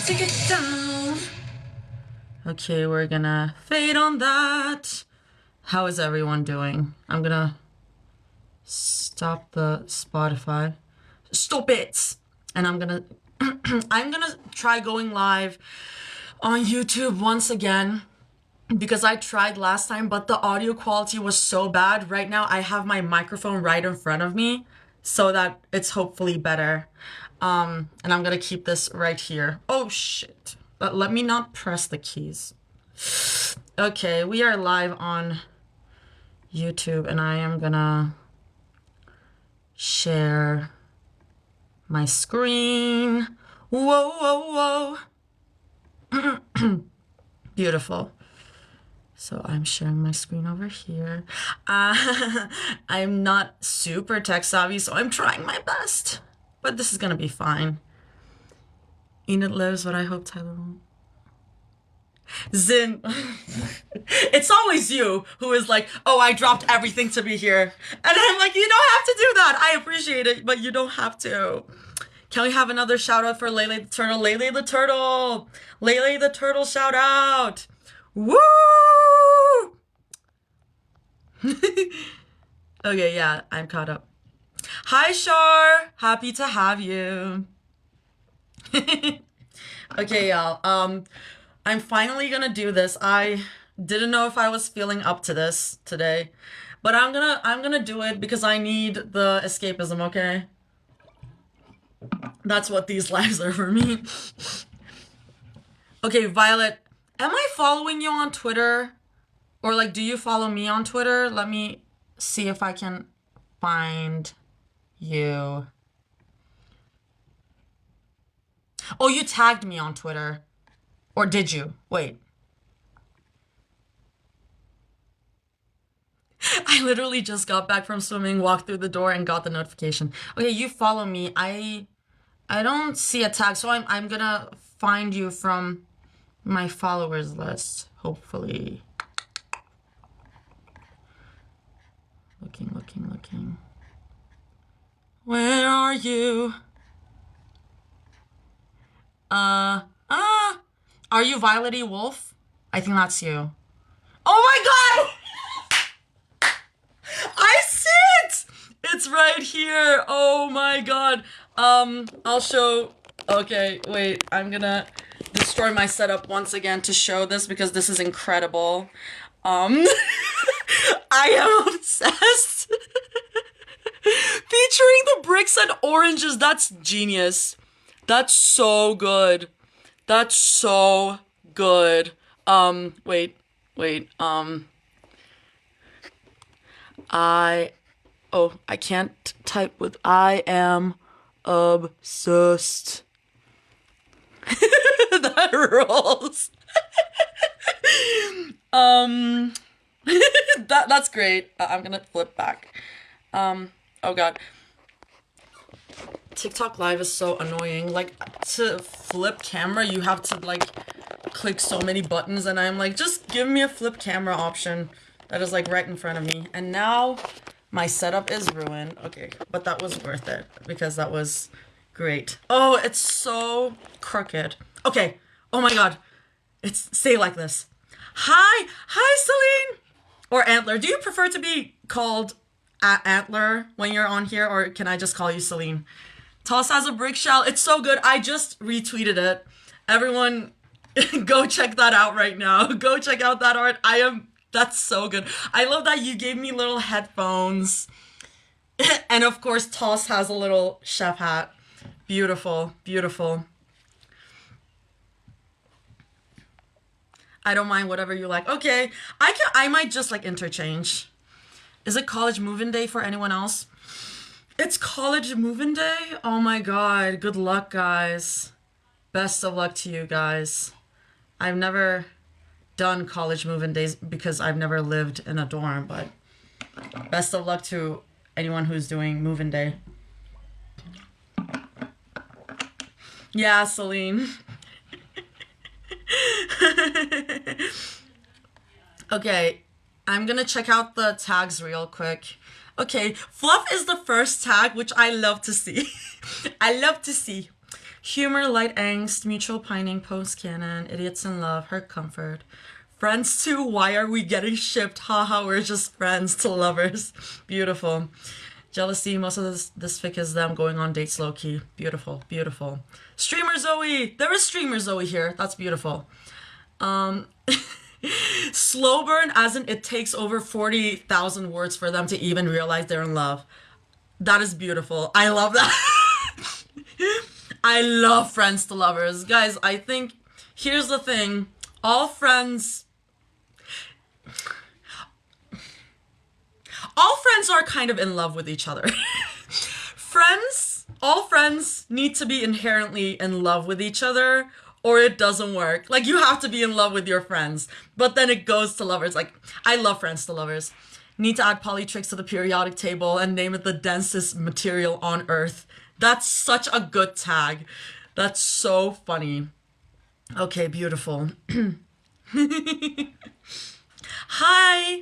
to get down. Okay, we're gonna fade on that. How is everyone doing? I'm gonna stop the Spotify. Stop it! And I'm gonna I'm gonna try going live on YouTube once again because I tried last time, but the audio quality was so bad. Right now I have my microphone right in front of me so that it's hopefully better. And I'm gonna keep this right here. Oh shit. Let me not press the keys. Okay, we are live on YouTube and I am gonna share my screen. Whoa, whoa, whoa. Beautiful. So I'm sharing my screen over here. I'm not super tech savvy, so I'm trying my best. But this is gonna be fine. Enid lives, but I hope Tyler won't. Zin. It's always you who is like, oh, I dropped everything to be here. And I'm like, you don't have to do that. I appreciate it, but you don't have to. Can we have another shout out for Lele the Turtle? Lele the Turtle! Lele the Turtle shout out! Woo! Okay, yeah, I'm caught up. Hi, Shar! Happy to have you. Okay, y'all. I'm finally gonna do this. I didn't know if I was feeling up to this today, but I'm gonna do it because I need the escapism, okay? That's what these lives are for me. Okay, Violet, am I following you on Twitter? Or like, do you follow me on Twitter? Let me see if I can find you. Oh, you tagged me on Twitter. Or did you? Wait. I literally just got back from swimming, walked through the door, and got the notification. Okay, you follow me. I don't see a tag, so I'm gonna find you from my followers list, hopefully. Looking. Where are you? Are you Violet E. Wolf? I think that's you. Oh my god! I see it! It's right here. Oh my god. I'll show. Okay, wait. I'm gonna destroy my setup once again to show this because this is incredible. I am obsessed. Featuring the bricks and oranges. That's genius. That's so good. That's so good. Wait. I can't type with I am obsessed. That rolls. That's great. I'm gonna flip back. Oh god. TikTok Live is so annoying. Like, to flip camera, you have to, like, click so many buttons, and I'm like, just give me a flip camera option that is, like, right in front of me. And now, my setup is ruined. Okay, but that was worth it, because that was great. Oh, it's so crooked. Okay, oh my god. Say like this. Hi, Celine! Or Antler. Do you prefer to be called Antler when you're on here, or can I just call you Celine? Toss has a brick shell. It's so good. I just retweeted it. Everyone, go check that out right now. Go check out that art. That's so good. I love that you gave me little headphones. And of course, Toss has a little chef hat. Beautiful, beautiful. I don't mind whatever you like. Okay, I might just like interchange. Is it college move-in day for anyone else? It's college move-in day? Oh my god, good luck, guys. Best of luck to you guys. I've never done college move-in days because I've never lived in a dorm, but best of luck to anyone who's doing move-in day. Yeah, Celine. Okay, I'm gonna check out the tags real quick. Okay, fluff is the first tag, which I love to see. I love to see. Humor, light angst, mutual pining, post canon, idiots in love, hurt comfort. Friends too, why are we getting shipped? Haha, we're just friends to lovers. Beautiful. Jealousy, most of this fic is them going on dates low key. Beautiful, beautiful. Streamer Zoe! There is Streamer Zoe here. That's beautiful. Slow burn, as in it takes over 40,000 words for them to even realize they're in love. That is beautiful. I love that. I love friends to lovers. Guys, I think, here's the thing. All friends are kind of in love with each other. All friends need to be inherently in love with each other, or it doesn't work. Like, you have to be in love with your friends, but then it goes to lovers. Like, I love friends to lovers. Need to add polytrix to the periodic table and name it the densest material on Earth. That's such a good tag. That's so funny. Okay, beautiful. Hi!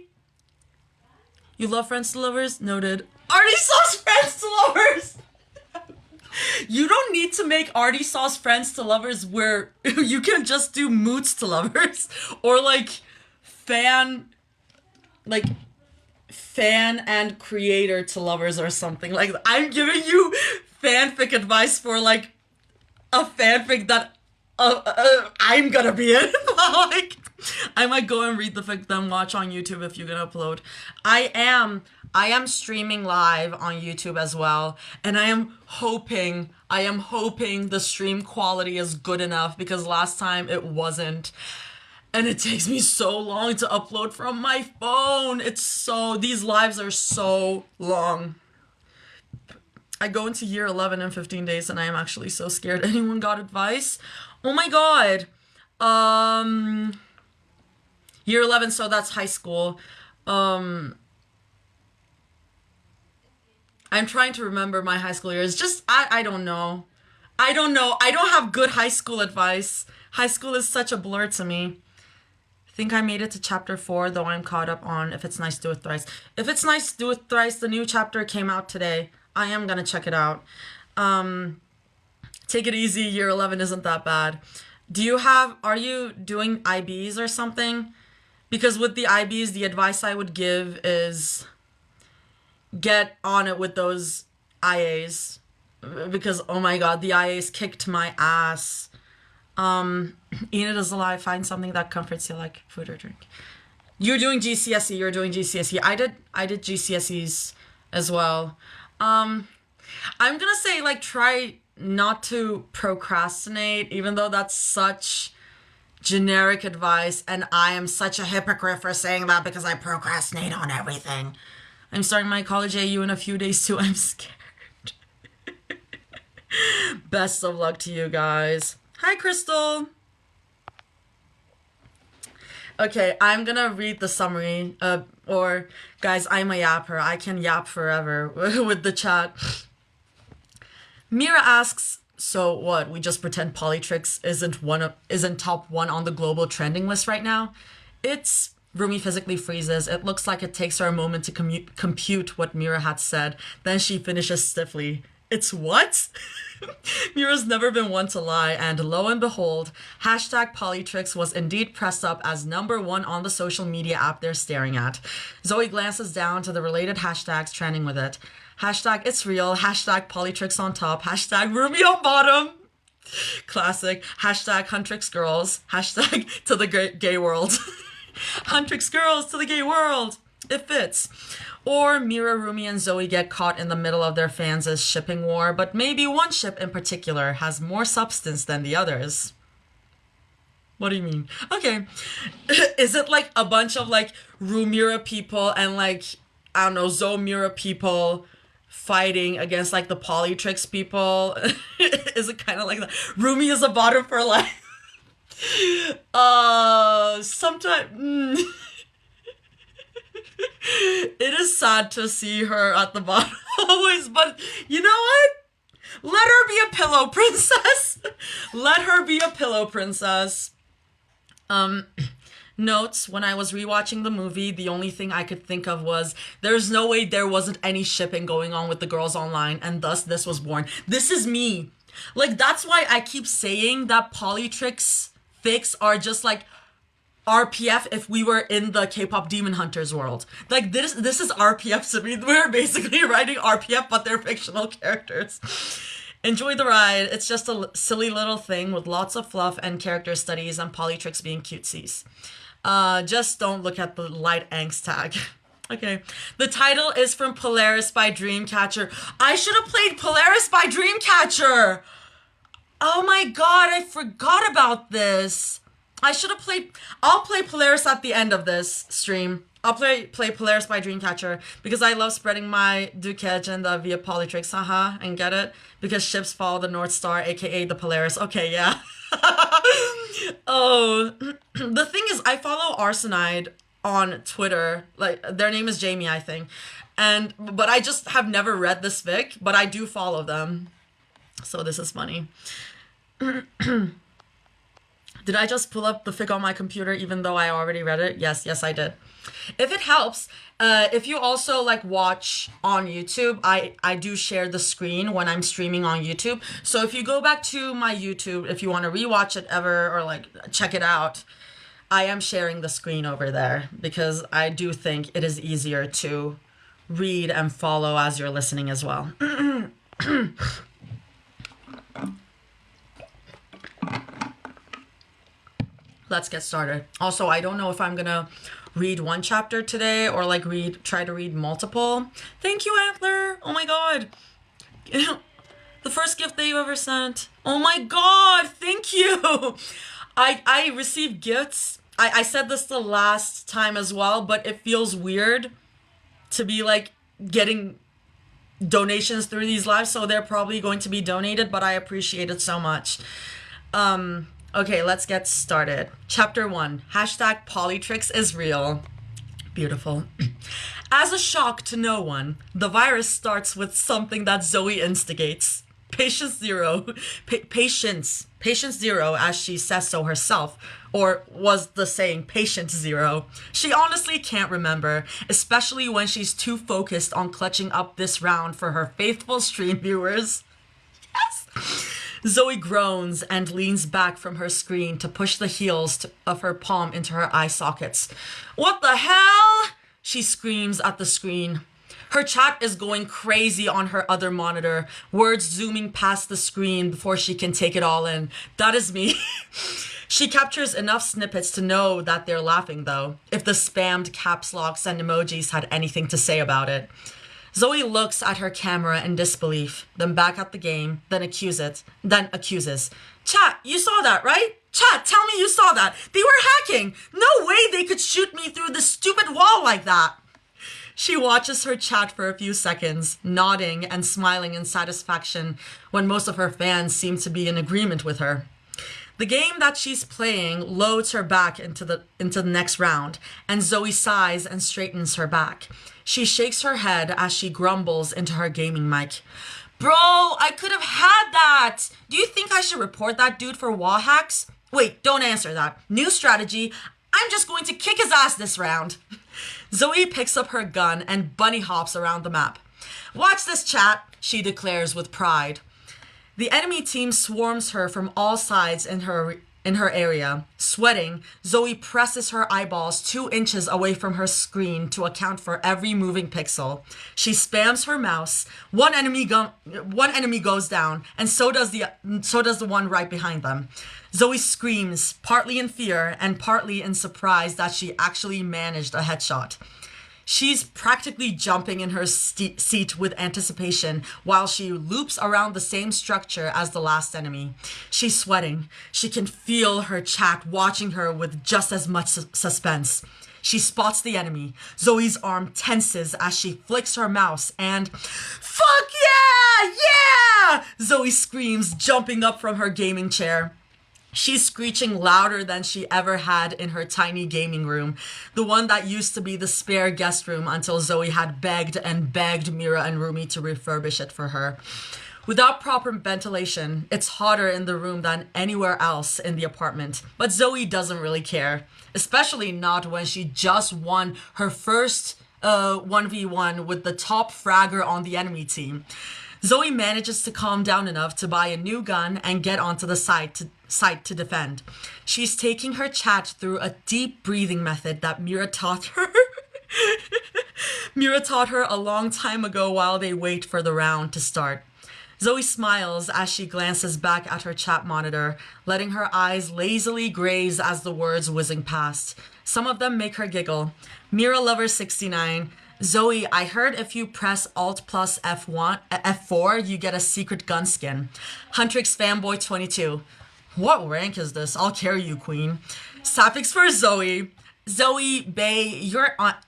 You love friends to lovers? Noted. Artie Sauce friends to lovers! You don't need to make Artie Sauce friends to lovers where you can just do moots to lovers. Or fan and creator to lovers or something. Like, I'm giving you fanfic advice for like a fanfic that I'm gonna be in. Like, I might go and read the fic then watch on YouTube if you're gonna upload. I am streaming live on YouTube as well, and I am hoping the stream quality is good enough, because last time it wasn't. And it takes me so long to upload from my phone. These lives are so long. I go into year 11 in 15 days and I am actually so scared. Anyone got advice? Oh my god. Year 11, so that's high school. I'm trying to remember my high school years. Just, I don't know. I don't have good high school advice. High school is such a blur to me. I think I made it to chapter 4, though I'm caught up on If It's Nice, Do It Thrice. If It's Nice, Do It Thrice, the new chapter came out today. I am gonna check it out. Take it easy, year 11 isn't that bad. Are you doing IBs or something? Because with the IBs, the advice I would give is get on it with those IAs. Because, oh my god, the IAs kicked my ass. Enid is alive. Find something that comforts you, like food or drink. You're doing GCSE. You're doing GCSE. I did GCSEs as well. I'm gonna say, like, try not to procrastinate, even though that's such generic advice, and I am such a hypocrite for saying that because I procrastinate on everything. I'm starting my college AU in a few days too. I'm scared. Best of luck to you guys. Hi, Crystal. Okay, I'm gonna read the summary. Or, guys, I'm a yapper. I can yap forever with the chat. Mira asks, so what? We just pretend Polytrix isn't top 1 on the global trending list right now? Rumi physically freezes. It looks like it takes her a moment to compute what Mira had said. Then she finishes stiffly. It's what? Mira's never been one to lie, and lo and behold, hashtag Polytrix was indeed pressed up as #1 on the social media app they're staring at. Zoe glances down to the related hashtags trending with it. Hashtag it's real, hashtag Polytrix on top, hashtag Ruby on bottom. Classic. Hashtag Huntrix girls, hashtag to the gay world. Huntrix girls to the gay world. It fits. Or Mira, Rumi, and Zoe get caught in the middle of their fans' shipping war, but maybe one ship in particular has more substance than the others. What do you mean? Okay. Is it like a bunch of like Rumira people and like, I don't know, Zomira people fighting against like the Polytrix people? Is it kind of like that? Rumi is a bottom for life. Sometimes... It is sad to see her at the bottom always, but you know what? Let her be a pillow princess. Let her be a pillow princess. Notes, when I was rewatching the movie, the only thing I could think of was there's no way there wasn't any shipping going on with the girls online, and thus this was born. This is me. Like, that's why I keep saying that Polytrix fics are just like RPF if we were in the K-pop Demon Hunters world. Like, this is RPF to me. We're basically writing RPF, but they're fictional characters. Enjoy the ride. It's just a silly little thing with lots of fluff and character studies and Polytrix being cutesies. Just don't look at the light angst tag. Okay. The title is from Polaris by Dreamcatcher. I should have played Polaris by Dreamcatcher! Oh my god, I forgot about this. I should have played... I'll play Polaris at the end of this stream. I'll play Polaris by Dreamcatcher because I love spreading my Duke agenda via Polytrix, and get it? Because ships follow the North Star, aka the Polaris. Okay, yeah. Oh, the thing is, I follow Arsenide on Twitter. Like, their name is Jamie, I think. But I just have never read this fic, but I do follow them. So this is funny. Did I just pull up the fic on my computer even though I already read it? Yes, I did. If it helps, if you also like watch on YouTube, I do share the screen when I'm streaming on YouTube. So if you go back to my YouTube, if you want to rewatch it ever or like check it out, I am sharing the screen over there because I do think it is easier to read and follow as you're listening as well. Let's get started. Also, I don't know if I'm gonna read one chapter today or like try to read multiple. Thank you, Antler. Oh my god. The first gift that you ever sent. Oh my god, thank you. I received gifts. I said this the last time as well, but it feels weird to be like getting donations through these lives, so they're probably going to be donated, but I appreciate it so much. Okay, let's get started. Chapter 1, hashtag Polytrix is real. Beautiful. As a shock to no one, the virus starts with something that Zoe instigates. Patient zero, patient zero, as she says so herself, or was the saying patient zero. She honestly can't remember, especially when she's too focused on clutching up this round for her faithful stream viewers. Yes! Zoe groans and leans back from her screen to push the heels of her palm into her eye sockets. What the hell? She screams at the screen. Her chat is going crazy on her other monitor, words zooming past the screen before she can take it all in. That is me. She captures enough snippets to know that they're laughing, though, if the spammed caps locks and emojis had anything to say about it. Zoe looks at her camera in disbelief, then back at the game, then accuses. Chat, you saw that, right? Chat, tell me you saw that. They were hacking. No way they could shoot me through this stupid wall like that. She watches her chat for a few seconds, nodding and smiling in satisfaction when most of her fans seem to be in agreement with her. The game that she's playing loads her back into the next round, and Zoe sighs and straightens her back. She shakes her head as she grumbles into her gaming mic. Bro, I could have had that! Do you think I should report that dude for wall hacks? Wait, don't answer that. New strategy. I'm just going to kick his ass this round. Zoe picks up her gun and bunny hops around the map. Watch this, chat, she declares with pride. The enemy team swarms her from all sides in her area. Sweating, Zoe presses her eyeballs 2 inches away from her screen to account for every moving pixel. She spams her mouse. One enemy goes down, and so does the one right behind them. Zoe screams, partly in fear and partly in surprise that she actually managed a headshot. She's practically jumping in her seat with anticipation while she loops around the same structure as the last enemy. She's sweating. She can feel her chat watching her with just as much suspense. She spots the enemy. Zoe's arm tenses as she flicks her mouse and... Fuck yeah! Yeah! Zoe screams, jumping up from her gaming chair. She's screeching louder than she ever had in her tiny gaming room, the one that used to be the spare guest room until Zoe had begged Mira and Rumi to refurbish it for her. Without proper ventilation, it's hotter in the room than anywhere else in the apartment, but Zoe doesn't really care, especially not when she just won her first 1v1 with the top fragger on the enemy team. Zoe manages to calm down enough to buy a new gun and get onto the site to defend. She's taking her chat through a deep breathing method that Mira taught her. Mira taught her a long time ago while they wait for the round to start. Zoe smiles as she glances back at her chat monitor, letting her eyes lazily graze as the words whizzing past. Some of them make her giggle. Mira Lover 69. Zoe, I heard if you press Alt plus F4, you get a secret gun skin. Huntrix Fanboy 22. What rank is this? I'll carry you, queen. Sapphics for Zoe. Zoe, bae,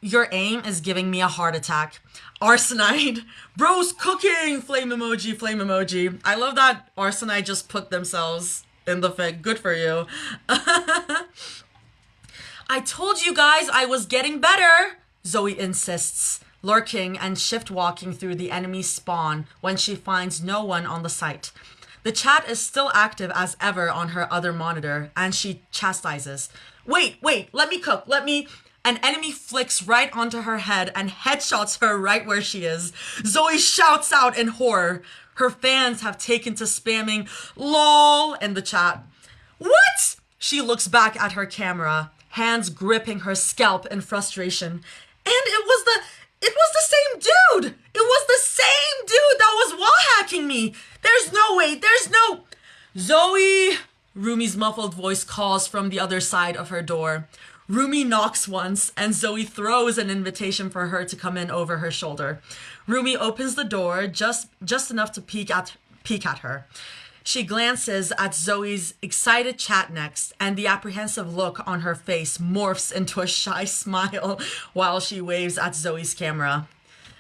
your aim is giving me a heart attack. Arsenide. Bros cooking! Flame emoji, flame emoji. I love that Arsenide just put themselves in the fic. Good for you. I told you guys I was getting better, Zoe insists, lurking and shift-walking through the enemy spawn when she finds no one on the site. The chat is still active as ever on her other monitor, and she chastises. Wait, let me cook, An enemy flicks right onto her head and headshots her right where she is. Zoe shouts out in horror. Her fans have taken to spamming LOL in the chat. What? She looks back at her camera, hands gripping her scalp in frustration. And it was the same dude! It was the same dude that was wall hacking me! There's no way, Zoe! Rumi's muffled voice calls from the other side of her door. Rumi knocks once, and Zoe throws an invitation for her to come in over her shoulder. Rumi opens the door just enough to peek at her. She glances at Zoe's excited chat next, and the apprehensive look on her face morphs into a shy smile while she waves at Zoe's camera.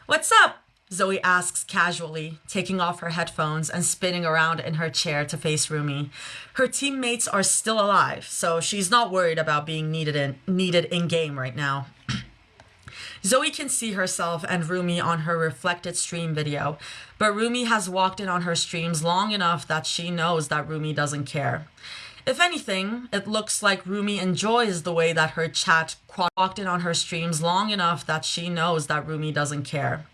What's up? Zoe asks casually, taking off her headphones and spinning around in her chair to face Rumi. Her teammates are still alive, so she's not worried about being needed in-game right now. Zoe can see herself and Rumi on her reflected stream video, but Rumi has walked in on her streams long enough that she knows that Rumi doesn't care. If anything, it looks like Rumi enjoys the way that her chat walked in on her streams long enough that she knows that Rumi doesn't care.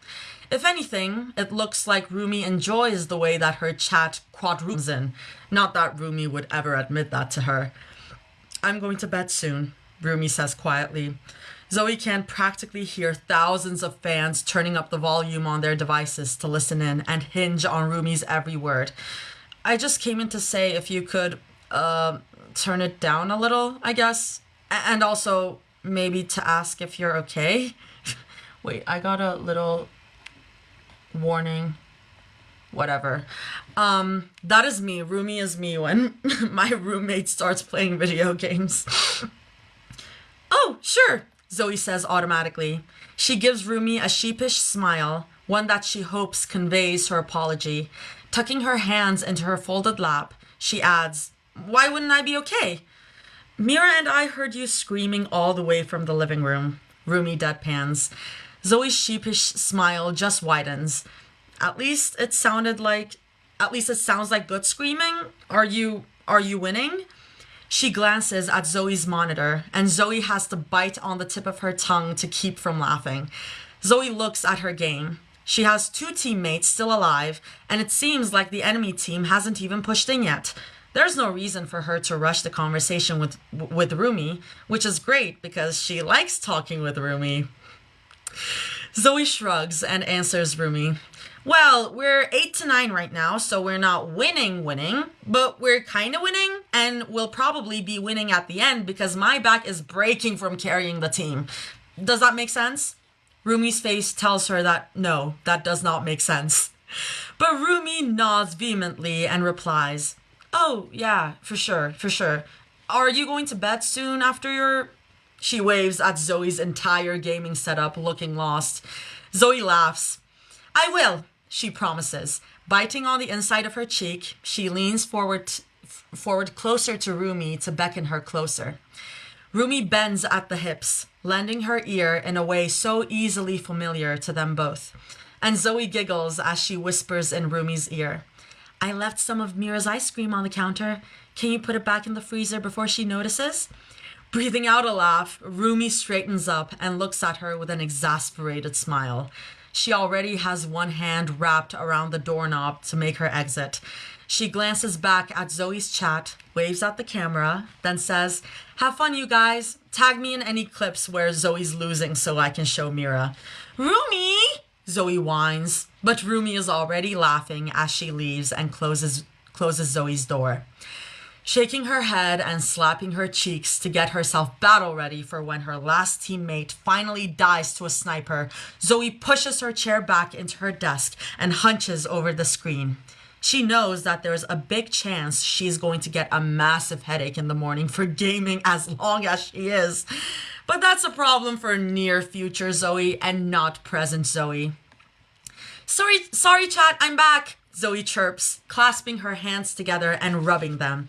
If anything, it looks like Rumi enjoys the way that her chat quadruples in. Not that Rumi would ever admit that to her. I'm going to bed soon, Rumi says quietly. Zoe can practically hear thousands of fans turning up the volume on their devices to listen in and hinge on Rumi's every word. I just came in to say if you could, turn it down a little, I guess. And also, maybe to ask if you're okay. Wait, I got a little warning. Whatever. That is me. Rumi is me when my roommate starts playing video games. Oh, sure, Zoe says automatically. She gives Rumi a sheepish smile, one that she hopes conveys her apology. Tucking her hands into her folded lap, she adds, why wouldn't I be okay? Mira and I heard you screaming all the way from the living room, Rumi deadpans. Zoe's sheepish smile just widens. At least it sounds like good screaming. Are you winning? She glances at Zoe's monitor, and Zoe has to bite on the tip of her tongue to keep from laughing. Zoe looks at her game. She has 2 teammates still alive, and it seems like the enemy team hasn't even pushed in yet. There's no reason for her to rush the conversation with Rumi, which is great because she likes talking with Rumi. Zoe shrugs and answers Rumi. Well, we're 8-9 right now, so we're not winning, but we're kind of winning, and we'll probably be winning at the end because my back is breaking from carrying the team. Does that make sense? Rumi's face tells her that no, that does not make sense. But Rumi nods vehemently and replies, oh, yeah, for sure. Are you going to bed soon after your... She waves at Zoe's entire gaming setup, looking lost. Zoe laughs. I will, she promises. Biting on the inside of her cheek, she leans forward closer to Rumi to beckon her closer. Rumi bends at the hips, lending her ear in a way so easily familiar to them both. And Zoe giggles as she whispers in Rumi's ear. I left some of Mira's ice cream on the counter. Can you put it back in the freezer before she notices? Breathing out a laugh, Rumi straightens up and looks at her with an exasperated smile. She already has one hand wrapped around the doorknob to make her exit. She glances back at Zoe's chat, waves at the camera, then says, "Have fun, you guys. Tag me in any clips where Zoe's losing so I can show Mira." "Rumi!" Zoe whines, but Rumi is already laughing as she leaves and closes Zoe's door. Shaking her head and slapping her cheeks to get herself battle ready for when her last teammate finally dies to a sniper, Zoe pushes her chair back into her desk and hunches over the screen. She knows that there's a big chance she's going to get a massive headache in the morning for gaming as long as she is. But that's a problem for near future Zoe and not present Zoe. Sorry chat, I'm back," Zoe chirps, clasping her hands together and rubbing them.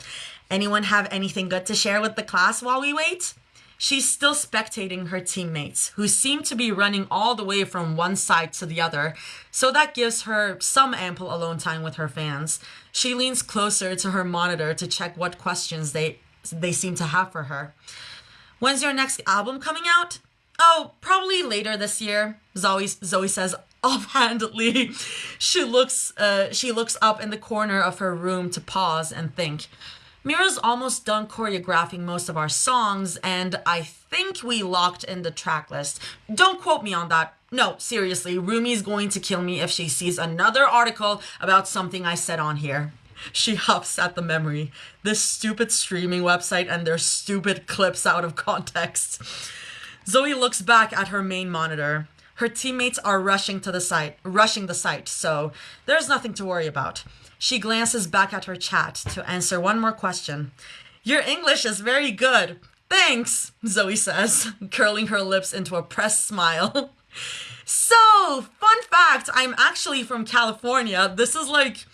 "Anyone have anything good to share with the class while we wait?" She's still spectating her teammates, who seem to be running all the way from one side to the other, so that gives her some ample alone time with her fans. She leans closer to her monitor to check what questions they seem to have for her. "When's your next album coming out?" "Oh, probably later this year," Zoe says offhandedly. She looks up in the corner of her room to pause and think. "Mira's almost done choreographing most of our songs, and I think we locked in the track list. Don't quote me on that. No, seriously, Rumi's going to kill me if she sees another article about something I said on here." She huffs at the memory. This stupid streaming website and their stupid clips out of context. Zoe looks back at her main monitor. Her teammates are rushing the site, so there's nothing to worry about. She glances back at her chat to answer one more question. "Your English is very good. Thanks," Zoe says, curling her lips into a pressed smile. "So, fun fact, I'm actually from California." This is like,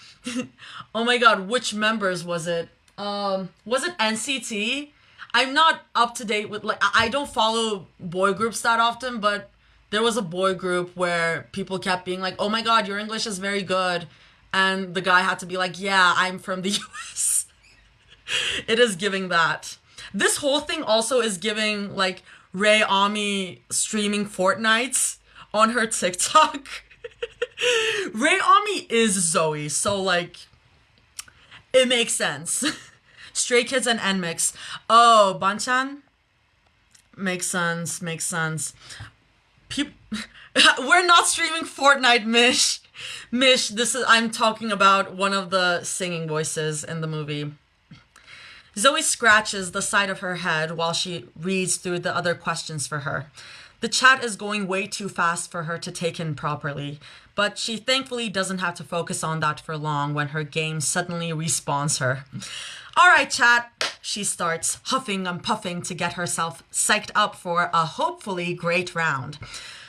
oh my god, which members was it? Was it NCT? I'm not up to date with, like, I don't follow boy groups that often, but there was a boy group where people kept being like, "Oh my god, your English is very good." And the guy had to be like, "Yeah, I'm from the US." It is giving that. This whole thing also is giving, like, Ray Ami streaming Fortnite on her TikTok. Ray Ami is Zoe, so, like, it makes sense. Stray Kids and NMIX. Oh, Banchan? Makes sense. We're not streaming Fortnite, Mish. Mish, I'm talking about one of the singing voices in the movie. Zoe scratches the side of her head while she reads through the other questions for her. The chat is going way too fast for her to take in properly, but she thankfully doesn't have to focus on that for long when her game suddenly respawns her. "All right, chat," she starts, huffing and puffing to get herself psyched up for a hopefully great round.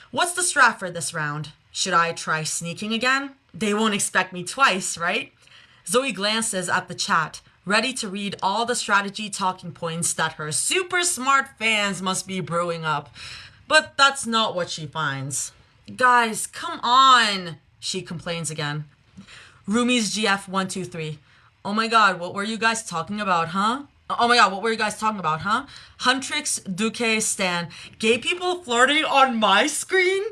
"What's the strat for this round? Should I try sneaking again? They won't expect me twice, right?" Zoe glances at the chat, ready to read all the strategy talking points that her super smart fans must be brewing up. But that's not what she finds. "Guys, come on," she complains again. Rumi's GF123. "Oh my god, what were you guys talking about, huh? Huntrix, Duque, Stan. Gay people flirting on my screen?"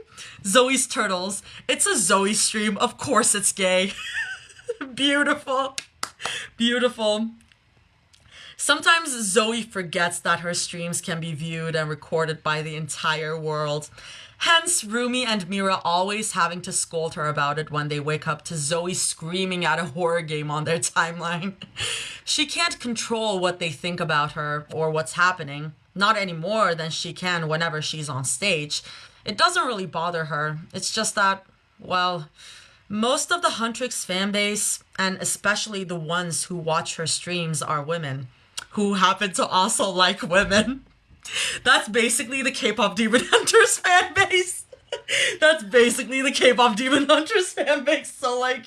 Zoe's turtles. "It's a Zoe stream. Of course it's gay." Beautiful. Sometimes Zoe forgets that her streams can be viewed and recorded by the entire world. Hence, Rumi and Mira always having to scold her about it when they wake up to Zoe screaming at a horror game on their timeline. She can't control what they think about her or what's happening, not any more than she can whenever she's on stage. It doesn't really bother her. It's just that, well, most of the Huntrix fanbase, and especially the ones who watch her streams, are women, who happen to also like women. That's basically the K-pop Demon Hunters fan base. So, like,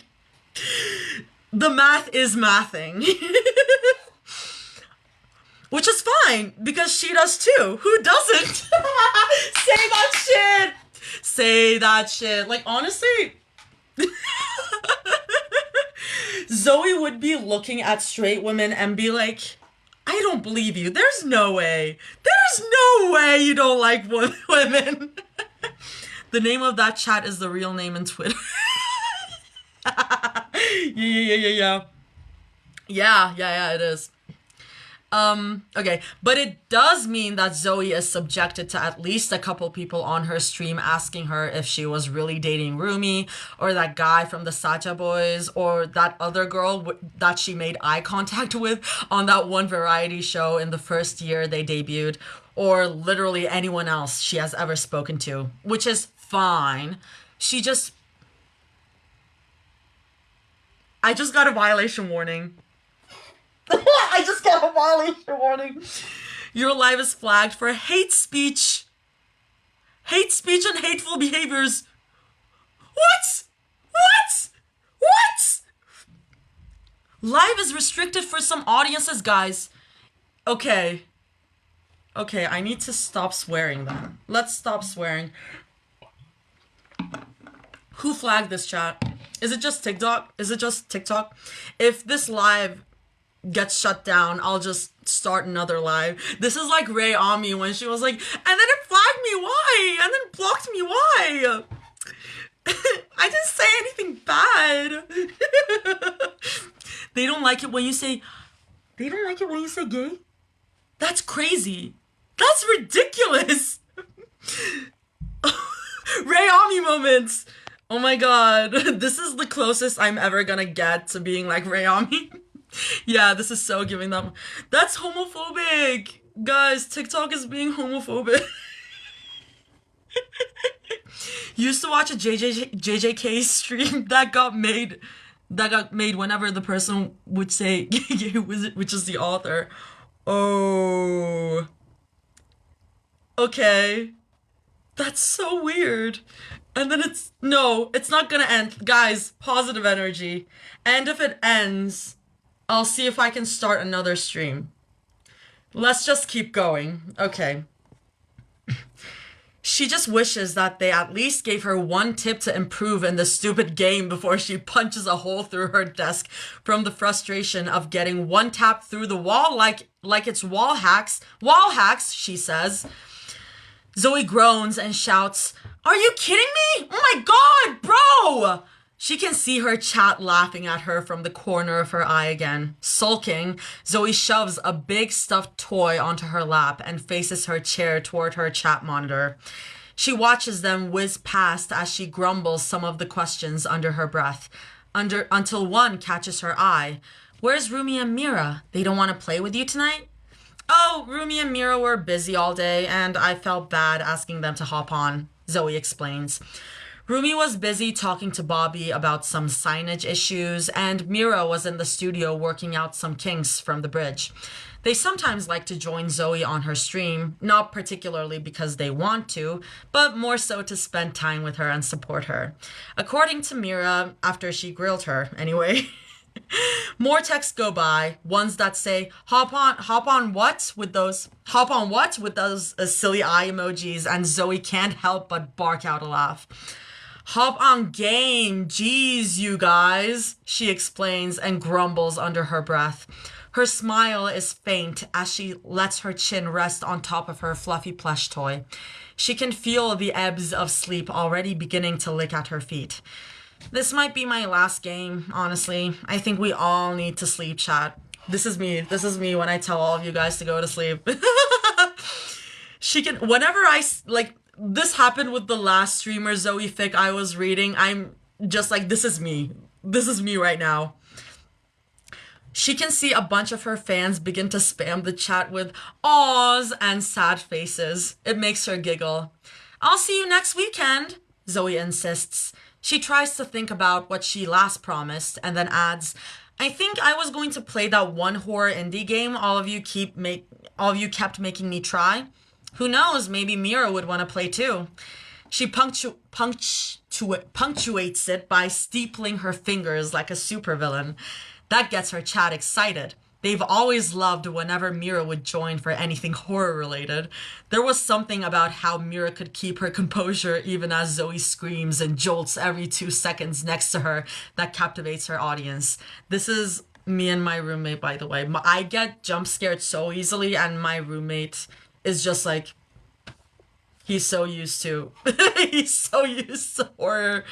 the math is mathing. Which is fine, because she does too. Who doesn't? Say that shit. Like, honestly, Zoe would be looking at straight women and be like, "I don't believe you. There's no way you don't like women." The name of that chat is the real name in Twitter. Yeah. Yeah, it is. Okay, but it does mean that Zoe is subjected to at least a couple people on her stream asking her if she was really dating Rumi, or that guy from the Sacha Boys, or that other girl that she made eye contact with on that one variety show in the first year they debuted, or literally anyone else she has ever spoken to, which is fine. I just got a violation warning. I just got a violation warning. Your live is flagged for hate speech. Hate speech and hateful behaviors. What? Live is restricted for some audiences, guys. Okay, I need to stop swearing then. Let's stop swearing. Who flagged this chat? Is it just TikTok? If this live gets shut down, I'll just start another live. This is like Ray Ami when she was like, and then it flagged me, why? And then blocked me, why? I didn't say anything bad. They don't like it when you say gay? That's crazy. That's ridiculous. Ray Ami moments. Oh my god. This is the closest I'm ever gonna get to being like Ray Ami. Yeah, this is so giving them. That's homophobic. Guys, TikTok is being homophobic. Used to watch a JJK stream that got made whenever the person would say which is the author. Oh. Okay. That's so weird. And then it's not gonna end. Guys, positive energy. And if it ends, I'll see if I can start another stream. Let's just keep going. Okay. She just wishes that they at least gave her one tip to improve in this stupid game before she punches a hole through her desk from the frustration of getting one tap through the wall like it's wall hacks. Wall hacks, she says. Zoe groans and shouts, "Are you kidding me? Oh my god, bro!" She can see her chat laughing at her from the corner of her eye again. Sulking, Zoe shoves a big stuffed toy onto her lap and faces her chair toward her chat monitor. She watches them whiz past as she grumbles some of the questions under her breath, until one catches her eye. "Where's Rumi and Mira? They don't want to play with you tonight?" "Oh, Rumi and Mira were busy all day, and I felt bad asking them to hop on," Zoe explains. Rumi was busy talking to Bobby about some signage issues, and Mira was in the studio working out some kinks from the bridge. They sometimes like to join Zoe on her stream, not particularly because they want to, but more so to spend time with her and support her. According to Mira, after she grilled her, anyway. More texts go by, ones that say hop on what with those silly eye emojis, and Zoe can't help but bark out a laugh. "Hop on game, geez, you guys," she explains and grumbles under her breath. Her smile is faint as she lets her chin rest on top of her fluffy plush toy. She can feel the ebbs of sleep already beginning to lick at her feet. "This might be my last game, honestly. I think we all need to sleep, chat." This is me when I tell all of you guys to go to sleep. This happened with the last streamer, Zoe Fick, I was reading. I'm just like, this is me. This is me right now. She can see a bunch of her fans begin to spam the chat with awes and sad faces. It makes her giggle. "I'll see you next weekend," Zoe insists. She tries to think about what she last promised and then adds, "I think I was going to play that one horror indie game all of you kept making me try. Who knows, maybe Mira would want to play too." She punctuates it by steepling her fingers like a supervillain. That gets her chat excited. They've always loved whenever Mira would join for anything horror-related. There was something about how Mira could keep her composure even as Zoe screams and jolts every 2 seconds next to her that captivates her audience. This is me and my roommate, by the way. I get jump scared so easily, and my roommate is just like... He's so used to. He's so used to horror.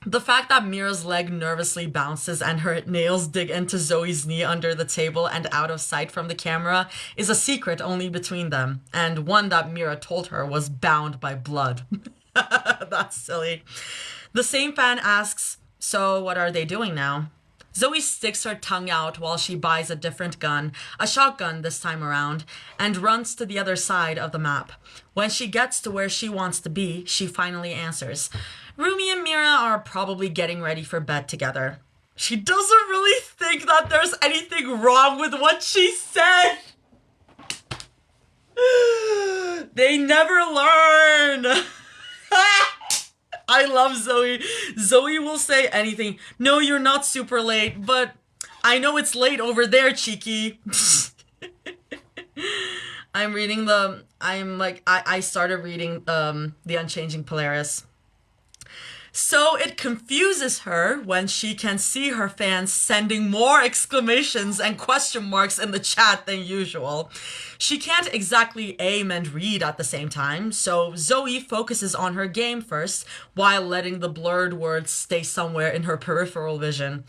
The fact that Mira's leg nervously bounces and her nails dig into Zoe's knee under the table and out of sight from the camera is a secret only between them, and one that Mira told her was bound by blood. That's silly. The same fan asks, so what are they doing now? Zoe sticks her tongue out while she buys a different gun, a shotgun this time around, and runs to the other side of the map. When she gets to where she wants to be, she finally answers. Rumi and Mira are probably getting ready for bed together. She doesn't really think that there's anything wrong with what she said. They never learn. I love Zoe. Zoe will say anything. No, you're not super late, but I know it's late over there, cheeky. I started reading The Unchanging Polaris. So it confuses her when she can see her fans sending more exclamations and question marks in the chat than usual. She can't exactly aim and read at the same time, so Zoe focuses on her game first while letting the blurred words stay somewhere in her peripheral vision.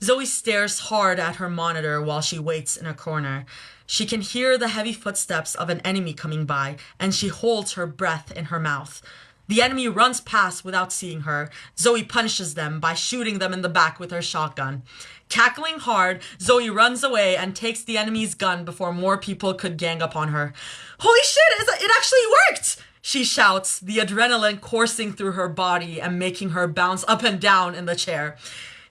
Zoe stares hard at her monitor while she waits in a corner. She can hear the heavy footsteps of an enemy coming by, and she holds her breath in her mouth. The enemy runs past without seeing her. Zoe punishes them by shooting them in the back with her shotgun. Cackling hard, Zoe runs away and takes the enemy's gun before more people could gang up on her. Holy shit, it actually worked! She shouts, the adrenaline coursing through her body and making her bounce up and down in the chair.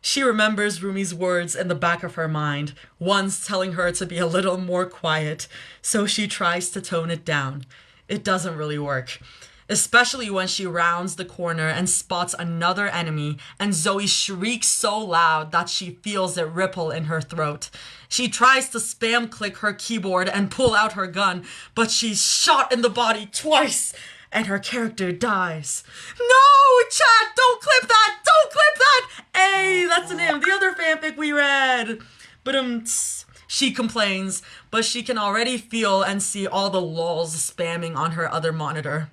She remembers Rumi's words in the back of her mind, once telling her to be a little more quiet, so she tries to tone it down. It doesn't really work. Especially when she rounds the corner and spots another enemy, and Zoe shrieks so loud that she feels it ripple in her throat. She tries to spam click her keyboard and pull out her gun, but she's shot in the body twice, and her character dies. No, chat, don't clip that, don't clip that! Hey, that's the name of the other fanfic we read. But she complains, but she can already feel and see all the lols spamming on her other monitor.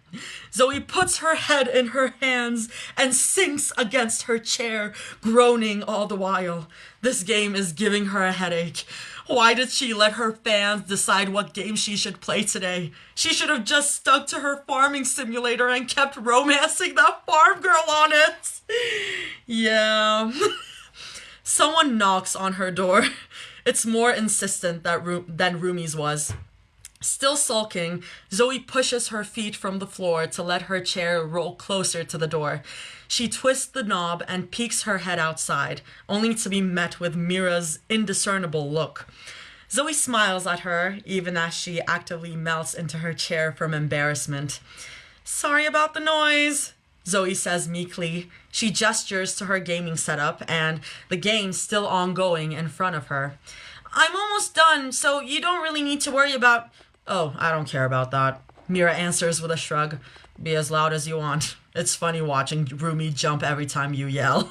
Zoe puts her head in her hands and sinks against her chair, groaning all the while. This game is giving her a headache. Why did she let her fans decide what game she should play today? She should have just stuck to her farming simulator and kept romancing that farm girl on it. Yeah. Someone knocks on her door. It's more insistent than Rumi's was. Still sulking, Zoe pushes her feet from the floor to let her chair roll closer to the door. She twists the knob and peeks her head outside, only to be met with Mira's indiscernible look. Zoe smiles at her, even as she actively melts into her chair from embarrassment. Sorry about the noise, Zoe says meekly. She gestures to her gaming setup and the game still ongoing in front of her. I'm almost done, so you don't really need to worry about... Oh, I don't care about that. Mira answers with a shrug. Be as loud as you want. It's funny watching Rumi jump every time you yell.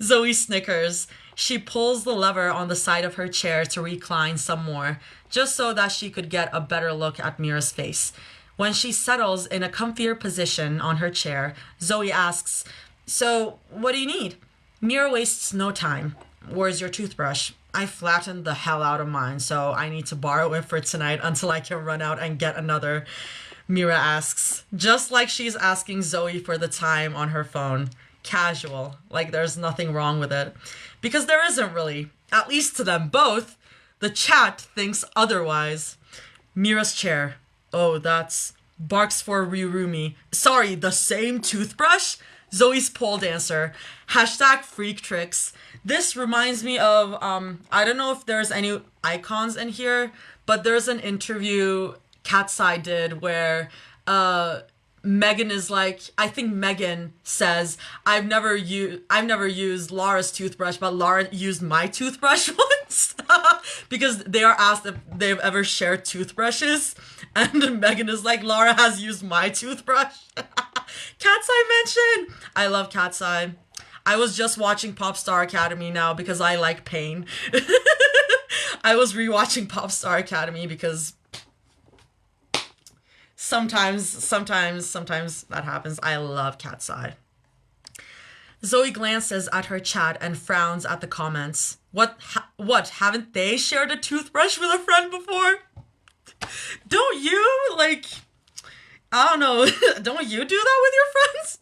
Zoe snickers. She pulls the lever on the side of her chair to recline some more, just so that she could get a better look at Mira's face. When she settles in a comfier position on her chair, Zoe asks, so, what do you need? Mira wastes no time. Where's your toothbrush? I flattened the hell out of mine, so I need to borrow it for tonight until I can run out and get another. Mira asks, just like she's asking Zoe for the time on her phone. Casual, like there's nothing wrong with it. Because there isn't really, at least to them both. The chat thinks otherwise. Mira's chair. Oh, that's... Barks for Rumi. Sorry, the same toothbrush? Zoe's pole dancer. Hashtag freak tricks. This reminds me of, I don't know if there's any icons in here, but there's an interview Cat's Eye did where Megan is like, I think Megan says, I've never used Laura's toothbrush, but Laura used my toothbrush once. Because they are asked if they've ever shared toothbrushes. And Megan is like, Laura has used my toothbrush. Cat's Eye mention. I love Cat's Eye. I was just watching Popstar Academy now because I like pain. I was rewatching Popstar Academy because Sometimes that happens. I love cat's eye. Zoe glances at her chat and frowns at the comments. What, haven't they shared a toothbrush with a friend before? Don't you, like, I don't know, don't you do that with your friends?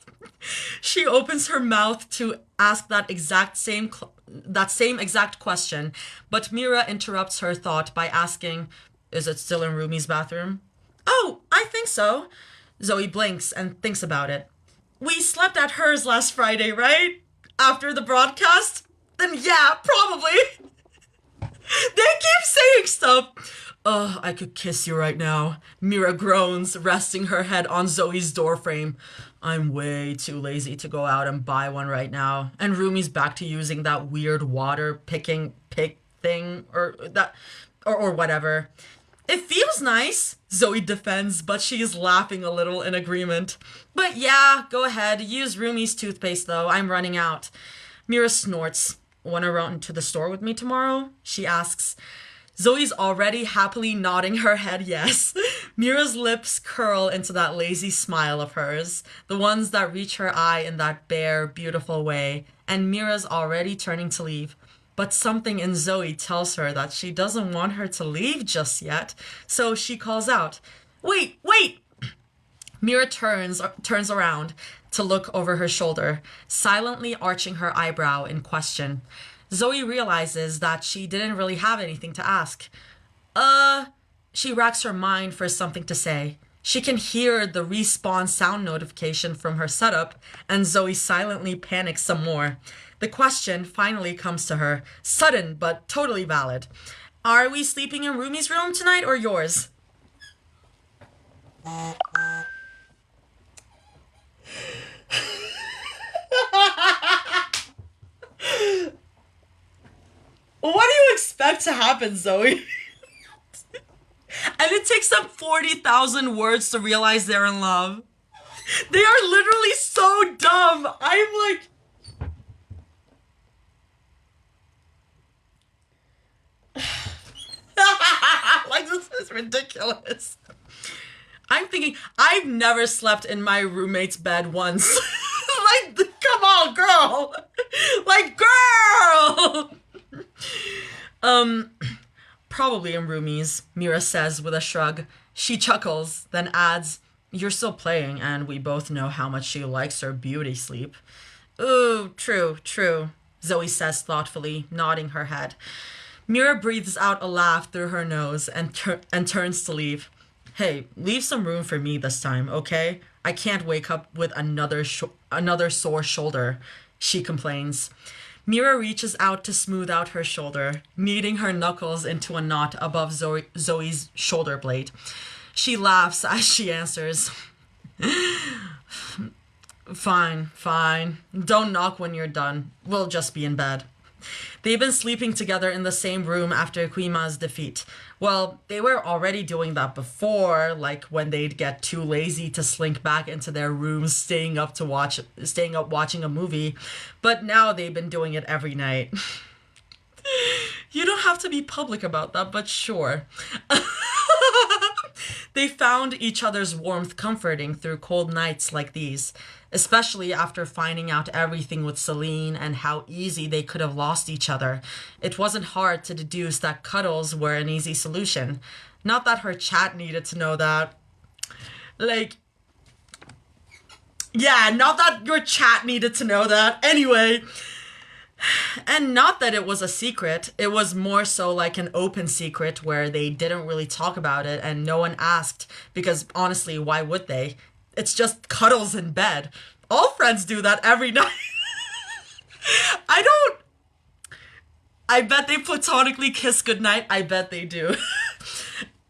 She opens her mouth to ask that same exact question, but Mira interrupts her thought by asking, is it still in Rumi's bathroom? Oh, I think so. Zoe blinks and thinks about it. We slept at hers last Friday, right? After the broadcast? Then yeah, probably. They keep saying stuff. Ugh, I could kiss you right now. Mira groans, resting her head on Zoe's doorframe. I'm way too lazy to go out and buy one right now. And Rumi's back to using that weird water picking pick thing or whatever. It feels nice, Zoe defends, but she's laughing a little in agreement. But yeah, go ahead, use Rumi's toothpaste though, I'm running out. Mira snorts. Wanna run to the store with me tomorrow? She asks. Zoe's already happily nodding her head yes. Mira's lips curl into that lazy smile of hers, the ones that reach her eye in that bare, beautiful way, and Mira's already turning to leave. But something in Zoe tells her that she doesn't want her to leave just yet, so she calls out, Wait! Mira turns around to look over her shoulder, silently arching her eyebrow in question. Zoe realizes that she didn't really have anything to ask. She racks her mind for something to say. She can hear the respawn sound notification from her setup, and Zoe silently panics some more. The question finally comes to her, sudden but totally valid. Are we sleeping in Rumi's room tonight or yours? What do you expect to happen, Zoe? And it takes them 40,000 words to realize they're in love. They are literally so dumb. I'm like... like, this is ridiculous. I'm thinking, I've never slept in my roommate's bed once. Like, come on, girl. Like, girl. Probably in Rumi's, Mira says with a shrug. She chuckles, then adds, you're still playing, and we both know how much she likes her beauty sleep. Ooh, true. Zoe says thoughtfully, nodding her head. Mira breathes out a laugh through her nose and turns to leave. Hey, leave some room for me this time, okay? I can't wake up with another sore shoulder, she complains. Mira reaches out to smooth out her shoulder, kneading her knuckles into a knot above Zoe's shoulder blade. She laughs as she answers. Fine. Don't knock when you're done. We'll just be in bed. They've been sleeping together in the same room after Quima's defeat. Well, they were already doing that before, like when they'd get too lazy to slink back into their rooms, staying up watching a movie. But now they've been doing it every night. You don't have to be public about that, but sure. They found each other's warmth comforting through cold nights like these, especially after finding out everything with Celine and how easy they could have lost each other. It wasn't hard to deduce that cuddles were an easy solution. Not that her chat needed to know that. Like, yeah, not that your chat needed to know that. Anyway, and not that it was a secret. It was more so like an open secret where they didn't really talk about it and no one asked because honestly, why would they? It's just cuddles in bed. All friends do that every night. I bet they platonically kiss goodnight. I bet they do.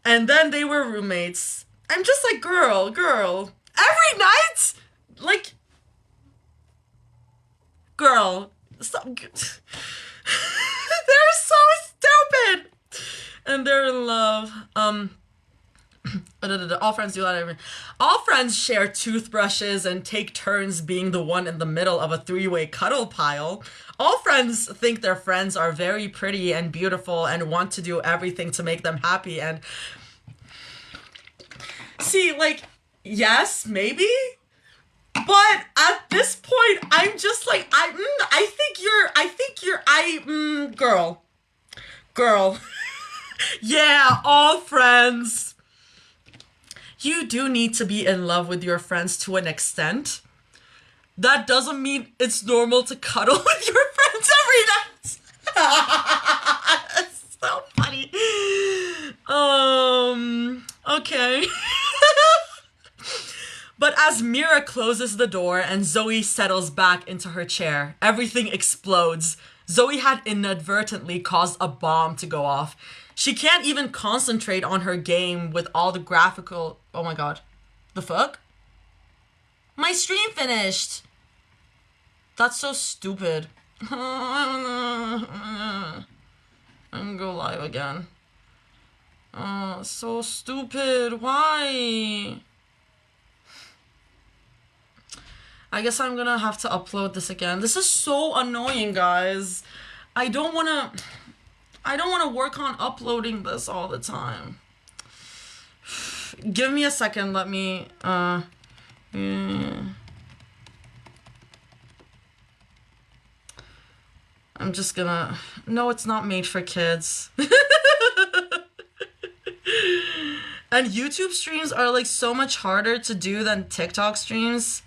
And then they were roommates. I'm just like, girl. Every night? Like, girl. Stop. They're so stupid. And they're in love. All friends do that. All friends share toothbrushes and take turns being the one in the middle of a three-way cuddle pile. All friends think their friends are very pretty and beautiful and want to do everything to make them happy. And See, like, yes, maybe. But at this point, I'm just like, girl. Yeah, all friends. You do need to be in love with your friends to an extent. That doesn't mean it's normal to cuddle with your friends every night. It's so funny. Okay. But as Mira closes the door and Zoe settles back into her chair, everything explodes. Zoe had inadvertently caused a bomb to go off. She can't even concentrate on her game with all the graphical... Oh my god. The fuck? My stream finished! That's so stupid. I'm gonna go live again. Oh, so stupid. Why? I guess I'm gonna have to upload this again. This is so annoying, guys. I don't wanna work on uploading this all the time. Give me a second, let me, I'm just gonna... No, it's not made for kids. And YouTube streams are like so much harder to do than TikTok streams.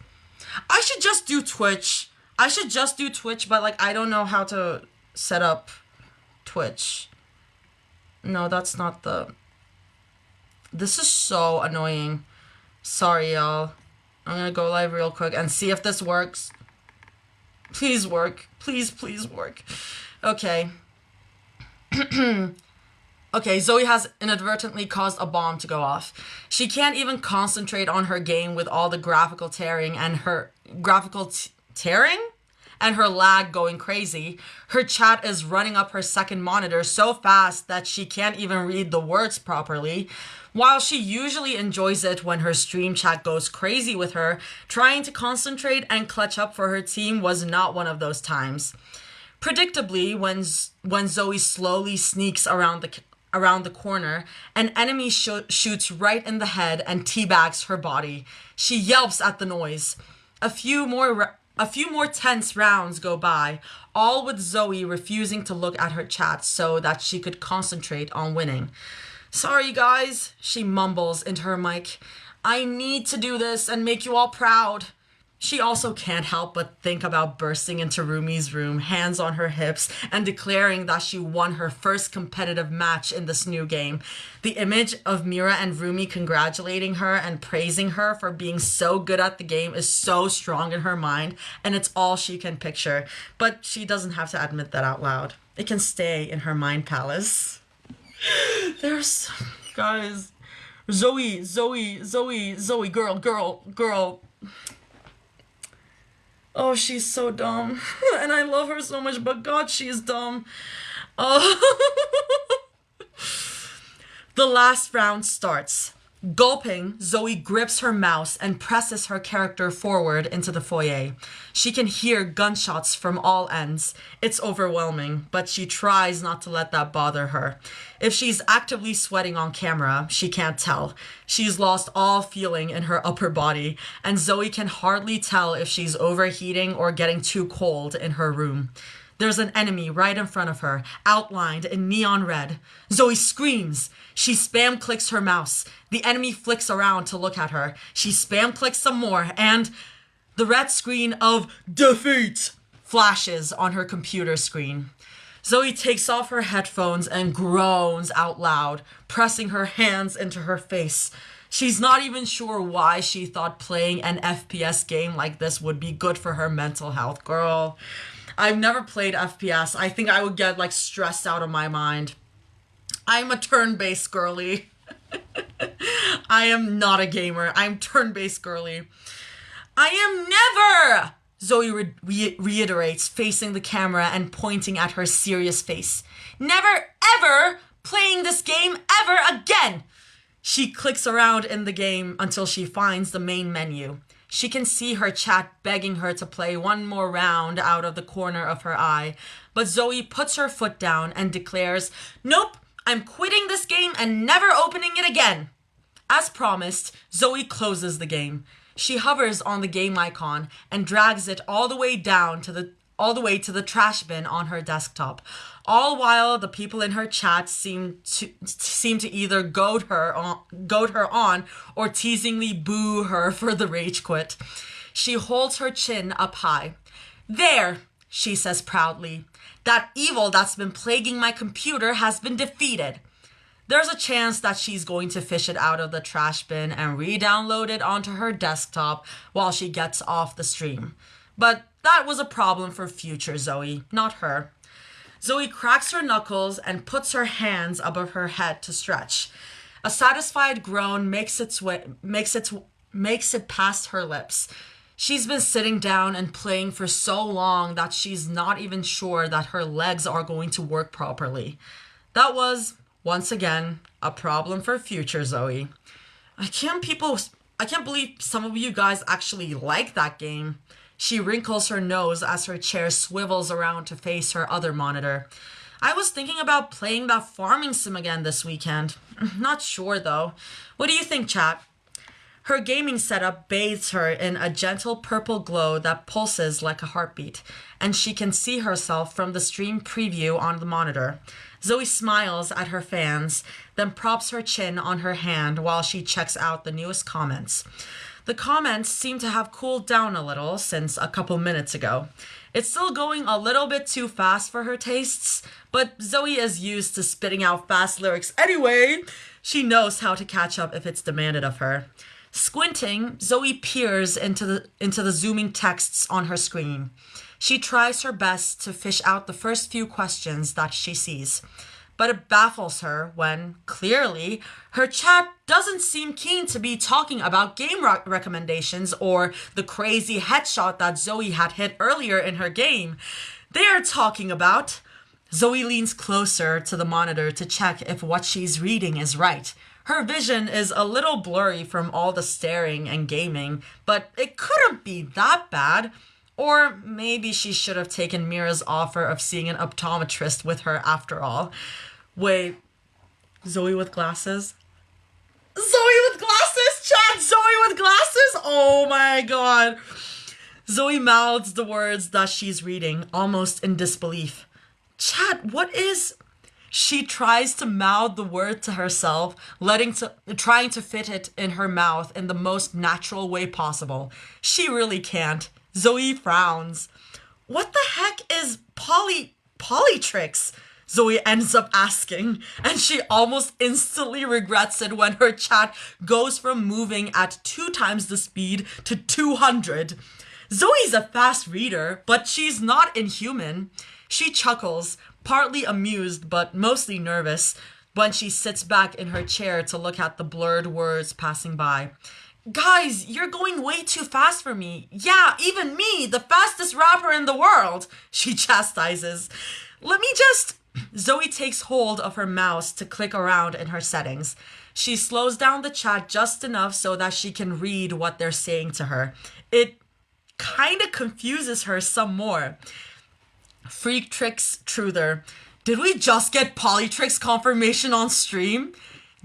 I should just do Twitch. But like I don't know how to set up Twitch. No, that's not the... This is so annoying. Sorry, y'all. I'm gonna go live real quick and see if this works. Please work. Please work. Okay. Okay, Zoe has inadvertently caused a bomb to go off. She can't even concentrate on her game with all the graphical tearing and her lag going crazy. Her chat is running up her second monitor so fast that she can't even read the words properly. While she usually enjoys it when her stream chat goes crazy with her, trying to concentrate and clutch up for her team was not one of those times. Predictably, when Zoe slowly sneaks around the corner, an enemy shoots right in the head and teabags her body. She yelps at the noise. A few more tense rounds go by, all with Zoe refusing to look at her chat so that she could concentrate on winning. Sorry guys, she mumbles into her mic. I need to do this and make you all proud. She also can't help but think about bursting into Rumi's room, hands on her hips, and declaring that she won her first competitive match in this new game. The image of Mira and Rumi congratulating her and praising her for being so good at the game is so strong in her mind, and it's all she can picture. But she doesn't have to admit that out loud. It can stay in her mind palace. There's... Guys. Zoe, girl. Oh, she's so dumb. And I love her so much, but God, she's dumb. Oh. The last round starts. Gulping, Zoe grips her mouse and presses her character forward into the foyer. She can hear gunshots from all ends. It's overwhelming, but she tries not to let that bother her. If she's actively sweating on camera, she can't tell. She's lost all feeling in her upper body, and Zoe can hardly tell if she's overheating or getting too cold in her room. There's an enemy right in front of her, outlined in neon red. Zoe screams. She spam clicks her mouse. The enemy flicks around to look at her. She spam clicks some more, and the red screen of defeat flashes on her computer screen. Zoe takes off her headphones and groans out loud, pressing her hands into her face. She's not even sure why she thought playing an FPS game like this would be good for her mental health. Girl, I've never played FPS. I think I would get like stressed out of my mind. I'm a turn-based girly. I am not a gamer. I'm turn-based girly. I am never, Zoe reiterates, facing the camera and pointing at her serious face. Never, ever playing this game ever again. She clicks around in the game until she finds the main menu. She can see her chat begging her to play one more round out of the corner of her eye, but Zoe puts her foot down and declares, "Nope, I'm quitting this game and never opening it again." As promised, Zoe closes the game. She hovers on the game icon and drags it all the way to the trash bin on her desktop. All while the people in her chat seem to either goad her on or teasingly boo her for the rage quit. She holds her chin up high. "There," she says proudly. "That evil that's been plaguing my computer has been defeated." There's a chance that she's going to fish it out of the trash bin and re-download it onto her desktop while she gets off the stream. But that was a problem for future Zoe, not her. Zoe cracks her knuckles and puts her hands above her head to stretch. A satisfied groan makes it past her lips. She's been sitting down and playing for so long that she's not even sure that her legs are going to work properly. That was, once again, a problem for future Zoe. I can't believe some of you guys actually like that game. She wrinkles her nose as her chair swivels around to face her other monitor. I was thinking about playing that farming sim again this weekend. Not sure though. What do you think, chat? Her gaming setup bathes her in a gentle purple glow that pulses like a heartbeat, and she can see herself from the stream preview on the monitor. Zoe smiles at her fans, then props her chin on her hand while she checks out the newest comments. The comments seem to have cooled down a little since a couple minutes ago. It's still going a little bit too fast for her tastes, but Zoe is used to spitting out fast lyrics anyway. She knows how to catch up if it's demanded of her. Squinting, Zoe peers into the zooming texts on her screen. She tries her best to fish out the first few questions that she sees, but it baffles her when, clearly, her chat doesn't seem keen to be talking about game recommendations or the crazy headshot that Zoe had hit earlier in her game. They are talking about... Zoe leans closer to the monitor to check if what she's reading is right. Her vision is a little blurry from all the staring and gaming, but it couldn't be that bad. Or maybe she should have taken Mira's offer of seeing an optometrist with her after all. Wait, Zoe with glasses? Zoe with glasses? Chat, Zoe with glasses? Oh my god. Zoe mouths the words that she's reading, almost in disbelief. Chat, what is... She tries to mouth the word to herself, trying to fit it in her mouth in the most natural way possible. She really can't. Zoe frowns. What the heck is polytrix? Zoe ends up asking, and she almost instantly regrets it when her chat goes from moving at 2 times the speed to 200. Zoe's a fast reader, but she's not inhuman. She chuckles, partly amused but mostly nervous, when she sits back in her chair to look at the blurred words passing by. Guys, you're going way too fast for me. Yeah, even me, the fastest rapper in the world, she chastises. Let me just... Zoe takes hold of her mouse to click around in her settings. She slows down the chat just enough so that she can read what they're saying to her. It kind of confuses her some more. Freak Tricks Truther. Did we just get Polytrix confirmation on stream?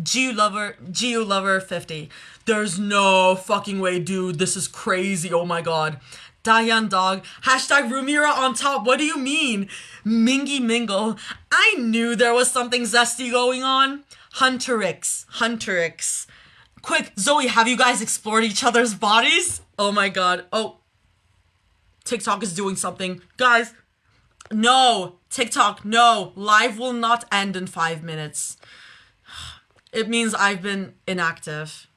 GU Lover 50. There's no fucking way, dude. This is crazy. Oh my god. Diane Dog. Hashtag Rumira on top. What do you mean? Mingy Mingle. I knew there was something zesty going on. Hunterix. Quick, Zoe, have you guys explored each other's bodies? Oh my god. Oh. TikTok is doing something. Guys. No. TikTok, no. Live will not end in 5 minutes. It means I've been inactive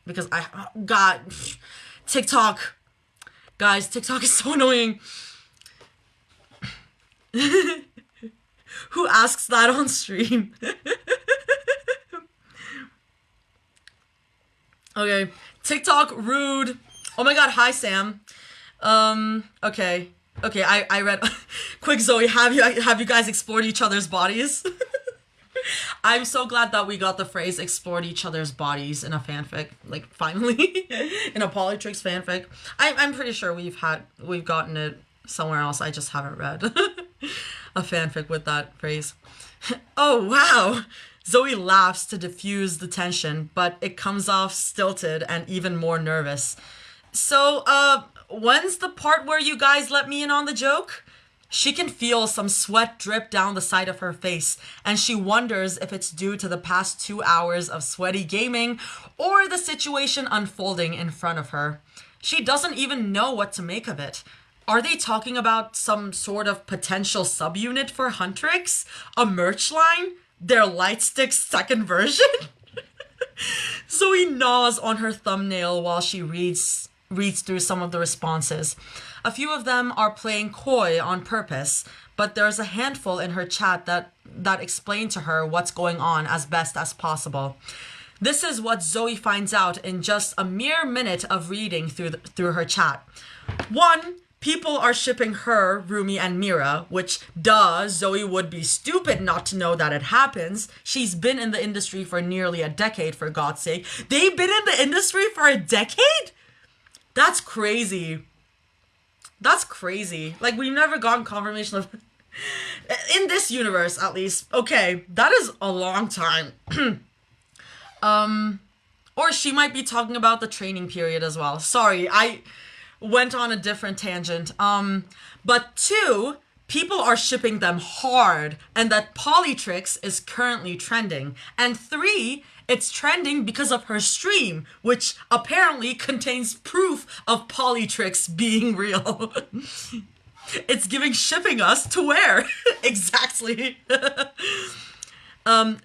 because God, TikTok. Guys, TikTok is so annoying. Who asks that on stream? Okay, TikTok rude. Oh my god, hi Sam. Okay, I read. Quick Zoe, have you guys explored each other's bodies? I'm so glad that we got the phrase explored each other's bodies in a fanfic, like finally, in a Polytrix fanfic. I'm pretty sure we've gotten it somewhere else. I just haven't read a fanfic with that phrase. Oh wow, Zoe laughs to diffuse the tension, but it comes off stilted and even more nervous. So, when's the part where you guys let me in on the joke? She can feel some sweat drip down the side of her face, and she wonders if it's due to the past 2 hours of sweaty gaming or the situation unfolding in front of her. She doesn't even know what to make of it. Are they talking about some sort of potential subunit for Huntrix? A merch line? Their Lightstick second version? Zoe gnaws on her thumbnail while she reads through some of the responses. A few of them are playing coy on purpose, but there's a handful in her chat that explain to her what's going on as best as possible. This is what Zoe finds out in just a mere minute of reading through her chat. 1, people are shipping her, Rumi, and Mira, which, duh, Zoe would be stupid not to know that it happens. She's been in the industry for nearly a decade, for God's sake. They've been in the industry for a decade? That's crazy. That's crazy. Like, we've never gotten confirmation of... in this universe, at least. Okay, that is a long time. Or she might be talking about the training period as well. Sorry, I went on a different tangent. But 2, people are shipping them hard, and that Polytrix is currently trending. And 3, it's trending because of her stream, which apparently contains proof of Polytrix being real. It's giving shipping us to where? Exactly.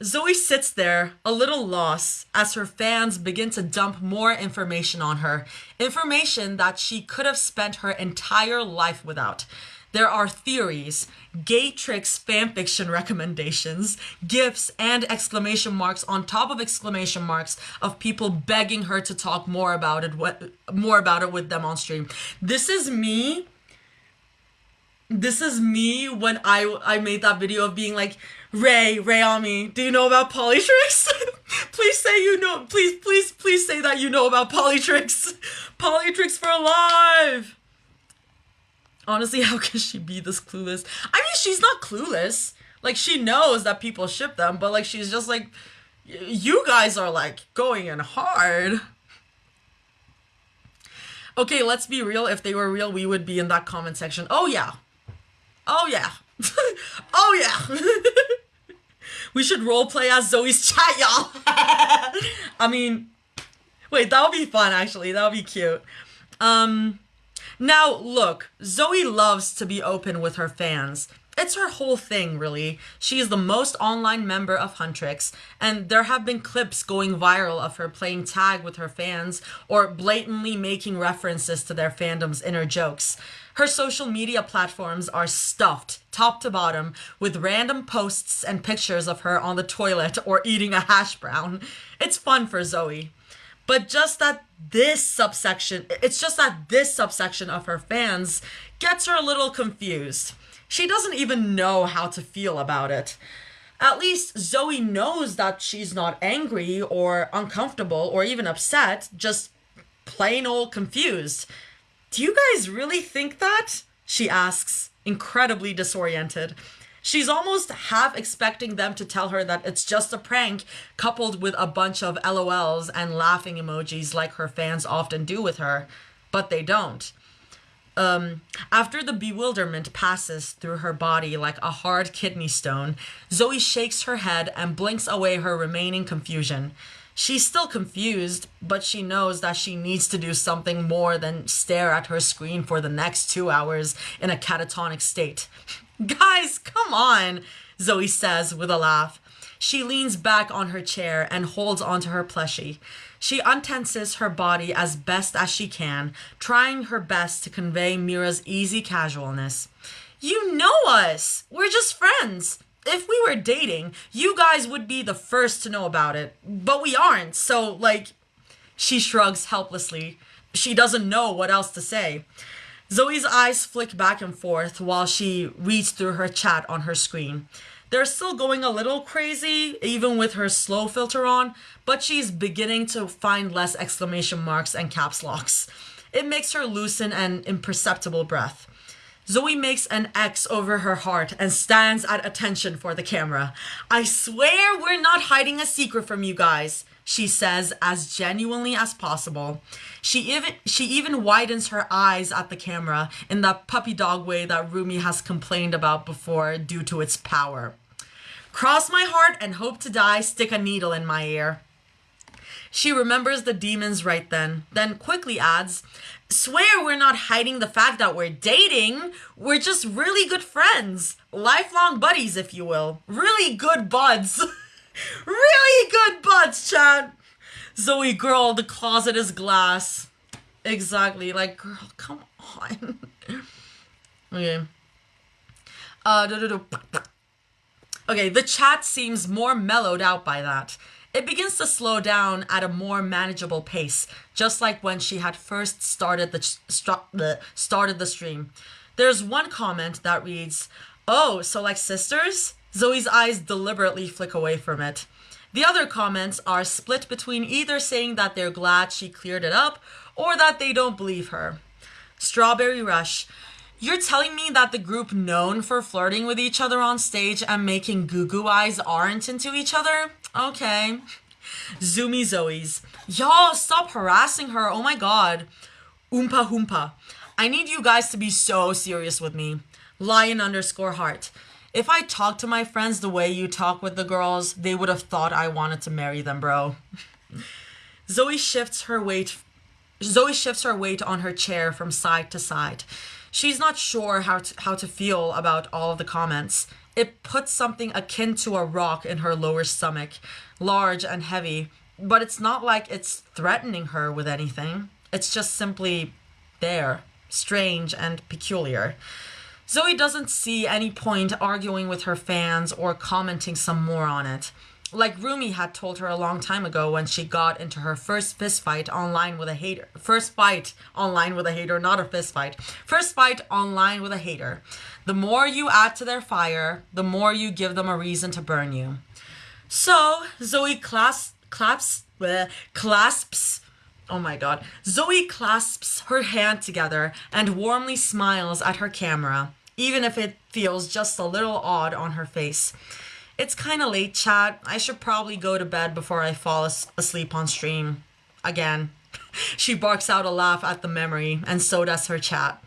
Zoe sits there, a little lost, as her fans begin to dump more information on her. Information that she could have spent her entire life without. There are theories, Gaytrix fanfiction recommendations, gifs, and exclamation marks on top of exclamation marks of people begging her to talk more about it with them on stream. This is me when I made that video of being like, Ray on me, do you know about Polytrix? Please say you know, please say that you know about Polytrix. Polytrix for life. Honestly, how can she be this clueless? I mean, she's not clueless. Like, she knows that people ship them, but like, she's just like, you guys are like going in hard. Okay, let's be real. If they were real, we would be in that comment section. Oh yeah. Oh yeah. Oh yeah. We should roleplay as Zoe's chat, y'all. I mean, wait, that would be fun, actually. That would be cute. Now, look, Zoe loves to be open with her fans. It's her whole thing, really. She is the most online member of Huntrix, and there have been clips going viral of her playing tag with her fans or blatantly making references to their fandom's inner jokes. Her social media platforms are stuffed, top to bottom, with random posts and pictures of her on the toilet or eating a hash brown. It's fun for Zoe. But just that this subsection of her fans gets her a little confused. She doesn't even know how to feel about it. At least Zoe knows that she's not angry or uncomfortable or even upset, just plain old confused. Do you guys really think that? She asks, incredibly disoriented. She's almost half expecting them to tell her that it's just a prank, coupled with a bunch of LOLs and laughing emojis like her fans often do with her, but they don't. After the bewilderment passes through her body like a hard kidney stone, Zoe shakes her head and blinks away her remaining confusion. She's still confused, but she knows that she needs to do something more than stare at her screen for the next 2 hours in a catatonic state. Guys, come on, Zoe says with a laugh. She leans back on her chair and holds onto her plushie. She untenses her body as best as she can, trying her best to convey Mira's easy casualness. You know us! We're just friends! If we were dating, you guys would be the first to know about it. But we aren't, so, like... She shrugs helplessly. She doesn't know what else to say. Zoe's eyes flick back and forth while she reads through her chat on her screen. They're still going a little crazy, even with her slow filter on, but she's beginning to find less exclamation marks and caps locks. It makes her loosen an imperceptible breath. Zoe makes an X over her heart and stands at attention for the camera. I swear we're not hiding a secret from you guys, she says as genuinely as possible. She even widens her eyes at the camera in that puppy dog way that Rumi has complained about before due to its power. Cross my heart and hope to die, stick a needle in my ear. She remembers the demons right then quickly adds, swear we're not hiding the fact that we're dating. We're just really good friends. Lifelong buddies, if you will. Really good buds. Really good buds, chat. Zoe, girl, the closet is glass. Exactly. Like, girl, come on. Okay. Okay, the chat seems more mellowed out by that. It begins to slow down at a more manageable pace, just like when she had first started the stream. There's one comment that reads, "Oh, so like sisters?" Zoe's eyes deliberately flick away from it. The other comments are split between either saying that they're glad she cleared it up or that they don't believe her. Strawberry Rush. You're telling me that the group known for flirting with each other on stage and making goo-goo eyes aren't into each other? Okay. Zoomy Zoes. Y'all, stop harassing her. Oh my god. Oompa Hoompa. I need you guys to be so serious with me. Lion_heart. If I talked to my friends the way you talk with the girls, they would have thought I wanted to marry them, bro. Zoe shifts her weight on her chair from side to side. She's not sure how to feel about all of the comments. It puts something akin to a rock in her lower stomach, large and heavy, but it's not like it's threatening her with anything. It's just simply there, strange and peculiar. Zoe doesn't see any point arguing with her fans or commenting some more on it. Like Rumi had told her a long time ago when she got into her first fight online with a hater. First fight online with a hater, not a fist fight. First fight online with a hater. The more you add to their fire, the more you give them a reason to burn you. So, Zoe clasps her hand together and warmly smiles at her camera, even if it feels just a little odd on her face. It's kind of late, chat. I should probably go to bed before I fall asleep on stream. Again. She barks out a laugh at the memory, and so does her chat.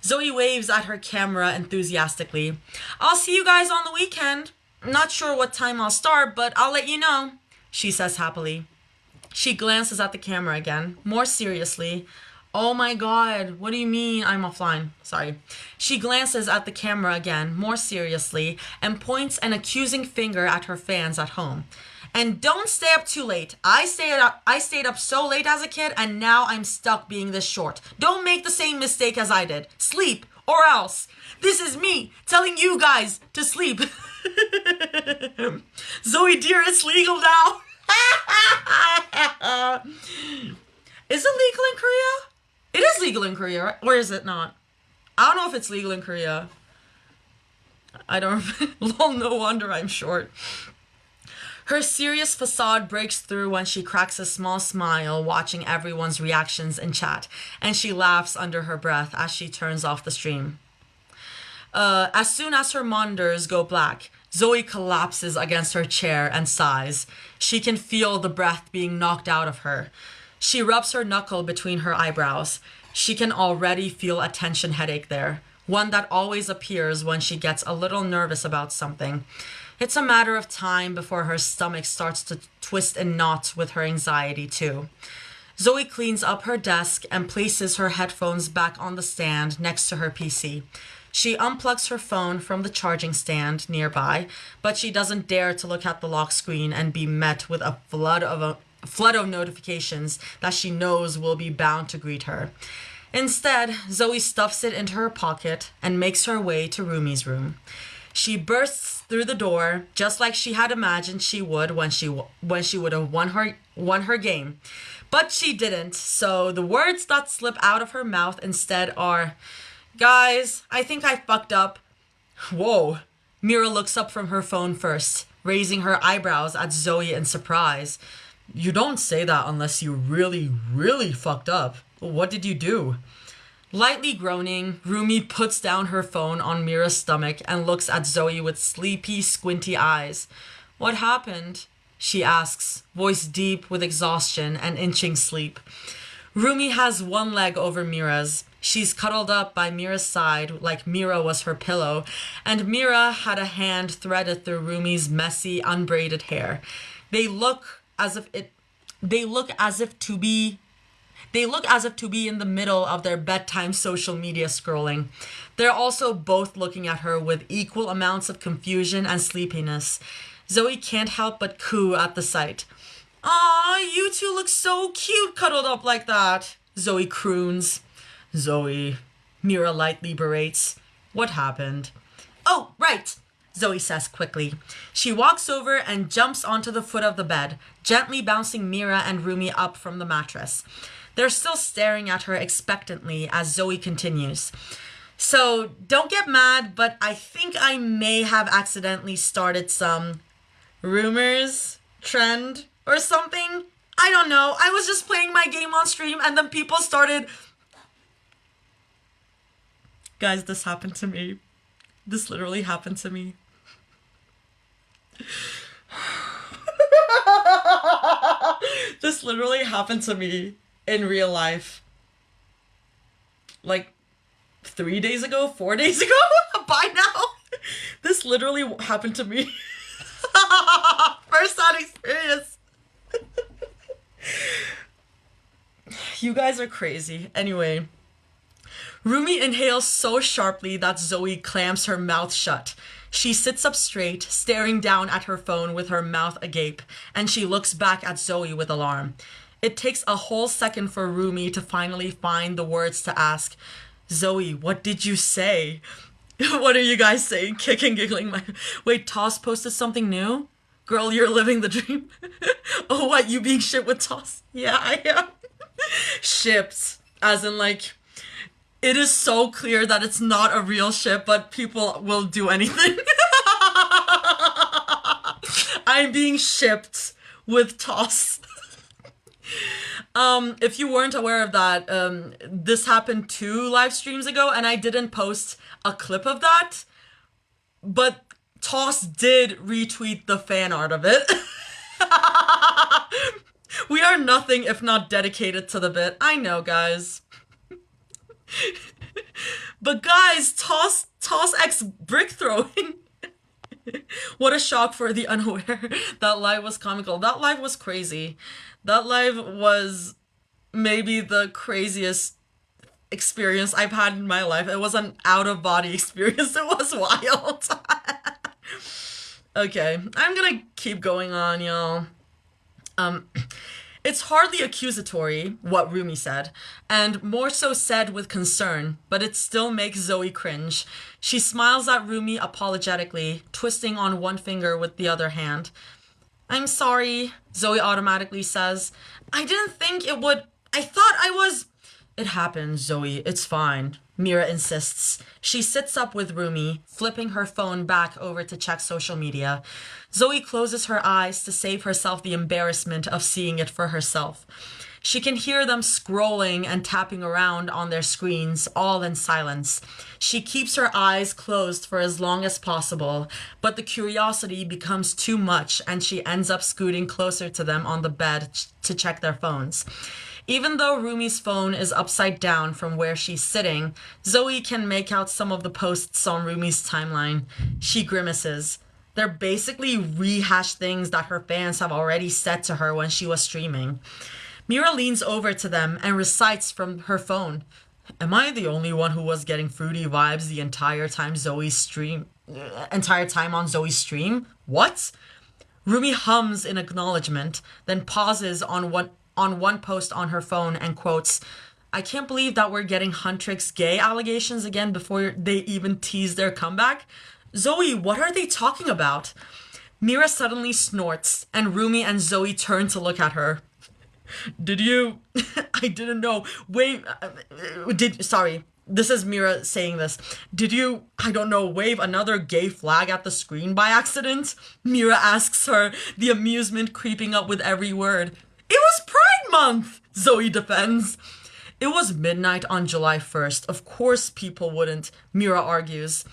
Zoe waves at her camera enthusiastically. I'll see you guys on the weekend. Not sure what time I'll start, but I'll let you know, she says happily. She glances at the camera again, more seriously. Oh my god, what do you mean I'm offline? Sorry. She glances at the camera again, more seriously, and points an accusing finger at her fans at home. And don't stay up too late. I stayed up so late as a kid, and now I'm stuck being this short. Don't make the same mistake as I did. Sleep, or else. This is me telling you guys to sleep. Zoe dear, it's legal now. Is it legal in Korea? It is legal in Korea, right? Or is it not? I don't know if it's legal in Korea. I don't. No wonder I'm short. Her serious facade breaks through when she cracks a small smile watching everyone's reactions in chat, and she laughs under her breath as she turns off the stream. As soon as her monitors go black, Zoe collapses against her chair and sighs. She can feel the breath being knocked out of her. She rubs her knuckle between her eyebrows. She can already feel a tension headache there, one that always appears when she gets a little nervous about something. It's a matter of time before her stomach starts to twist in knots with her anxiety too. Zoe cleans up her desk and places her headphones back on the stand next to her PC. She unplugs her phone from the charging stand nearby, but she doesn't dare to look at the lock screen and be met with a flood of notifications that she knows will be bound to greet her. Instead, Zoe stuffs it into her pocket and makes her way to Rumi's room. She bursts through the door just like she had imagined she would when she would have won her game. But she didn't, so the words that slip out of her mouth instead are, "Guys, I think I fucked up." Whoa. Mira looks up from her phone first, raising her eyebrows at Zoe in surprise. You don't say that unless you really, really fucked up. What did you do? Lightly groaning, Rumi puts down her phone on Mira's stomach and looks at Zoe with sleepy, squinty eyes. What happened? She asks, voice deep with exhaustion and inching sleep. Rumi has one leg over Mira's. She's cuddled up by Mira's side like Mira was her pillow, and Mira had a hand threaded through Rumi's messy, unbraided hair. They look as if to be in the middle of their bedtime social media scrolling. They're also both looking at her with equal amounts of confusion and sleepiness. Zoe can't help but coo at the sight. Aw, you two look so cute cuddled up like that, Zoe croons. Zoe, Mira lightly berates. What happened? Oh, right, Zoe says quickly. She walks over and jumps onto the foot of the bed, gently bouncing Mira and Rumi up from the mattress. They're still staring at her expectantly as Zoe continues. So, don't get mad, but I think I may have accidentally started some rumors, trend, or something. I don't know. I was just playing my game on stream and then people started... Guys, this happened to me. This literally happened to me. This literally happened to me in real life. Like 3 days ago, 4 days ago, by now. This literally happened to me. First hand experience. You guys are crazy. Anyway. Rumi inhales so sharply that Zoe clamps her mouth shut. She sits up straight, staring down at her phone with her mouth agape, and she looks back at Zoe with alarm. It takes a whole second for Rumi to finally find the words to ask, Zoe, what did you say? What are you guys saying? Kicking, giggling. Wait, Toss posted something new? Girl, you're living the dream. Oh, what, you being shipped with Toss? Yeah, I am. Shipped, as in like... It is so clear that it's not a real ship, but people will do anything. I'm being shipped with Toss. If you weren't aware of that, this happened 2 live streams ago, and I didn't post a clip of that, but Toss did retweet the fan art of it. We are nothing if not dedicated to the bit. I know, guys. But guys, Toss X brick throwing. What a shock for the unaware. That live was comical. That live was crazy. That live was maybe the craziest experience I've had in my life. It was an out-of-body experience. It was wild. Okay, I'm gonna keep going on, y'all. It's hardly accusatory, what Rumi said, and more so said with concern, but it still makes Zoe cringe. She smiles at Rumi apologetically, twisting on one finger with the other hand. I'm sorry, Zoe automatically says. I didn't think it would... I thought I was... It happened, Zoe. It's fine. Mira insists. She sits up with Rumi, flipping her phone back over to check social media. Zoe closes her eyes to save herself the embarrassment of seeing it for herself. She can hear them scrolling and tapping around on their screens, all in silence. She keeps her eyes closed for as long as possible, but the curiosity becomes too much and she ends up scooting closer to them on the bed to check their phones. Even though Rumi's phone is upside down from where she's sitting, Zoe can make out some of the posts on Rumi's timeline. She grimaces. They're basically rehashed things that her fans have already said to her when she was streaming. Mira leans over to them and recites from her phone. Am I the only one who was getting fruity vibes the entire time on Zoe's stream? What? Rumi hums in acknowledgement, then pauses on one post on her phone and quotes, I can't believe that we're getting Huntrix gay allegations again before they even tease their comeback. Zoe, what are they talking about? Mira suddenly snorts, and Rumi and Zoe turn to look at her. Did you... I didn't know. Wait, sorry. This is Mira saying this. Did you, I don't know, wave another gay flag at the screen by accident? Mira asks her, the amusement creeping up with every word. It was Pride Month, Zoe defends. It was midnight on July 1st. Of course people wouldn't, Mira argues.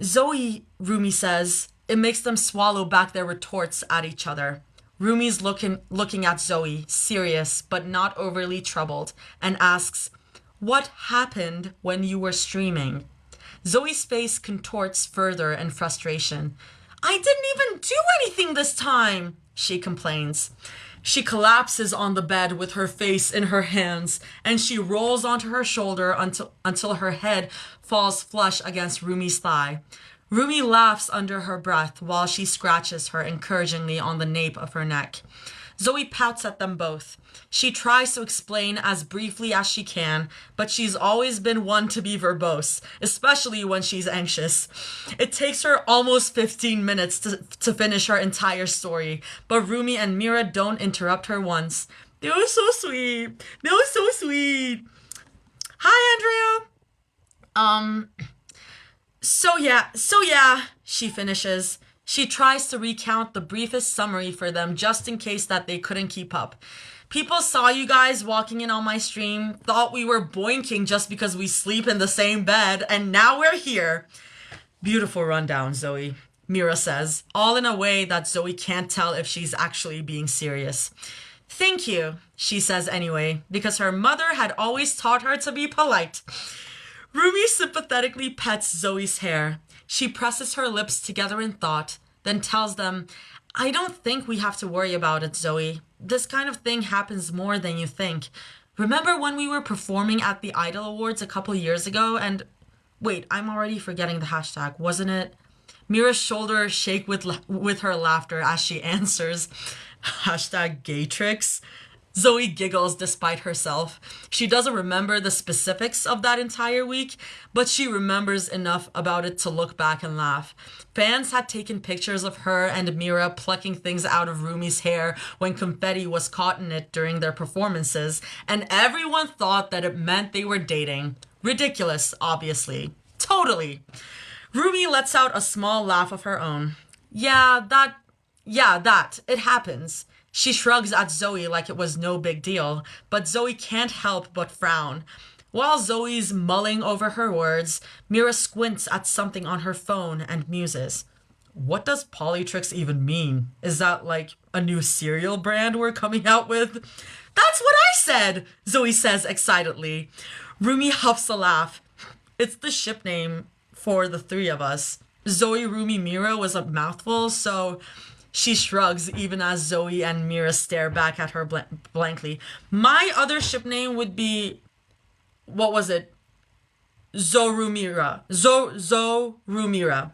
Zoe, Rumi says, it makes them swallow back their retorts at each other. Rumi's looking at Zoe, serious but not overly troubled, and asks, what happened when you were streaming? Zoe's face contorts further in frustration. I didn't even do anything this time, she complains. She collapses on the bed with her face in her hands, and she rolls onto her shoulder until her head falls flush against Rumi's thigh. Rumi laughs under her breath while she scratches her encouragingly on the nape of her neck. Zoe pouts at them both. She tries to explain as briefly as she can, but she's always been one to be verbose, especially when she's anxious. It takes her almost 15 minutes to finish her entire story, but Rumi and Mira don't interrupt her once. They were so sweet. They were so sweet. Hi, Andrea. So yeah, she finishes. She tries to recount the briefest summary for them just in case that they couldn't keep up. People saw you guys walking in on my stream, thought we were boinking just because we sleep in the same bed, and now we're here. Beautiful rundown, Zoe, Mira says, all in a way that Zoe can't tell if she's actually being serious. Thank you, she says anyway, because her mother had always taught her to be polite. Rumi sympathetically pets Zoe's hair. She presses her lips together in thought, then tells them, I don't think we have to worry about it, Zoe. This kind of thing happens more than you think. Remember when we were performing at the Idol Awards a couple years ago and... Wait, I'm already forgetting the hashtag, wasn't it? Mira's shoulders shake with her laughter as she answers, hashtag gay tricks. Zoe giggles despite herself. She doesn't remember the specifics of that entire week, but she remembers enough about it to look back and laugh. Fans had taken pictures of her and Mira plucking things out of Rumi's hair when confetti was caught in it during their performances, and everyone thought that it meant they were dating. Ridiculous, obviously. Totally. Rumi lets out a small laugh of her own. Yeah, that, it happens. She shrugs at Zoe like it was no big deal, but Zoe can't help but frown. While Zoe's mulling over her words, Mira squints at something on her phone and muses. What does Polytrix even mean? Is that like a new cereal brand we're coming out with? That's what I said, Zoe says excitedly. Rumi huffs a laugh. It's the ship name for the three of us. Zoe, Rumi, Mira was a mouthful, so... She shrugs even as Zoe and Mira stare back at her blankly. My other ship name would be... What was it? Zorumira. Zorumira.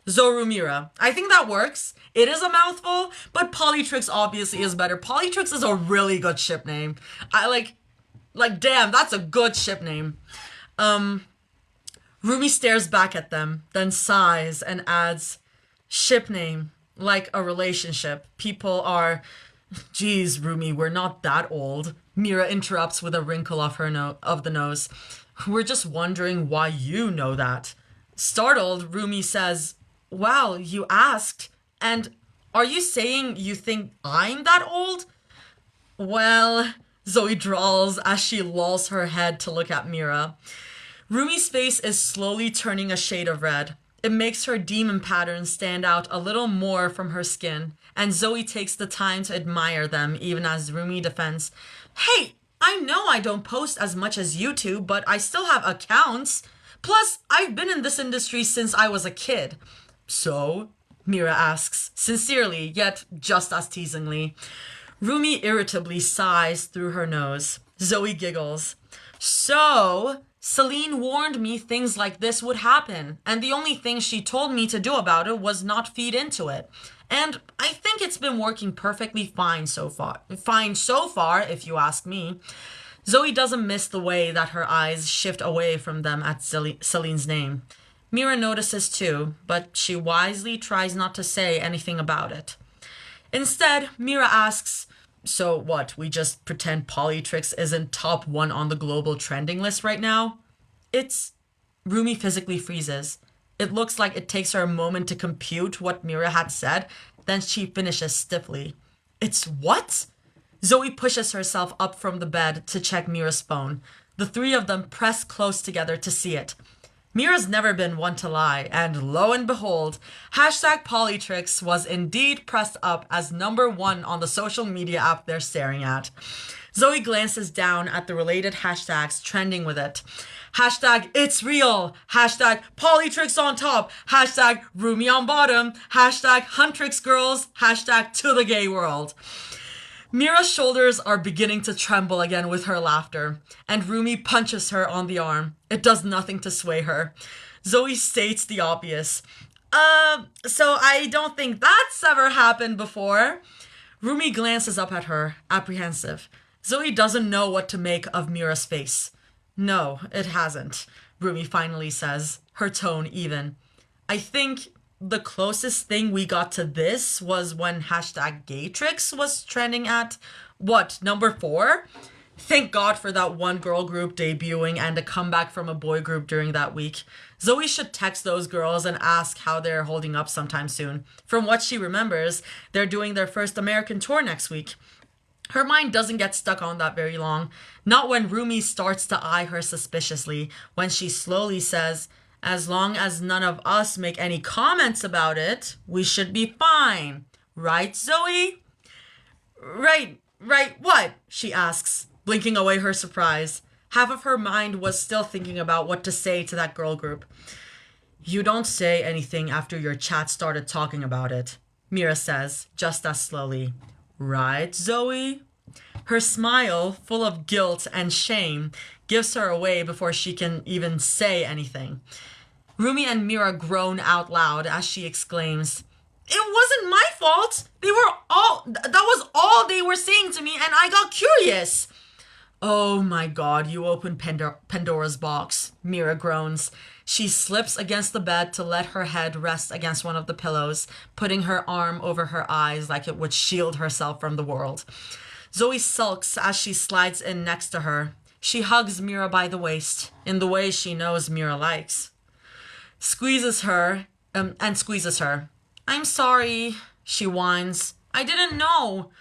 Zorumira. I think that works. It is a mouthful, but Polytrix obviously is better. Polytrix is a really good ship name. I like damn, that's a good ship name. Rumi stares back at them, then sighs and adds... Ship name, like a relationship. People are... Geez, Rumi, we're not that old. Mira interrupts with a wrinkle of the nose. We're just wondering why you know that. Startled, Rumi says, wow, you asked? And are you saying you think I'm that old? Well, Zoe drawls as she lolls her head to look at Mira. Rumi's face is slowly turning a shade of red. It makes her demon patterns stand out a little more from her skin, and Zoe takes the time to admire them even as Rumi defends. Hey, I know I don't post as much as you two, but I still have accounts. Plus, I've been in this industry since I was a kid. So? Mira asks, sincerely, yet just as teasingly. Rumi irritably sighs through her nose. Zoe giggles. So... Celine warned me things like this would happen, and the only thing she told me to do about it was not feed into it. And I think it's been working perfectly fine so far. Fine so far, if you ask me. Zoe doesn't miss the way that her eyes shift away from them at Celine's name. Mira notices too, but she wisely tries not to say anything about it. Instead, Mira asks, so what, we just pretend Polytrix isn't top 1 on the global trending list right now? Rumi physically freezes. It looks like it takes her a moment to compute what Mira had said, then she finishes stiffly. It's what? Zoe pushes herself up from the bed to check Mira's phone. The three of them press close together to see it. Mira's never been one to lie, and lo and behold, hashtag Polytrix was indeed pressed up as #1 on the social media app they're staring at. Zoe glances down at the related hashtags trending with it. Hashtag it's real, hashtag Polytrix on top, hashtag Rumi on bottom, hashtag Huntrix girls, hashtag to the gay world. Mira's shoulders are beginning to tremble again with her laughter, and Rumi punches her on the arm. It does nothing to sway her. Zoe states the obvious. So I don't think that's ever happened before. Rumi glances up at her, apprehensive. Zoe doesn't know what to make of Mira's face. No, it hasn't, Rumi finally says, her tone even. I think the closest thing we got to this was when hashtag Gaytrix was trending at, what, #4? Thank God for that one girl group debuting and a comeback from a boy group during that week. Zoe should text those girls and ask how they're holding up sometime soon. From what she remembers, they're doing their first American tour next week. Her mind doesn't get stuck on that very long. Not when Rumi starts to eye her suspiciously, when she slowly says, as long as none of us make any comments about it, we should be fine. Right, Zoe? Right, what? She asks, blinking away her surprise. Half of her mind was still thinking about what to say to that girl group. You don't say anything after your chat started talking about it, Mira says, just as slowly. Right, Zoe? Her smile, full of guilt and shame, gives her away before she can even say anything. Rumi and Mira groan out loud as she exclaims, It wasn't my fault! That was all they were saying to me and I got curious! Oh my God, you opened Pandora's box, Mira groans. She slips against the bed to let her head rest against one of the pillows, putting her arm over her eyes like it would shield herself from the world. Zoe sulks as she slides in next to her. She hugs Mira by the waist, in the way she knows Mira likes. Squeezes her. I'm sorry, she whines. I didn't know.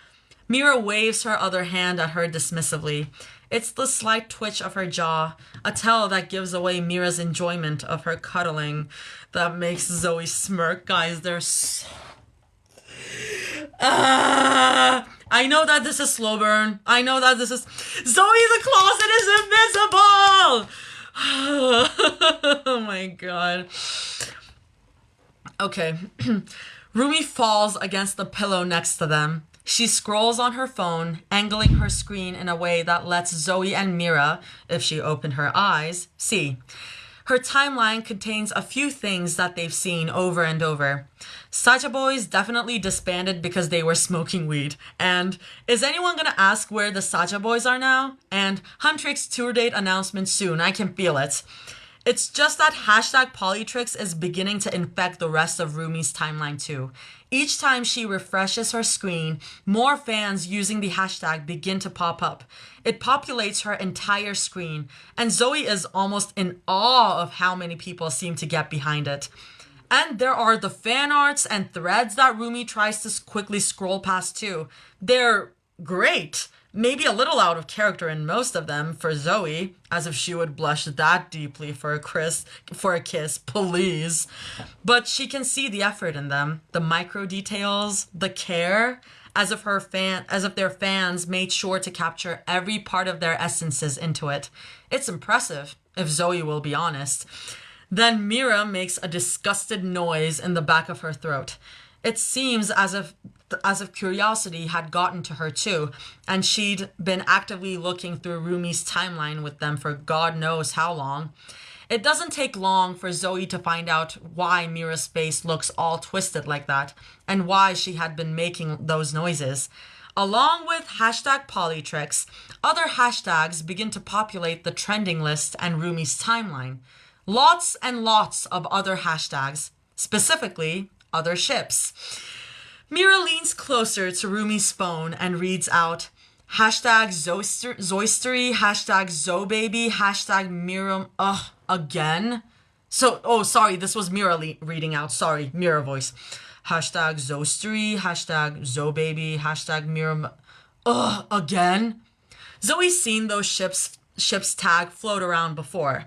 Mira waves her other hand at her dismissively. It's the slight twitch of her jaw, a tell that gives away Mira's enjoyment of her cuddling, that makes Zoe smirk. Guys, I know that this is slow burn. Zoe, the closet is invisible! Oh my God. Okay. Rumi falls against the pillow next to them. She scrolls on her phone, angling her screen in a way that lets Zoe and Mira, if she opened her eyes, see. Her timeline contains a few things that they've seen over and over. Sacha Boys definitely disbanded because they were smoking weed. And is anyone gonna ask where the Sacha Boys are now? And Huntrix tour date announcement soon, I can feel it. It's just that hashtag Polytrix is beginning to infect the rest of Rumi's timeline too. Each time she refreshes her screen, more fans using the hashtag begin to pop up. It populates her entire screen, and Zoe is almost in awe of how many people seem to get behind it. And there are the fan arts and threads that Rumi tries to quickly scroll past too. They're great. Maybe a little out of character in most of them for Zoe, as if she would blush that deeply for a kiss, please. But she can see the effort in them, the micro details, the care, as if their fans made sure to capture every part of their essences into it. It's impressive, if Zoe will be honest. Then Mira makes a disgusted noise in the back of her throat. It seems as if curiosity had gotten to her too, and she'd been actively looking through Rumi's timeline with them for God knows how long. It doesn't take long for Zoe to find out why Mira's face looks all twisted like that, and why she had been making those noises. Along with hashtag Polytrix, other hashtags begin to populate the trending list and Rumi's timeline. Lots and lots of other hashtags, specifically other ships. Mira leans closer to Rumi's phone and reads out hashtag Zoistery, hashtag Zobaby, hashtag Mira, again? Sorry, this was Mira reading out, sorry, Mira voice. Hashtag Zoistery, hashtag Zobaby, hashtag Mira, Ugh, again? Zoe's seen those ships tag float around before.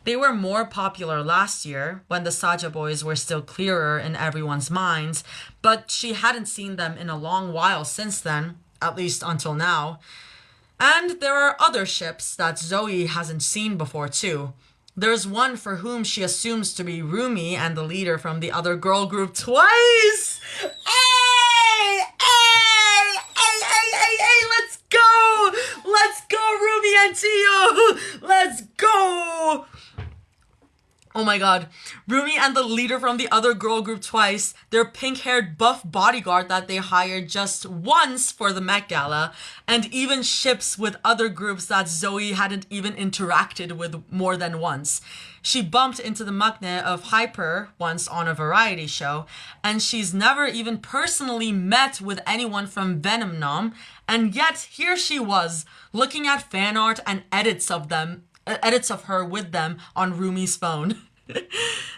They were more popular last year when the Saja boys were still clearer in everyone's minds, but she hadn't seen them in a long while since then, at least until now. And there are other ships that Zoe hasn't seen before too. There's one for whom she assumes to be Rumi and the leader from the other girl group twice. Hey! Hey! Hey! Hey! Hey! Hey! Let's go! Let's go, Rumi and Tio! Let's go! Oh my god. Rumi and the leader from the other girl group twice, their pink-haired buff bodyguard that they hired just once for the Met Gala, and even ships with other groups that Zoe hadn't even interacted with more than once. She bumped into the Maknae of Hyper once on a variety show, and she's never even personally met with anyone from Venom Nom, and yet here she was, looking at fan art and edits of her with them on Rumi's phone.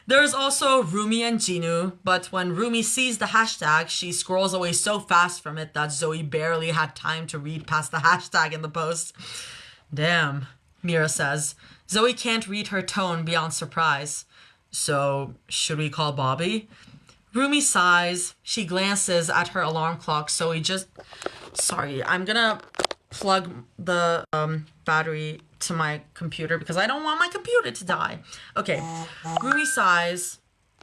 There's also Rumi and Jinu, but when Rumi sees the hashtag, she scrolls away so fast from it that Zoe barely had time to read past the hashtag in the post. Damn, Mira says. Zoe can't read her tone beyond surprise. So, should we call Bobby? Rumi sighs. She glances at her alarm clock, so Sorry, I'm gonna plug the battery to my computer because I don't want my computer to die. Okay, Rumi sighs.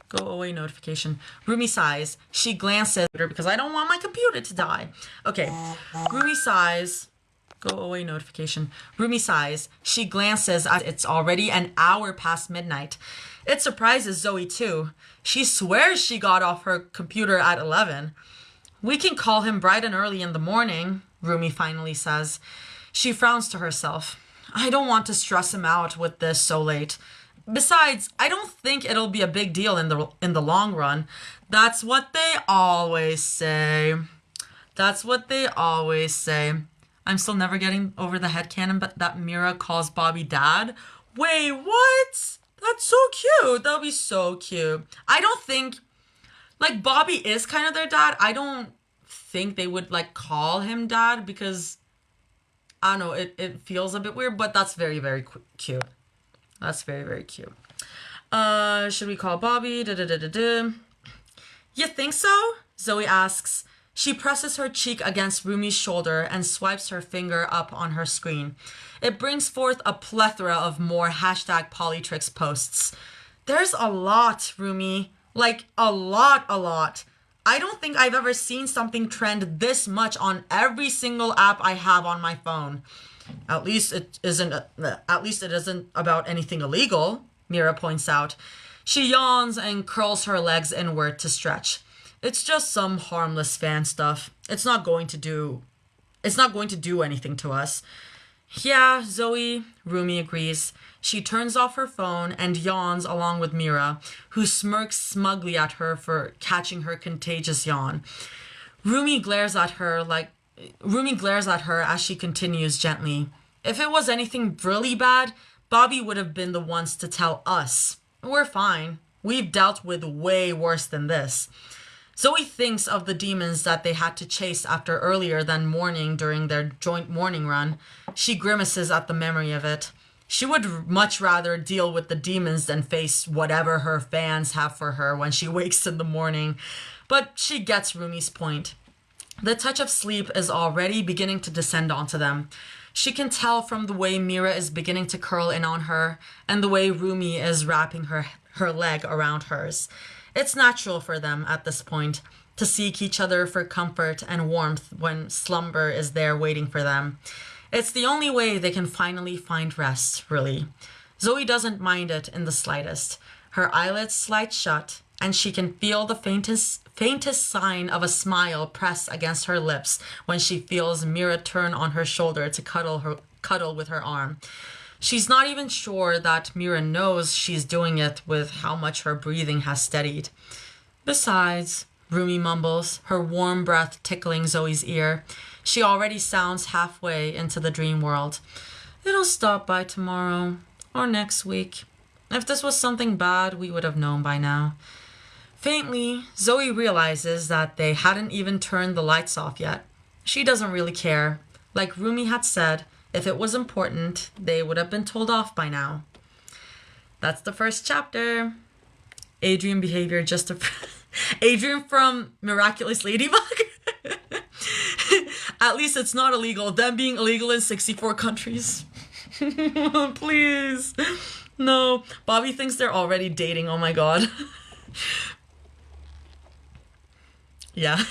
Go away notification. Rumi sighs. She glances because I don't want my computer to die. Okay, Rumi sighs. Go away notification. Rumi sighs. She glances at it's already an hour past midnight. It surprises Zoe too. She swears she got off her computer at 11. We can call him bright and early in the morning, Rumi finally says. She frowns to herself. I don't want to stress him out with this so late. Besides, I don't think it'll be a big deal in the long run. That's what they always say. That's what they always say. I'm still never getting over the headcanon, but that Mira calls Bobby dad. Wait, what? That's so cute. That'll be so cute. I don't think, like, Bobby is kind of their dad. I don't think they would, like, call him dad because, I don't know, it feels a bit weird, but that's very, very cute. That's very, very cute. Should we call Bobby? You think so? Zoe asks. She presses her cheek against Rumi's shoulder and swipes her finger up on her screen. It brings forth a plethora of more hashtag Polytrix posts. There's a lot, Rumi. Like, a lot. I don't think I've ever seen something trend this much on every single app I have on my phone. At least it isn't about anything illegal, Mira points out. She yawns and curls her legs inward to stretch. It's just some harmless fan stuff. It's not going to do anything to us. Yeah, Zoe, Rumi agrees. She turns off her phone and yawns along with Mira, who smirks smugly at her for catching her contagious yawn. Rumi glares at her as she continues gently. If it was anything really bad, Bobby would have been the ones to tell us. We're fine. We've dealt with way worse than this. Zoe thinks of the demons that they had to chase after earlier that morning during their joint morning run. She grimaces at the memory of it. She would much rather deal with the demons than face whatever her fans have for her when she wakes in the morning. But she gets Rumi's point. The touch of sleep is already beginning to descend onto them. She can tell from the way Mira is beginning to curl in on her and the way Rumi is wrapping her leg around hers. It's natural for them at this point to seek each other for comfort and warmth when slumber is there waiting for them. It's the only way they can finally find rest, really. Zoe doesn't mind it in the slightest. Her eyelids slide shut, and she can feel the faintest sign of a smile press against her lips when she feels Mira turn on her shoulder to cuddle with her arm. She's not even sure that Mira knows she's doing it with how much her breathing has steadied. Besides, Rumi mumbles, her warm breath tickling Zoe's ear. She already sounds halfway into the dream world. It'll stop by tomorrow or next week. If this was something bad, we would have known by now. Faintly, Zoe realizes that they hadn't even turned the lights off yet. She doesn't really care. Like Rumi had said, if it was important, they would have been told off by now. That's the first chapter. Adrian behavior just a... Adrian from Miraculous Ladybug? At least it's not illegal. Them being illegal in 64 countries. Please. No. Bobby thinks they're already dating. Oh my god. Yeah.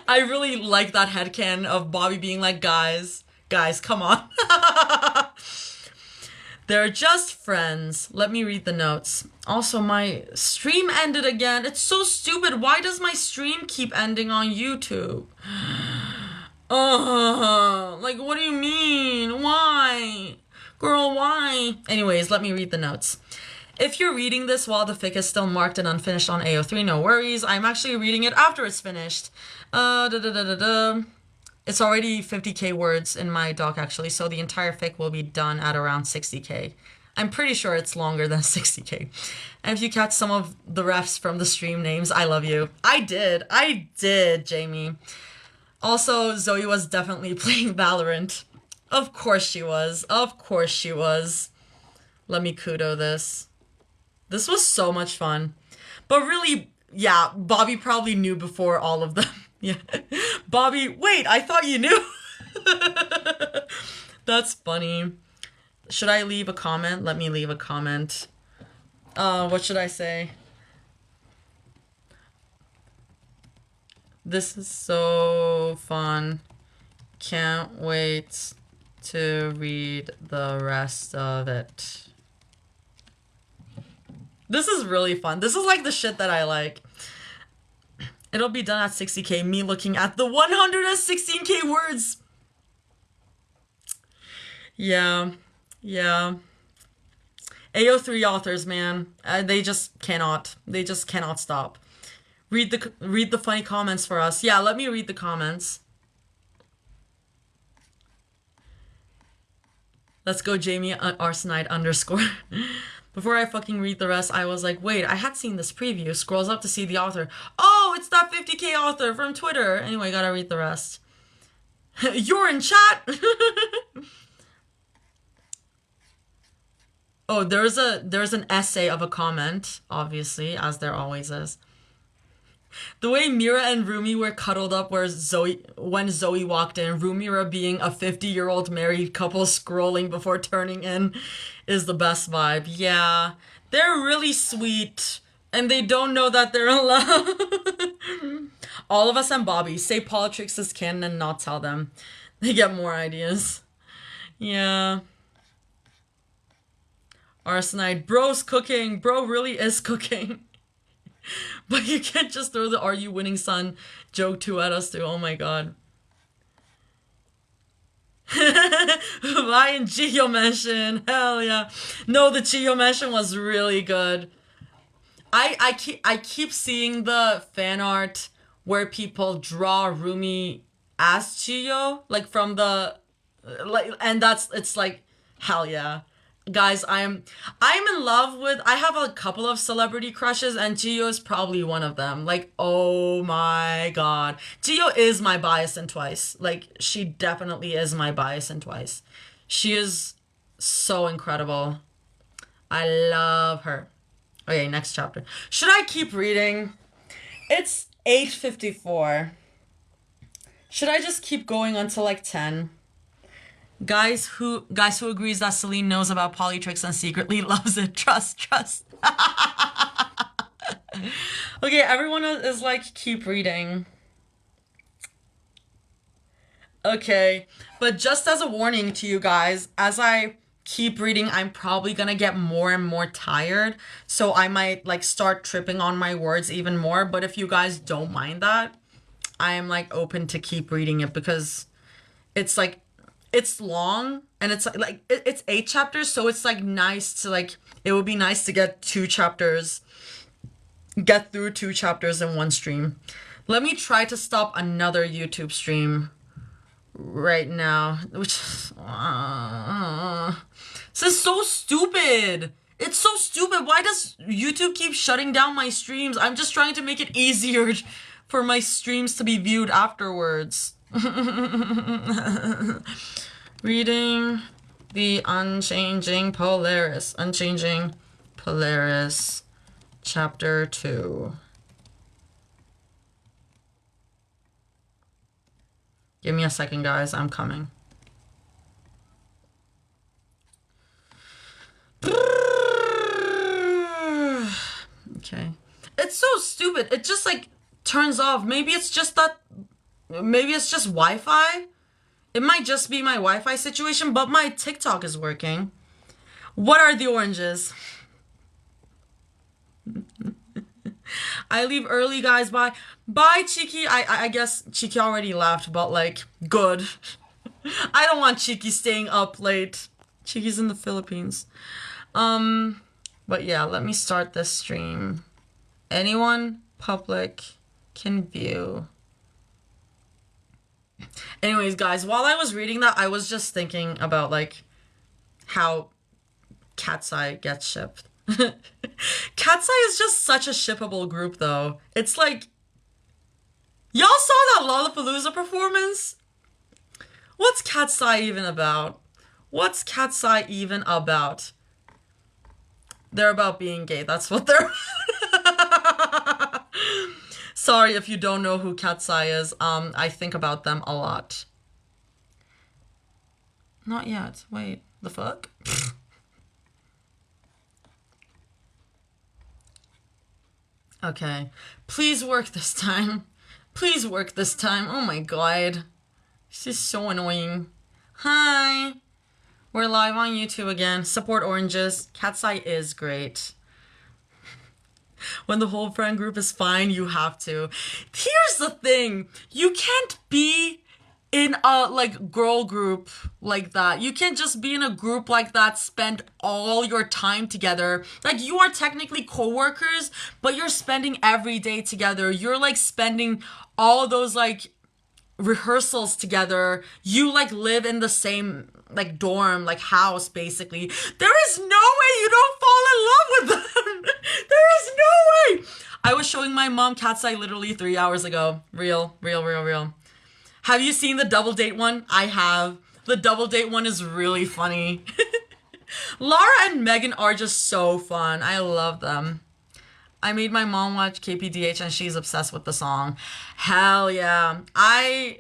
I really like that headcanon of Bobby being like, guys, come on. They're just friends. Let me read the notes. Also, my stream ended again. It's so stupid. Why does my stream keep ending on YouTube? Like, what do you mean? Why? Girl, why? Anyways, let me read the notes. If you're reading this while the fic is still marked and unfinished on AO3, no worries. I'm actually reading it after it's finished. It's already 50k words in my doc, actually, so the entire fic will be done at around 60k. I'm pretty sure it's longer than 60k. And if you catch some of the refs from the stream names, I love you. I did, Jamie. Also, Zoe was definitely playing Valorant. Of course she was. Of course she was. Let me kudo this. This was so much fun. But really, yeah, Bobby probably knew before all of them. Yeah. Bobby, wait, I thought you knew. That's funny. Should I leave a comment? Let me leave a comment. What should I say? This is so fun. Can't wait to read the rest of it. This is really fun. This is like the shit that I like. It'll be done at 60k, me looking at the 116k words. Yeah. AO3 authors, man. They just cannot stop. Read the funny comments for us. Yeah, let me read the comments. Let's go, Jamie Arsenide _ Before I fucking read the rest, I was like, wait, I had seen this preview. Scrolls up to see the author. Oh, it's that 50k author from Twitter. Anyway, gotta read the rest. You're in chat! Oh, there's an essay of a comment, obviously, as there always is. The way Mira and Rumi were cuddled up when Zoe walked in, Rumira being a 50-year-old married couple scrolling before turning in, is the best vibe. Yeah, they're really sweet, and they don't know that they're in love. All of us and Bobby say politics is canon and not tell them. They get more ideas. Yeah. Arsenide, bro's cooking. Bro really is cooking. But you can't just throw the "Are you winning, son?" joke too at us too. Oh my god. Ryan Geo mention. Hell yeah. No, the Geo mention was really good. I keep seeing the fan art where people draw Rumi as Geo, like from the and it's like, hell yeah. Guys, I'm in love with, I have a couple of celebrity crushes, and Gio is probably one of them. Like, oh my god. Gio is my bias in Twice. Like, she definitely is my bias in Twice. She is so incredible. I love her. Okay, next chapter. Should I keep reading? It's 8:54. Should I just keep going until like 10? Guys who agrees that Celine knows about polytricks and secretly loves it. Trust. Okay, everyone is like, keep reading. Okay, but just as a warning to you guys, as I keep reading, I'm probably gonna get more and more tired, so I might like start tripping on my words even more. But if you guys don't mind that, I am like open to keep reading it, because it's like, it's long, and it's like it's 8 chapters, so it's like nice to like, it would be nice to get through 2 chapters in one stream. Let me try to stop another YouTube stream right now, which this is so stupid. It's so stupid. Why does YouTube keep shutting down my streams? I'm just trying to make it easier for my streams to be viewed afterwards. Reading the Unchanging Polaris. Unchanging Polaris, Chapter 2. Give me a second, guys. I'm coming. Okay. It's so stupid. It just like turns off. Maybe it's just that. Maybe it's just Wi-Fi. It might just be my Wi-Fi situation, but my TikTok is working. What are the oranges? I leave early, guys. Bye. Bye, Cheeky. I guess Cheeky already left, but like, good. I don't want Cheeky staying up late. Cheeky's in the Philippines. But yeah, let me start this stream. Anyone public can view. Anyways, guys, while I was reading that, I was just thinking about, like, how Cat's Eye gets shipped. Cat's Eye is just such a shippable group, though. It's like... Y'all saw that Lollapalooza performance? What's Cat's Eye even about? What's Cat's Eye even about? They're about being gay. That's what they're... Sorry if you don't know who Cat's Eye is. I think about them a lot. Not yet. Wait, the fuck? Okay. Please work this time. Please work this time. Oh my god. This is so annoying. Hi. We're live on YouTube again. Support oranges. Cat's Eye is great. When the whole friend group is fine, you have to. Here's the thing. You can't be in a, like, girl group like that. You can't just be in a group like that, spend all your time together. Like, you are technically co-workers, but you're spending every day together. You're, like, spending all those, like, rehearsals together. You, like, live in the same, like, dorm, like, house, basically. There is no way you don't fall in love with them. There is no way. I was showing my mom Cat's Eye literally 3 hours ago. Real. Have you seen the double date one? I have. The double date one is really funny. Laura and Megan are just so fun. I love them. I made my mom watch KPDH and she's obsessed with the song. Hell yeah. I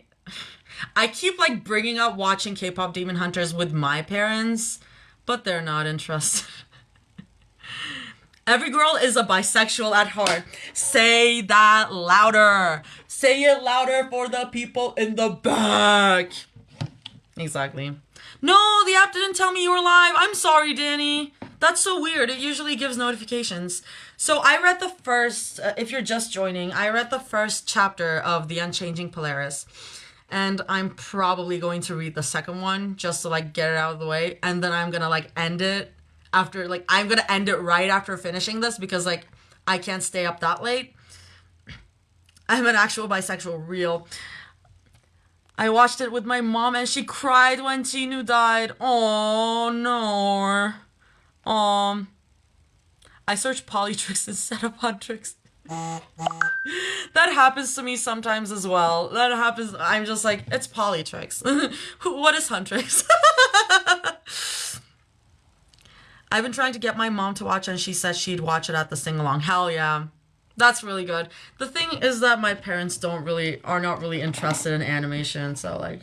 keep like bringing up watching K-pop Demon Hunters with my parents, but they're not interested. Every girl is a bisexual at heart. Say that louder. Say it louder for the people in the back. Exactly. No, the app didn't tell me you were live. I'm sorry, Danny. That's so weird. It usually gives notifications. So I read the first, if you're just joining, I read the first chapter of The Unchanging Polaris. And I'm probably going to read the second one just to like get it out of the way. And then I'm gonna like end it after, like, I'm gonna end it right after finishing this because like I can't stay up that late. I'm an actual bisexual, real. I watched it with my mom and she cried when Chinu died. Oh no. I searched Polytrix instead of Huntrix. That happens to me sometimes as well. That happens. I'm just like, it's Polytrix. What is Huntrix? I've been trying to get my mom to watch and she said she'd watch it at the sing-along. Hell yeah. That's really good. The thing is that my parents are not really interested in animation, so like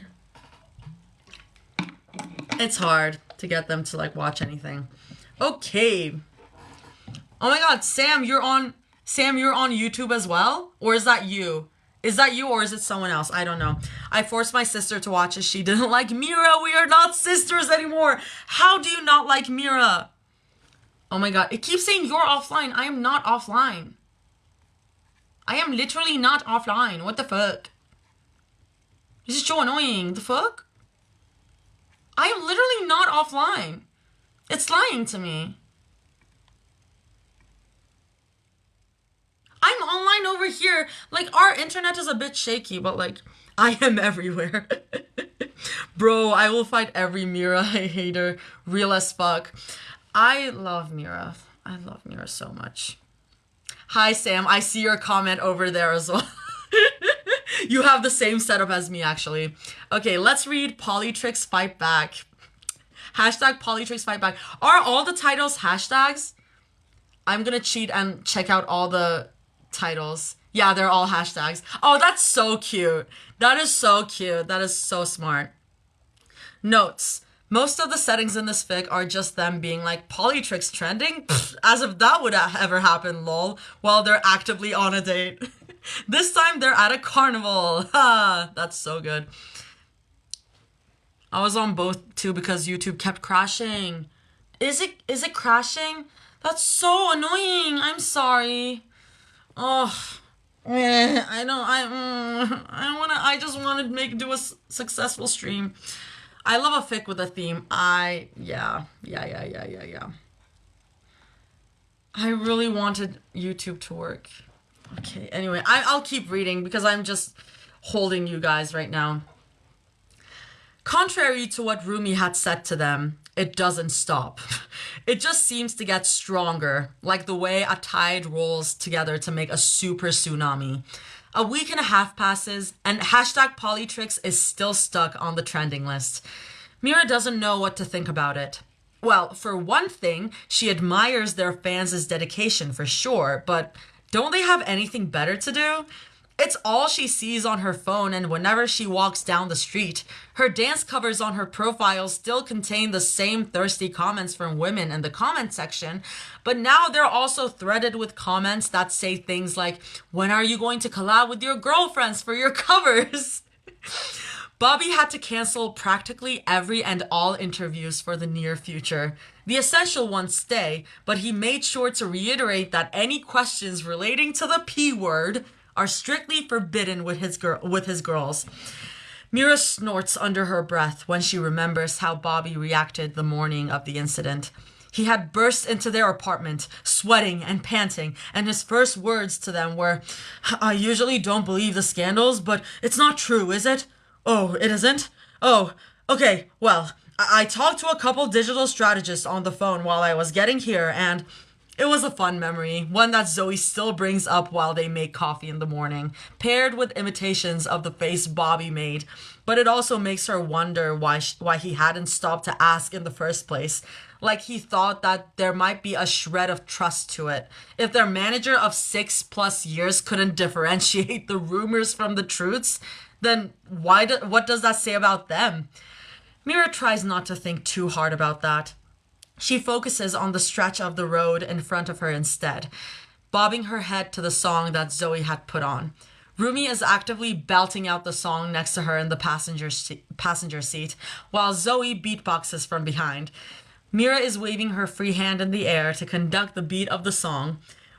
it's hard to get them to like watch anything. Okay. Oh my god, Sam, you're on YouTube as well? Or is that you? Is that you or is it someone else? I don't know. I forced my sister to watch it. She didn't like Mira. We are not sisters anymore. How do you not like Mira? Oh my god. It keeps saying you're offline. I am not offline. I am literally not offline. What the fuck? This is so annoying. The fuck? I am literally not offline. It's lying to me. I'm online over here. Like, our internet is a bit shaky, but like, I am everywhere. Bro, I will fight every Mira hater. Real as fuck. I love Mira. I love Mira so much. Hi, Sam. I see your comment over there as well. You have the same setup as me, actually. Okay, let's read Polytrix Fight Back. Hashtag Polytrix Fight Back. Are all the titles hashtags? I'm gonna cheat and check out all the titles. Yeah, they're all hashtags. Oh, that's so cute. That is so cute. That is so smart. Notes. Most of the settings in this fic are just them being like, Polytrix trending? Pfft, as if that would ever happen, lol, while they're actively on a date. This time they're at a carnival. Ha, that's so good. I was on both too because YouTube kept crashing. Is it crashing? That's so annoying. I'm sorry. Oh, I just want to do a successful stream. I love a fic with a theme. Yeah. I really wanted YouTube to work. Okay, anyway, I'll keep reading because I'm just holding you guys right now. Contrary to what Rumi had said to them, it doesn't stop. It just seems to get stronger, like the way a tide rolls together to make a super tsunami. A week and a half passes, and hashtag Polytrix is still stuck on the trending list. Mira doesn't know what to think about it. Well, for one thing, she admires their fans' dedication for sure, but don't they have anything better to do? It's all she sees on her phone, and whenever she walks down the street, her dance covers on her profile still contain the same thirsty comments from women in the comment section, but now they're also threaded with comments that say things like, when are you going to collab with your girlfriends for your covers? Bobby had to cancel practically every and all interviews for the near future. The essential ones stay, but he made sure to reiterate that any questions relating to the P word are strictly forbidden with his girls. Mira snorts under her breath when she remembers how Bobby reacted the morning of the incident. He had burst into their apartment, sweating and panting, and his first words to them were, I usually don't believe the scandals, but it's not true, is it? Oh, it isn't? Oh, okay, well, I talked to a couple digital strategists on the phone while I was getting here, and it was a fun memory, one that Zoe still brings up while they make coffee in the morning, paired with imitations of the face Bobby made. But it also makes her wonder why he hadn't stopped to ask in the first place. Like he thought that there might be a shred of trust to it. If their manager of 6+ years couldn't differentiate the rumors from the truths, then what does that say about them? Mira tries not to think too hard about that. She focuses on the stretch of the road in front of her instead, bobbing her head to the song that Zoe had put on. Rumi is actively belting out the song next to her in the passenger seat, while Zoe beatboxes from behind. Mira is waving her free hand in the air to conduct the beat of the song.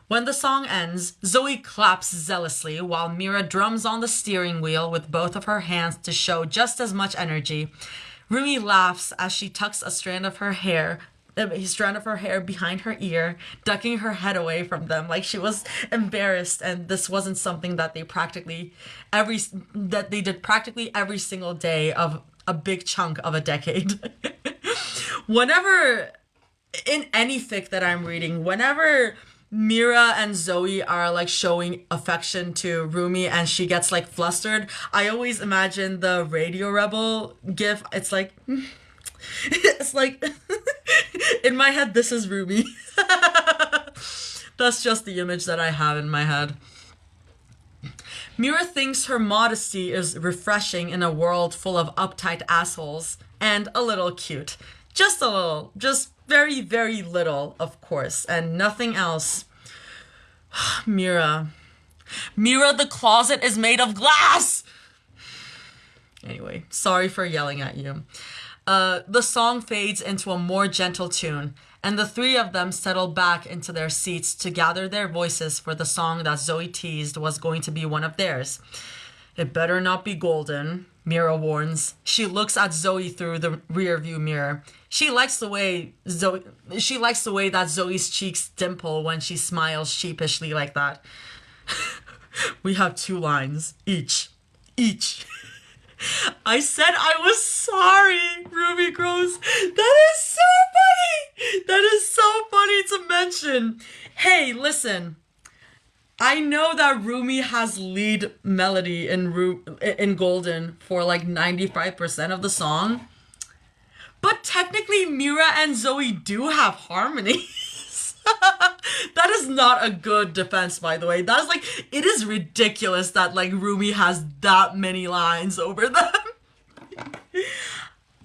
When the song ends, Zoe claps zealously while Mira drums on the steering wheel with both of her hands to show just as much energy. Rumi laughs as she tucks a strand of her hair behind her ear, ducking her head away from them like she was embarrassed, and this wasn't something that they did practically every single day of a big chunk of a decade. Whenever, in any fic that I'm reading, whenever Mira and Zoe are like showing affection to Rumi and she gets like flustered, I always imagine the Radio Rebel gif. It's like in my head, this is Rumi. That's just the image that I have in my head. Mira thinks her modesty is refreshing in a world full of uptight assholes and a little cute. Just a little. Just very, very little, of course, and nothing else. Mira, the closet is made of glass! Anyway, sorry for yelling at you. The song fades into a more gentle tune, and the three of them settle back into their seats to gather their voices for the song that Zoe teased was going to be one of theirs. It better not be golden, Mira warns. She looks at Zoe through the rearview mirror. She likes the way that Zoe's cheeks dimple when she smiles sheepishly like that. We have 2 lines, each. I said I was sorry, Ruby grows. That is so funny. That is so funny to mention. Hey, listen. I know that Rumi has lead melody in Golden for like 95% of the song. But technically, Mira and Zoe do have harmonies. That is not a good defense, by the way. That is like, it is ridiculous that like Rumi has that many lines over them.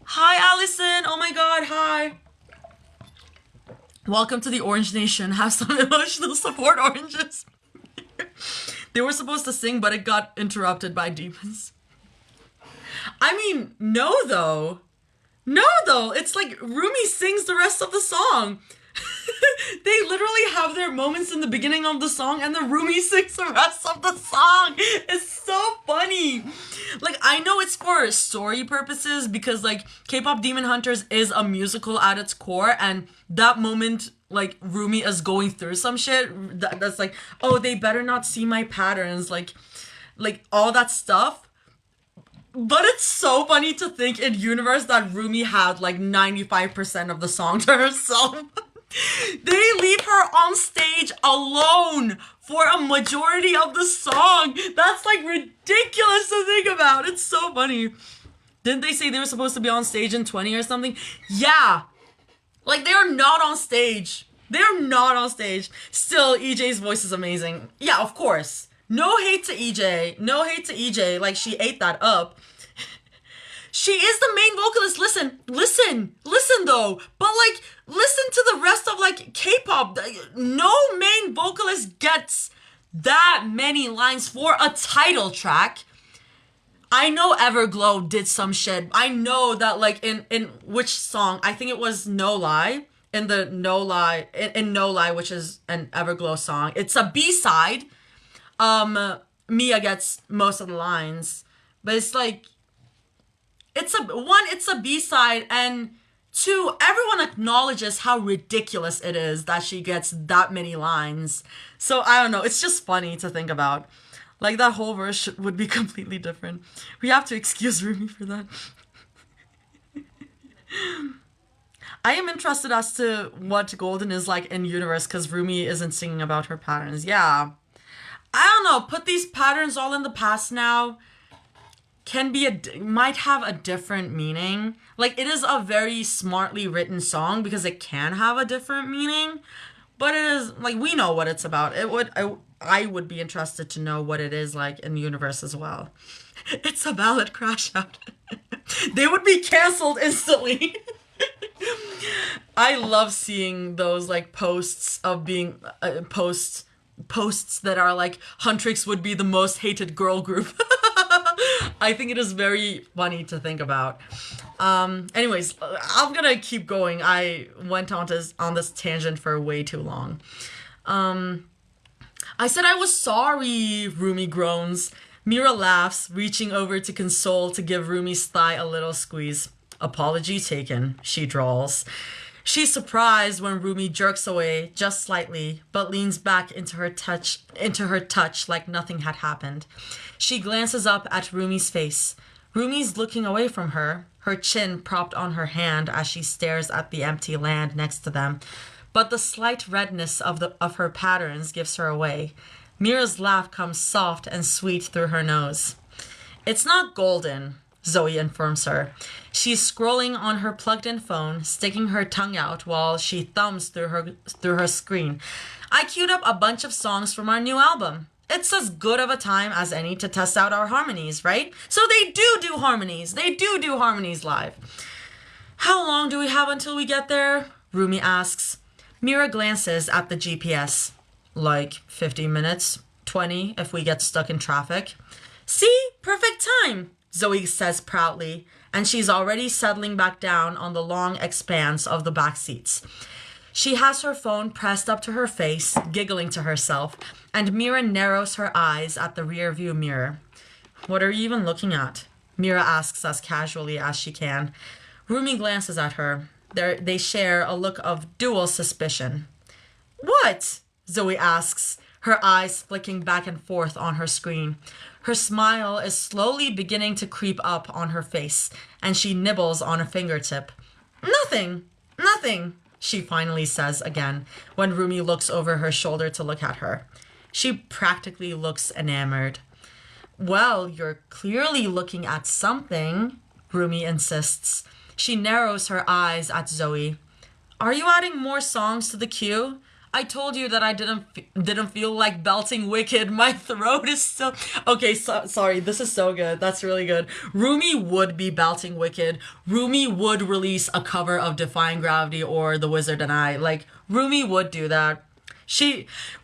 Hi, Allison. Oh my god, hi. Welcome to the Orange Nation. Have some emotional support, oranges. They were supposed to sing, but it got interrupted by demons. I mean, no, though. No, though. It's like Rumi sings the rest of the song. They literally have their moments in the beginning of the song, and then Rumi sings the rest of the song. It's so funny. Like, I know it's for story purposes because, like, K-pop Demon Hunters is a musical at its core, and that moment, like, Rumi is going through some shit that's like, oh, they better not see my patterns, like all that stuff. But it's so funny to think in universe that Rumi had like 95% of the song to herself. They leave her on stage alone for a majority of the song. That's like ridiculous to think about. It's so funny. Didn't they say they were supposed to be on stage in 20 or something? Yeah. Like, they are not on stage. They are not on stage. Still, EJ's voice is amazing. Yeah, of course. No hate to EJ. No hate to EJ. Like, she ate that up. She is the main vocalist. Listen though. But like, listen to the rest of like K-pop. No main vocalist gets that many lines for a title track. I know Everglow did some shit. I know that like in which song? I think it was No Lie. In the No Lie, in No Lie, which is an Everglow song. It's a B-side. Mia gets most of the lines. But it's like, it's a B-side, and two, everyone acknowledges how ridiculous it is that she gets that many lines. So I don't know, it's just funny to think about. Like, that whole verse would be completely different. We have to excuse Rumi for that. I am interested as to what Golden is like in universe, because Rumi isn't singing about her patterns. Yeah. I don't know, put these patterns all in the past now. Might have a different meaning. Like, it is a very smartly written song because it can have a different meaning, but it is like, we know what it's about. I would be interested to know what it is like in the universe as well. It's a ballad crash out. They would be canceled instantly. I love seeing those like posts of being posts that are like, Huntrix would be the most hated girl group. I think it is very funny to think about. Anyways, I'm gonna keep going. I went on this tangent for way too long. I said I was sorry, Rumi groans. Mira laughs, reaching over to console to give Rumi's thigh a little squeeze. Apology taken, she drawls. She's surprised when Rumi jerks away just slightly, but leans back into her touch like nothing had happened. She glances up at Rumi's face. Rumi's looking away from her, her chin propped on her hand as she stares at the empty land next to them. But the slight redness of her patterns gives her away. Mira's laugh comes soft and sweet through her nose. It's not Golden, Zoe informs her. She's scrolling on her plugged-in phone, sticking her tongue out while she thumbs through her screen. I queued up a bunch of songs from our new album. It's as good of a time as any to test out our harmonies, right? So they do harmonies. They do harmonies live. How long do we have until we get there? Rumi asks. Mira glances at the GPS. Like 50 minutes, 20 if we get stuck in traffic. See? Perfect time, Zoe says proudly, and she's already settling back down on the long expanse of the back seats. She has her phone pressed up to her face, giggling to herself, and Mira narrows her eyes at the rearview mirror. What are you even looking at? Mira asks as casually as she can. Rumi glances at her. They share a look of dual suspicion. What? Zoe asks, her eyes flicking back and forth on her screen. Her smile is slowly beginning to creep up on her face, and she nibbles on a fingertip. Nothing, she finally says again, when Rumi looks over her shoulder to look at her. She practically looks enamored. Well, you're clearly looking at something, Rumi insists. She narrows her eyes at Zoe. Are you adding more songs to the queue? I told you that I didn't feel like belting Wicked. My throat is still... Okay, sorry. This is so good. That's really good. Rumi would be belting Wicked. Rumi would release a cover of Defying Gravity or The Wizard and I. Like, Rumi would do that.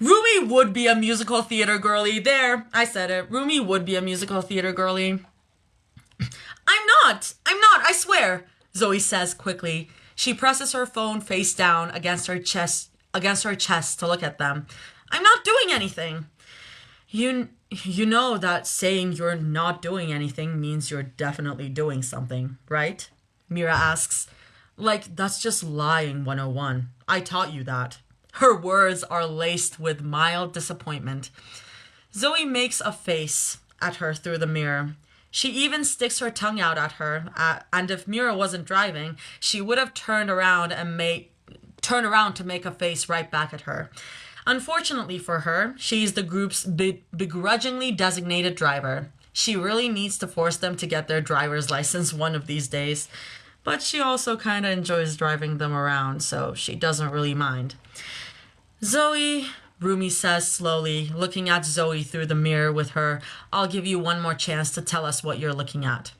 Rumi would be a musical theater girly. There, I said it. Rumi would be a musical theater girly. I'm not, I swear, Zoe says quickly. She presses her phone face down against her chest to look at them. I'm not doing anything. You know that saying you're not doing anything means you're definitely doing something, right? Mira asks. Like, that's just lying 101. I taught you that. Her words are laced with mild disappointment. Zoe makes a face at her through the mirror. She even sticks her tongue out at her, and if Mira wasn't driving, she would have turned around to make a face right back at her. Unfortunately for her, she's the group's begrudgingly designated driver. She really needs to force them to get their driver's license one of these days. But she also kind of enjoys driving them around, so she doesn't really mind. Zoe, Rumi says slowly, looking at Zoe through the mirror with her, I'll give you one more chance to tell us what you're looking at.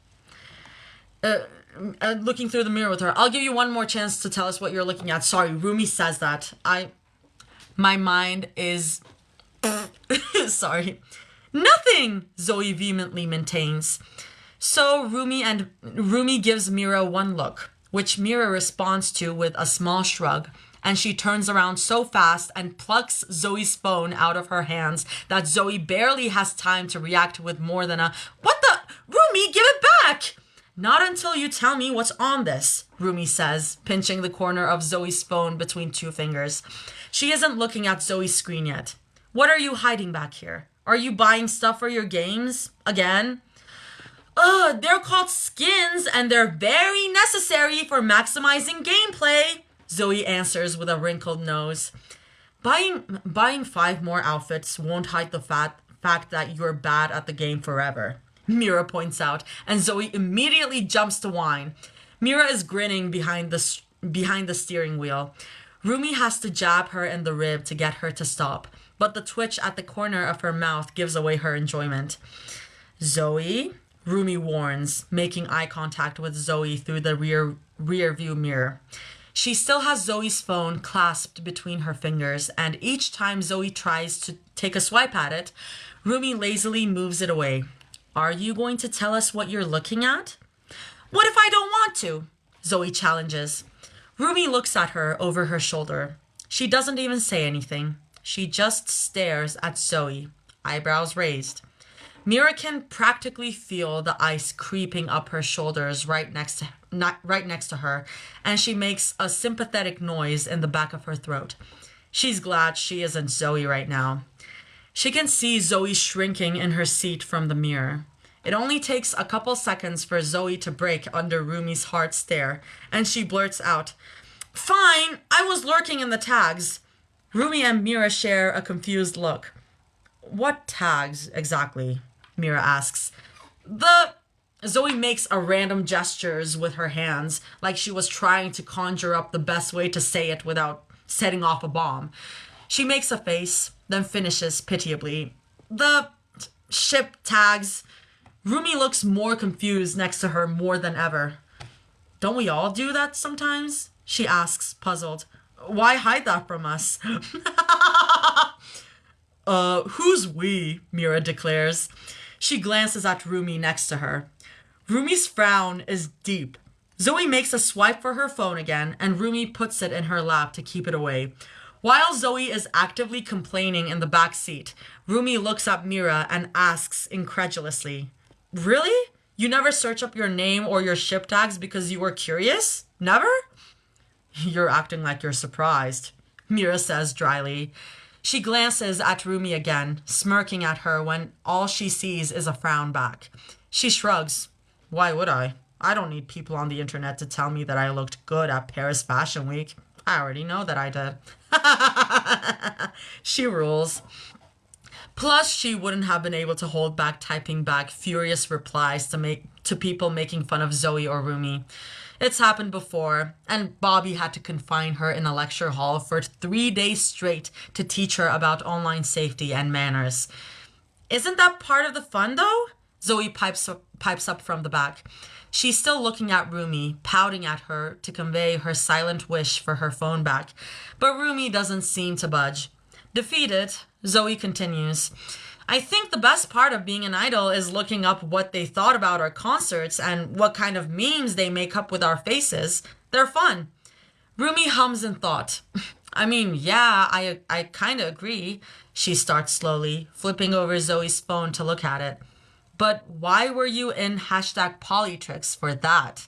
Looking through the mirror with her, I'll give you one more chance to tell us what you're looking at. Sorry, Rumi says that. My mind is... Sorry. Nothing, Zoe vehemently maintains. So Rumi gives Mira one look, which Mira responds to with a small shrug, and she turns around so fast and plucks Zoe's phone out of her hands that Zoe barely has time to react with more than a, "What the? Rumi, give it back!" Not until you tell me what's on this, Rumi says, pinching the corner of Zoe's phone between two fingers. She isn't looking at Zoe's screen yet. What are you hiding back here? Are you buying stuff for your games? Again? They're called skins and they're very necessary for maximizing gameplay, Zoe answers with a wrinkled nose. Buying 5 more outfits won't hide the fact that you're bad at the game forever, Mira points out, and Zoe immediately jumps to whine. Mira is grinning behind the steering wheel. Rumi has to jab her in the rib to get her to stop, but the twitch at the corner of her mouth gives away her enjoyment. Zoe, Rumi warns, making eye contact with Zoe through the rear view mirror. She still has Zoe's phone clasped between her fingers, and each time Zoe tries to take a swipe at it, Rumi lazily moves it away. Are you going to tell us what you're looking at? What if I don't want to? Zoe challenges. Rumi looks at her over her shoulder. She doesn't even say anything. She just stares at Zoe, eyebrows raised. Mira can practically feel the ice creeping up her shoulders right next to her, and she makes a sympathetic noise in the back of her throat. She's glad she isn't Zoe right now. She can see Zoe shrinking in her seat from the mirror. It only takes a couple seconds for Zoe to break under Rumi's hard stare, and she blurts out, "Fine, I was lurking in the tags." Rumi and Mira share a confused look. What tags, exactly? Mira asks. Zoe makes a random gestures with her hands, like she was trying to conjure up the best way to say it without setting off a bomb. She makes a face, then finishes pitiably. The ship tags. Rumi looks more confused next to her more than ever. Don't we all do that sometimes? She asks, puzzled. Why hide that from us? Who's we? Mira declares. She glances at Rumi next to her. Rumi's frown is deep. Zoe makes a swipe for her phone again, and Rumi puts it in her lap to keep it away. While Zoe is actively complaining in the back seat, Rumi looks at Mira and asks incredulously, "Really? You never search up your name or your ship tags because you were curious? Never?" "You're acting like you're surprised," Mira says dryly. She glances at Rumi again, smirking at her when all she sees is a frown back. She shrugs. Why would I? I don't need people on the internet to tell me that I looked good at Paris Fashion Week. I already know that I did. She rules. Plus, she wouldn't have been able to hold back typing back furious replies to people making fun of Zoe or Rumi. It's happened before, and Bobby had to confine her in a lecture hall for 3 days straight to teach her about online safety and manners. Isn't that part of the fun, though? Zoe pipes up from the back. She's still looking at Rumi, pouting at her to convey her silent wish for her phone back, but Rumi doesn't seem to budge. Defeated, Zoe continues, I think the best part of being an idol is looking up what they thought about our concerts and what kind of memes they make up with our faces. They're fun. Rumi hums in thought. I mean, yeah, I kind of agree. She starts slowly, flipping over Zoe's phone to look at it. But why were you in #polytricks for that?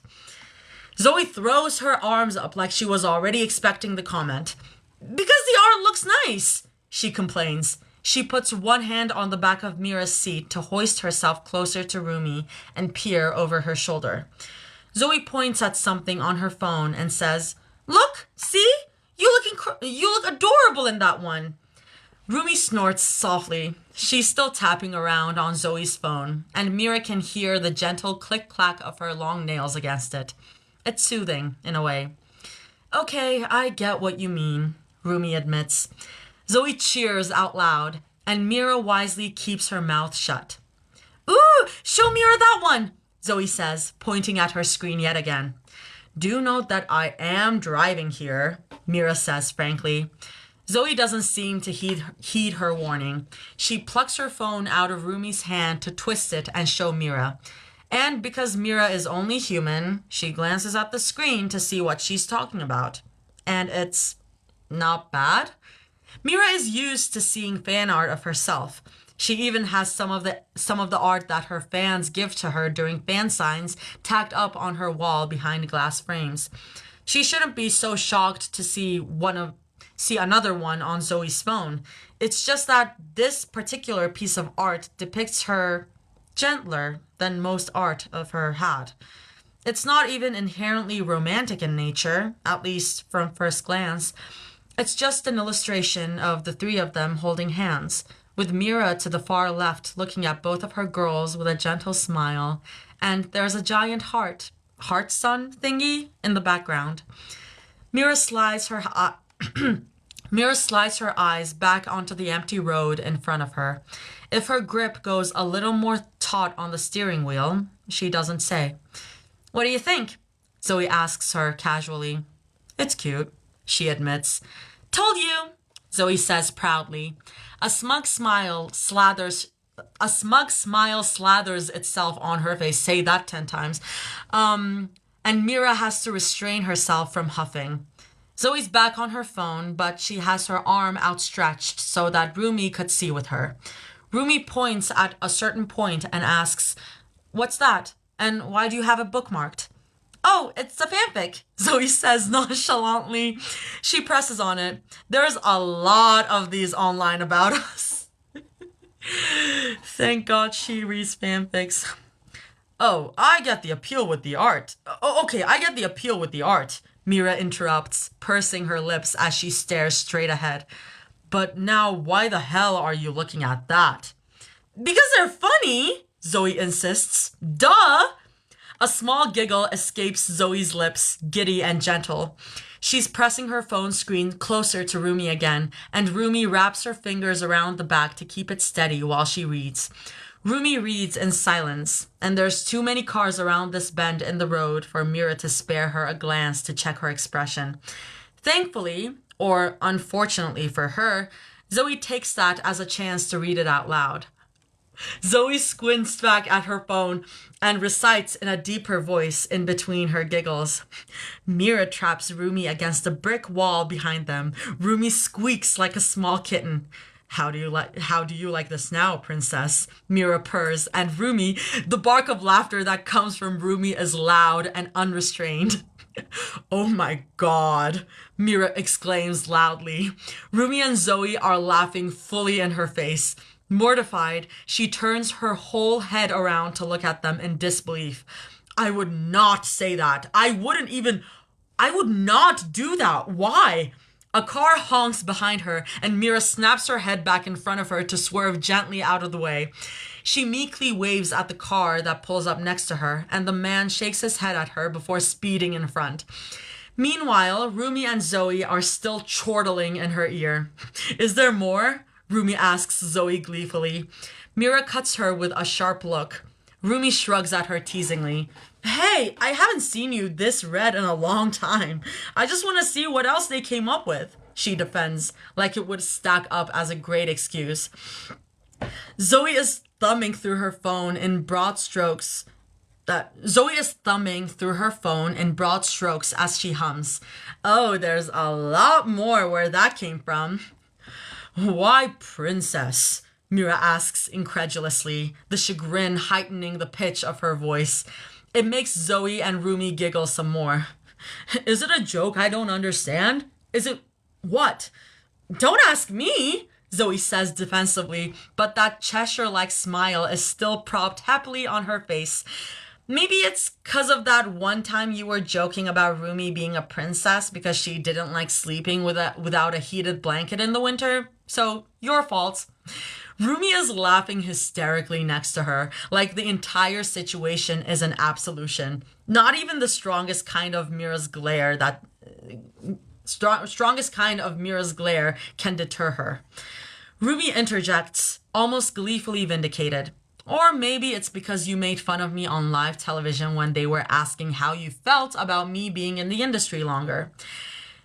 Zoe throws her arms up like she was already expecting the comment. Because the art looks nice, she complains. She puts one hand on the back of Mira's seat to hoist herself closer to Rumi and peer over her shoulder. Zoe points at something on her phone and says, Look, see? You look adorable in that one. Rumi snorts softly. She's still tapping around on Zoe's phone, and Mira can hear the gentle click-clack of her long nails against it. It's soothing, in a way. Okay, I get what you mean, Rumi admits. Zoe cheers out loud, and Mira wisely keeps her mouth shut. Ooh, show Mira that one, Zoe says, pointing at her screen yet again. Do note that I am driving here, Mira says frankly. Zoe doesn't seem to heed her warning. She plucks her phone out of Rumi's hand to twist it and show Mira. And because Mira is only human, she glances at the screen to see what she's talking about. And it's not bad. Mira is used to seeing fan art of herself. She even has some of the art that her fans give to her during fan signs tacked up on her wall behind glass frames. She shouldn't be so shocked to see another one on Zoe's phone. It's just that this particular piece of art depicts her gentler than most art of her had. It's not even inherently romantic in nature, at least from first glance. It's just an illustration of the three of them holding hands, with Mira to the far left looking at both of her girls with a gentle smile, and there's a giant heart sun thingy in the background. Mira slides her eyes back onto the empty road in front of her. If her grip goes a little more taut on the steering wheel, she doesn't say. What do you think? Zoe asks her casually. It's cute, she admits. Told you, Zoe says proudly. A smug smile slathers itself on her face. Say that 10 times. And Mira has to restrain herself from huffing. Zoe's back on her phone, but she has her arm outstretched so that Rumi could see with her. Rumi points at a certain point and asks, What's that? And why do you have it bookmarked? Oh, it's a fanfic, Zoe says nonchalantly. She presses on it. There's a lot of these online about us. Thank God she reads fanfics. Oh, I get the appeal with the art. Okay, I get the appeal with the art, Mira interrupts, pursing her lips as she stares straight ahead. But now why the hell are you looking at that? Because they're funny, Zoe insists. Duh! A small giggle escapes Zoe's lips, giddy and gentle. She's pressing her phone screen closer to Rumi again, and Rumi wraps her fingers around the back to keep it steady while she reads. Rumi reads in silence, and there's too many cars around this bend in the road for Mira to spare her a glance to check her expression. Thankfully, or unfortunately for her, Zoe takes that as a chance to read it out loud. Zoe squints back at her phone and recites in a deeper voice in between her giggles. Mira traps Rumi against a brick wall behind them. Rumi squeaks like a small kitten. How do you like this now, princess? Mira purrs, and Rumi, the bark of laughter that comes from Rumi is loud and unrestrained. Oh my God, Mira exclaims loudly. Rumi and Zoe are laughing fully in her face. Mortified, she turns her whole head around to look at them in disbelief. I would not say that. I would not do that. Why? A car honks behind her, and Mira snaps her head back in front of her to swerve gently out of the way. She meekly waves at the car that pulls up next to her, and the man shakes his head at her before speeding in front. Meanwhile, Rumi and Zoe are still chortling in her ear. Is there more? Rumi asks Zoe gleefully. Mira cuts her with a sharp look. Rumi shrugs at her teasingly. Hey, I haven't seen you this red in a long time. I just want to see what else they came up with, she defends, like it would stack up as a great excuse. Zoe is thumbing through her phone in broad strokes as she hums. Oh, there's a lot more where that came from. Why, princess? Mira asks incredulously, the chagrin heightening the pitch of her voice. It makes Zoe and Rumi giggle some more. Is it a joke I don't understand? Is it what? Don't ask me, Zoe says defensively, but that Cheshire-like smile is still propped happily on her face. Maybe it's because of that one time you were joking about Rumi being a princess because she didn't like sleeping without a heated blanket in the winter. So, your fault. Rumi is laughing hysterically next to her, like the entire situation is an absolution. Not even the strongest kind of Mira's glare can deter her. Rumi interjects, almost gleefully vindicated. Or maybe it's because you made fun of me on live television when they were asking how you felt about me being in the industry longer.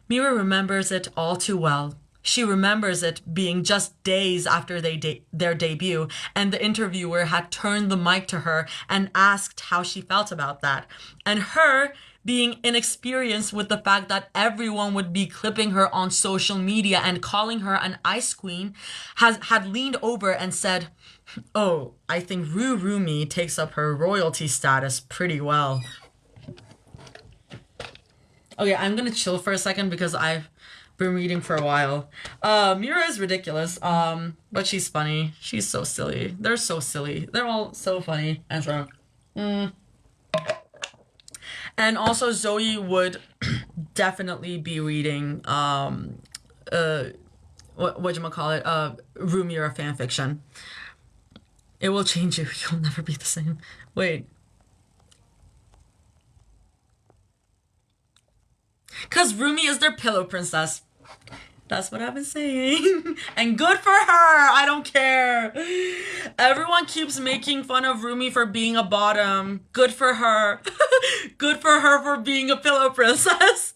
Mira remembers it all too well. She remembers it being just days after their debut, and the interviewer had turned the mic to her and asked how she felt about that. And her being inexperienced with the fact that everyone would be clipping her on social media and calling her an ice queen, had leaned over and said, "Oh, I think Rumi takes up her royalty status pretty well." Okay, I'm gonna chill for a second because I've been reading for a while. Mira is ridiculous, but she's funny. She's so silly. They're so silly. They're all so funny. And so, and also Zoe would definitely be reading, Rumira fanfiction. It will change you. You'll never be the same. Wait. Because Rumi is their pillow princess. That's what I've been saying. And good for her. I don't care. Everyone keeps making fun of Rumi for being a bottom. Good for her. Good for her for being a pillow princess.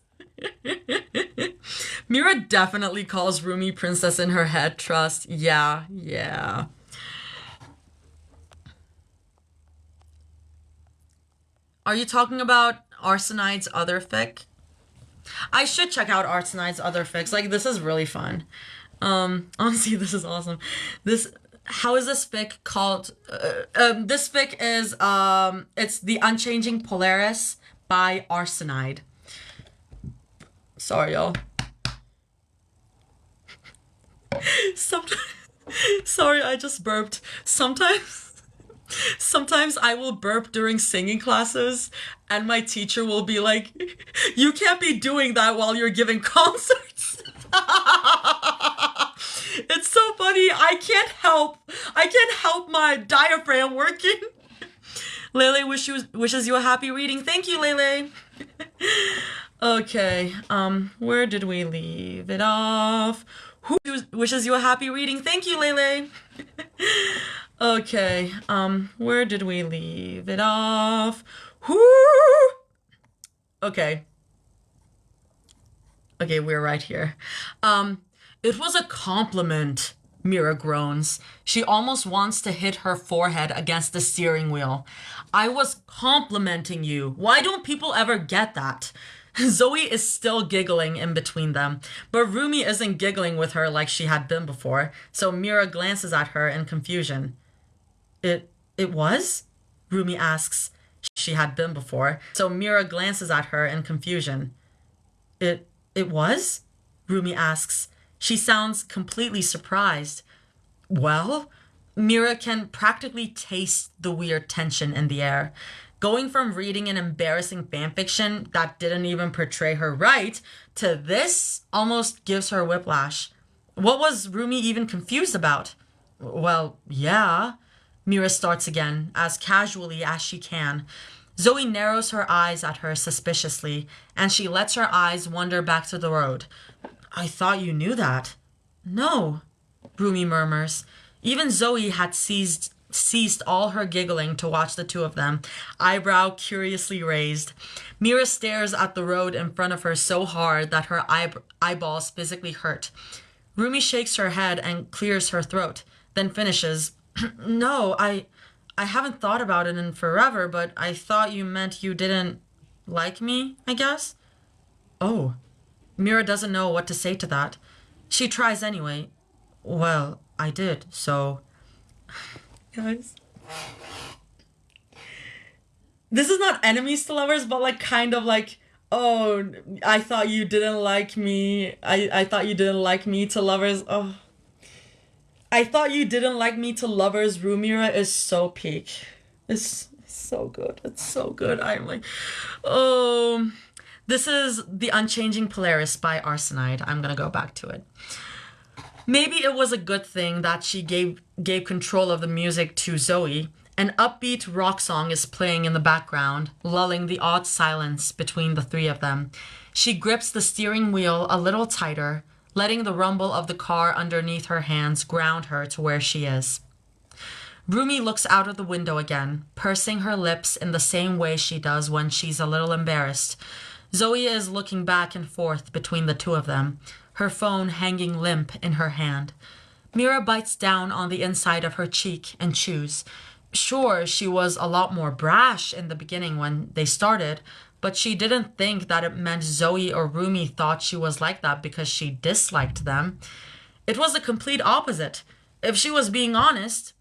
Mira definitely calls Rumi princess in her head. Trust. Yeah. Are you talking about Arsenide's other fic? I should check out Arsenide's other fics. Like, this is really fun. Honestly, this is awesome. How is this fic called? This fic is, it's The Unchanging Polaris by Arsenide. Sorry, y'all. Sorry, I just burped. Sometimes I will burp during singing classes, and my teacher will be like, "You can't be doing that while you're giving concerts." It's so funny. I can't help my diaphragm working. Lele wishes you a happy reading. Thank you, Lele. Okay, where did we leave it off? Who wishes you a happy reading? Thank you, Lele. Okay, where did we leave it off? Okay, we're right here. It was a compliment, Mira groans. She almost wants to hit her forehead against the steering wheel. I was complimenting you. Why don't people ever get that? Zoe is still giggling in between them, but Rumi isn't giggling with her like she had been before, so Mira glances at her in confusion. It was? Rumi asks. She had been before, so Mira glances at her in confusion. It was? Rumi asks. She sounds completely surprised. Well? Mira can practically taste the weird tension in the air. Going from reading an embarrassing fanfiction that didn't even portray her right to this almost gives her whiplash. What was Rumi even confused about? Well, yeah. Mira starts again, as casually as she can. Zoe narrows her eyes at her suspiciously, and she lets her eyes wander back to the road. I thought you knew that. No, Rumi murmurs. Even Zoe had ceased all her giggling to watch the two of them, eyebrow curiously raised. Mira stares at the road in front of her so hard that her eyeballs physically hurt. Rumi shakes her head and clears her throat, then finishes, No, I haven't thought about it in forever, but I thought you meant you didn't like me, I guess? Oh. Mira doesn't know what to say to that. She tries anyway. Well, I did, so... Guys. This is not enemies to lovers, but like kind of like, oh, I thought you didn't like me. I thought you didn't like me to lovers. Oh. I thought you didn't like me to lovers. Rumira is so peak. It's so good. It's so good. I'm like, oh. This is The Unchanging Polaris by Arsenide. I'm gonna go back to it. Maybe it was a good thing that she gave control of the music to Zoe. An upbeat rock song is playing in the background, lulling the odd silence between the three of them. She grips the steering wheel a little tighter, letting the rumble of the car underneath her hands ground her to where she is. Rumi looks out of the window again, pursing her lips in the same way she does when she's a little embarrassed. Zoe is looking back and forth between the two of them, her phone hanging limp in her hand. Mira bites down on the inside of her cheek and chews. Sure, she was a lot more brash in the beginning when they started, but she didn't think that it meant Zoe or Rumi thought she was like that because she disliked them. It was the complete opposite. If she was being honest,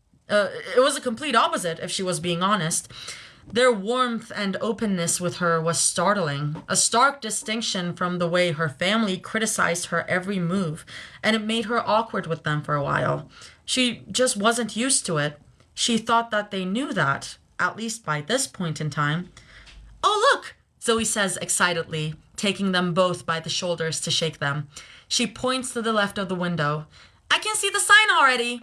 Their warmth and openness with her was startling, a stark distinction from the way her family criticized her every move, and it made her awkward with them for a while. She just wasn't used to it. She thought that they knew that, at least by this point in time. Oh, look, Zoe says excitedly, taking them both by the shoulders to shake them. She points to the left of the window. I can see the sign already.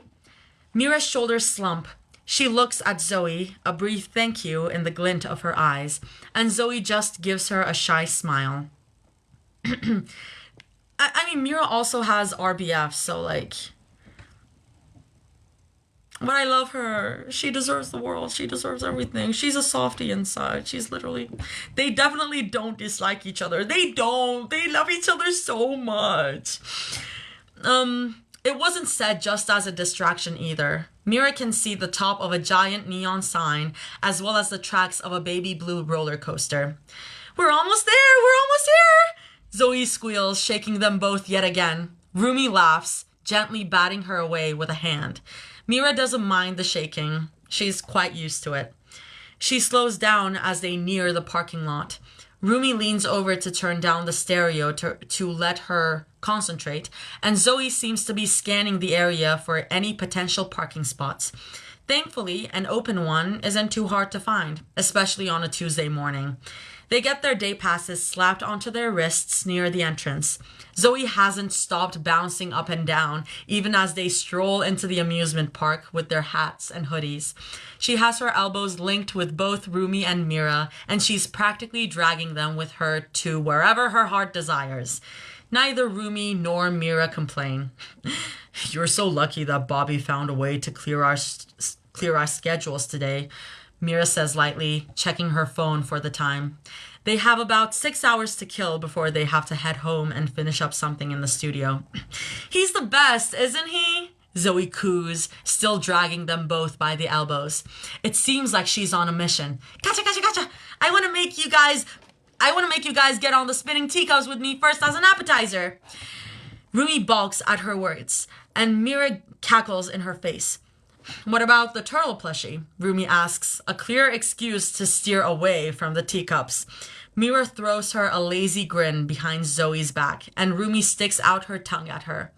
Mira's shoulders slump. She looks at Zoe, a brief thank you in the glint of her eyes, and Zoe just gives her a shy smile. I mean, Mira also has RBF, so like... But I love her. She deserves the world. She deserves everything. She's a softie inside. She's literally... They definitely don't dislike each other. They don't. They love each other so much. It wasn't said just as a distraction either. Mira can see the top of a giant neon sign, as well as the tracks of a baby blue roller coaster. We're almost there! We're almost here! Zoe squeals, shaking them both yet again. Rumi laughs, gently batting her away with a hand. Mira doesn't mind the shaking. She's quite used to it. She slows down as they near the parking lot. Rumi leans over to turn down the stereo to let her concentrate, and Zoe seems to be scanning the area for any potential parking spots. Thankfully, an open one isn't too hard to find, especially on a Tuesday morning. They get their day passes slapped onto their wrists near the entrance. Zoe hasn't stopped bouncing up and down, even as they stroll into the amusement park with their hats and hoodies. She has her elbows linked with both Rumi and Mira, and she's practically dragging them with her to wherever her heart desires. Neither Rumi nor Mira complain. You're so lucky that Bobby found a way to clear our schedules today, Mira says lightly, checking her phone for the time. They have about 6 hours to kill before they have to head home and finish up something in the studio. He's the best, isn't he? Zoe coos, still dragging them both by the elbows. It seems like she's on a mission. Gotcha, gotcha, gotcha! I want to make you guys get on the spinning teacups with me first as an appetizer. Rumi balks at her words, and Mira cackles in her face. What about the turtle plushie? Rumi asks, a clear excuse to steer away from the teacups. Mira throws her a lazy grin behind Zoe's back, and Rumi sticks out her tongue at her.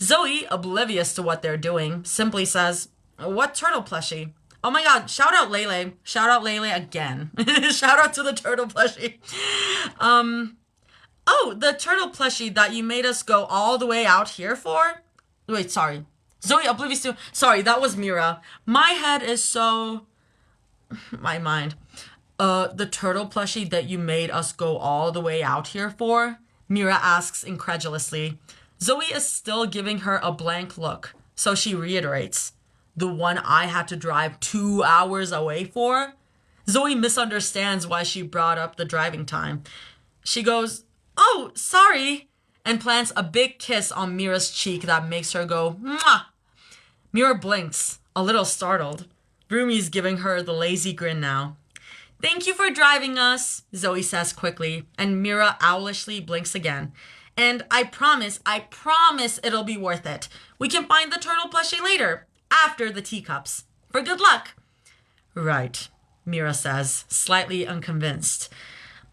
Zoe, oblivious to what they're doing, simply says, what turtle plushie? Oh my god, shout out Lele. Shout out Lele again. Shout out to the turtle plushie. Oh, the turtle plushie that you made us go all the way out here for? Wait, sorry. Zoe, Oblivious too. Sorry, that was Mira. My head is so... My mind. The turtle plushie that you made us go all the way out here for? Mira asks incredulously. Zoe is still giving her a blank look, so she reiterates. The one I had to drive 2 hours away for? Zoe misunderstands why she brought up the driving time. She goes, oh, sorry, and plants a big kiss on Mira's cheek that makes her go, mwah. Mira blinks, a little startled. Rumi's giving her the lazy grin now. Thank you for driving us, Zoe says quickly, and Mira owlishly blinks again. And I promise it'll be worth it. We can find the turtle plushie later, after the teacups. For good luck. Right, Mira says, slightly unconvinced.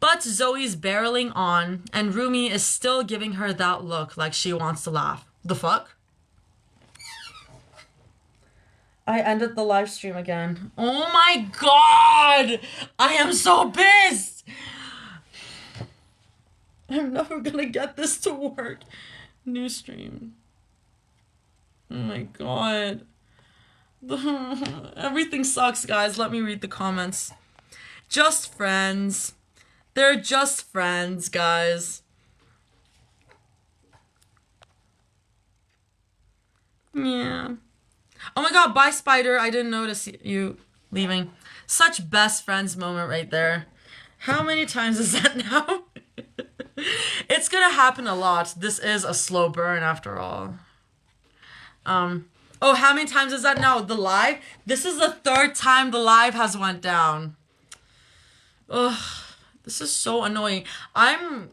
But Zoe's barreling on, and Rumi is still giving her that look like she wants to laugh. The fuck? I ended the live stream again. Oh my god! I am so pissed! I'm never gonna get this to work. New stream. Oh my god. Everything sucks, guys. Let me read the comments. Just friends. They're just friends, guys. Yeah. Oh my god, bye, Spider. I didn't notice you leaving. Such best friends moment right there. How many times is that now? It's gonna happen a lot. This is a slow burn after all. Oh, how many times is that now? The live? This is the 3rd time the live has went down. Ugh, this is so annoying. I'm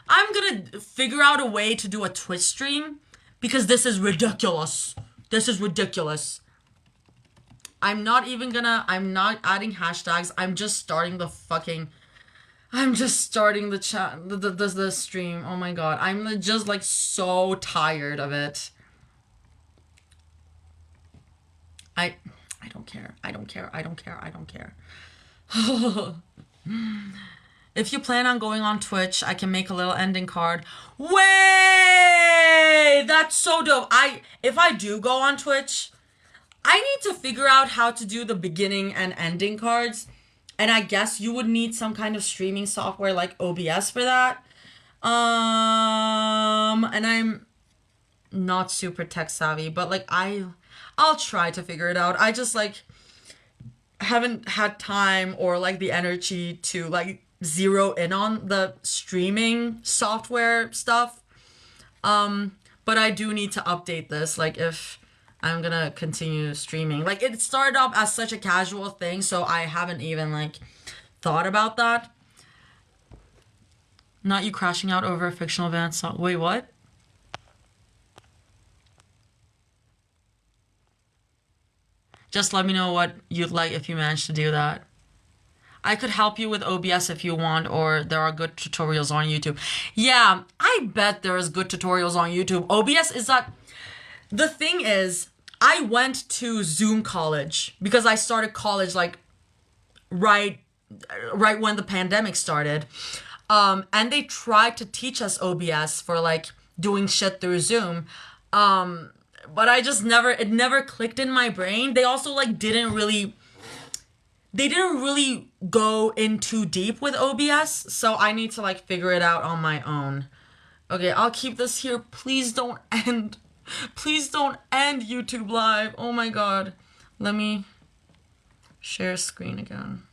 gonna figure out a way to do a Twitch stream because this is ridiculous. This is ridiculous. I'm not adding hashtags. I'm just starting the chat, the stream. Oh my god. I'm just like so tired of it. I don't care. I don't care. I don't care. I don't care. If you plan on going on Twitch, I can make a little ending card. Way! That's so dope. If I do go on Twitch, I need to figure out how to do the beginning and ending cards. And I guess you would need some kind of streaming software like OBS for that. And I'm not super tech savvy, but like I'll try to figure it out. I just like haven't had time or like the energy to like zero in on the streaming software stuff. But I do need to update this, like if I'm gonna continue streaming. Like it started off as such a casual thing, so I haven't even like thought about that. Not you crashing out over a fictional event song. Wait, what? Just let me know what you'd like if you manage to do that. I could help you with OBS if you want, or there are good tutorials on YouTube. Yeah, I bet there is good tutorials on YouTube. OBS is that... The thing is, I went to Zoom college because I started college like right when the pandemic started. And they tried to teach us OBS for like doing shit through Zoom. But I just it never clicked in my brain. They also like didn't really go in too deep with OBS. So I need to like figure it out on my own. Okay, I'll keep this here. Please don't end. Please don't end YouTube Live. Oh my god. Let me share screen again.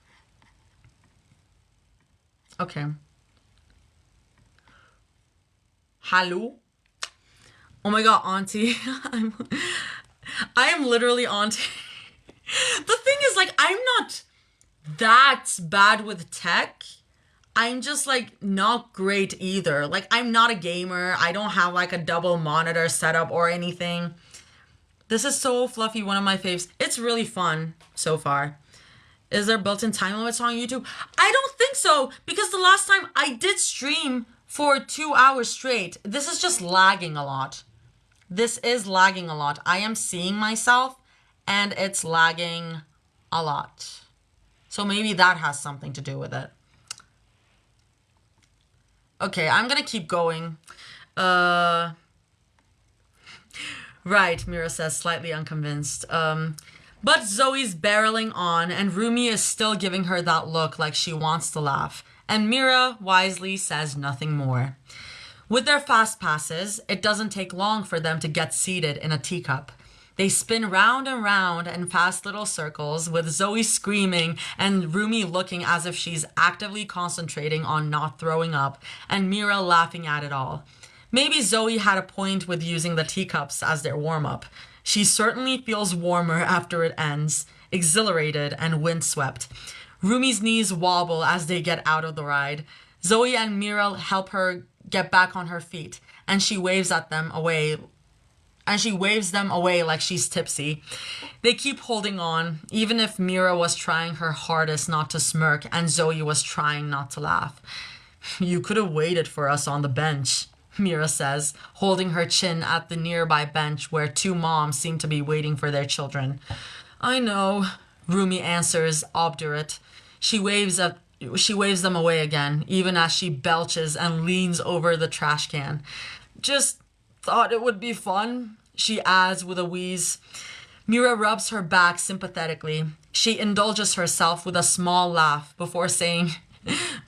Okay. Hello? Oh my god, auntie. I am literally auntie. The thing is, like, I'm not that bad with tech. I'm just, like, not great either. Like, I'm not a gamer. I don't have, like, a double monitor setup or anything. This is so fluffy, one of my faves. It's really fun so far. Is there built-in time limits on YouTube? I don't think so, because the last time I did stream for 2 hours straight. This is just lagging a lot. This is lagging a lot. I am seeing myself, and it's lagging a lot. So maybe that has something to do with it. Okay, I'm gonna keep going. Right, Mira says, slightly unconvinced. But Zoe's barreling on, and Rumi is still giving her that look like she wants to laugh. And Mira wisely says nothing more. With their fast passes, it doesn't take long for them to get seated in a teacup. They spin round and round in fast little circles, with Zoe screaming and Rumi looking as if she's actively concentrating on not throwing up, and Mira laughing at it all. Maybe Zoe had a point with using the teacups as their warm-up. She certainly feels warmer after it ends, exhilarated and windswept. Rumi's knees wobble as they get out of the ride. Zoe and Mira help her get back on her feet, and she waves them away like she's tipsy. They keep holding on, even if Mira was trying her hardest not to smirk and Zoe was trying not to laugh. You could have waited for us on the bench, Mira says, holding her chin at the nearby bench where two moms seem to be waiting for their children. I know, Rumi answers, obdurate. She waves them away again, even as she belches and leans over the trash can. Just thought it would be fun, she adds with a wheeze. Mira rubs her back sympathetically. She indulges herself with a small laugh before saying,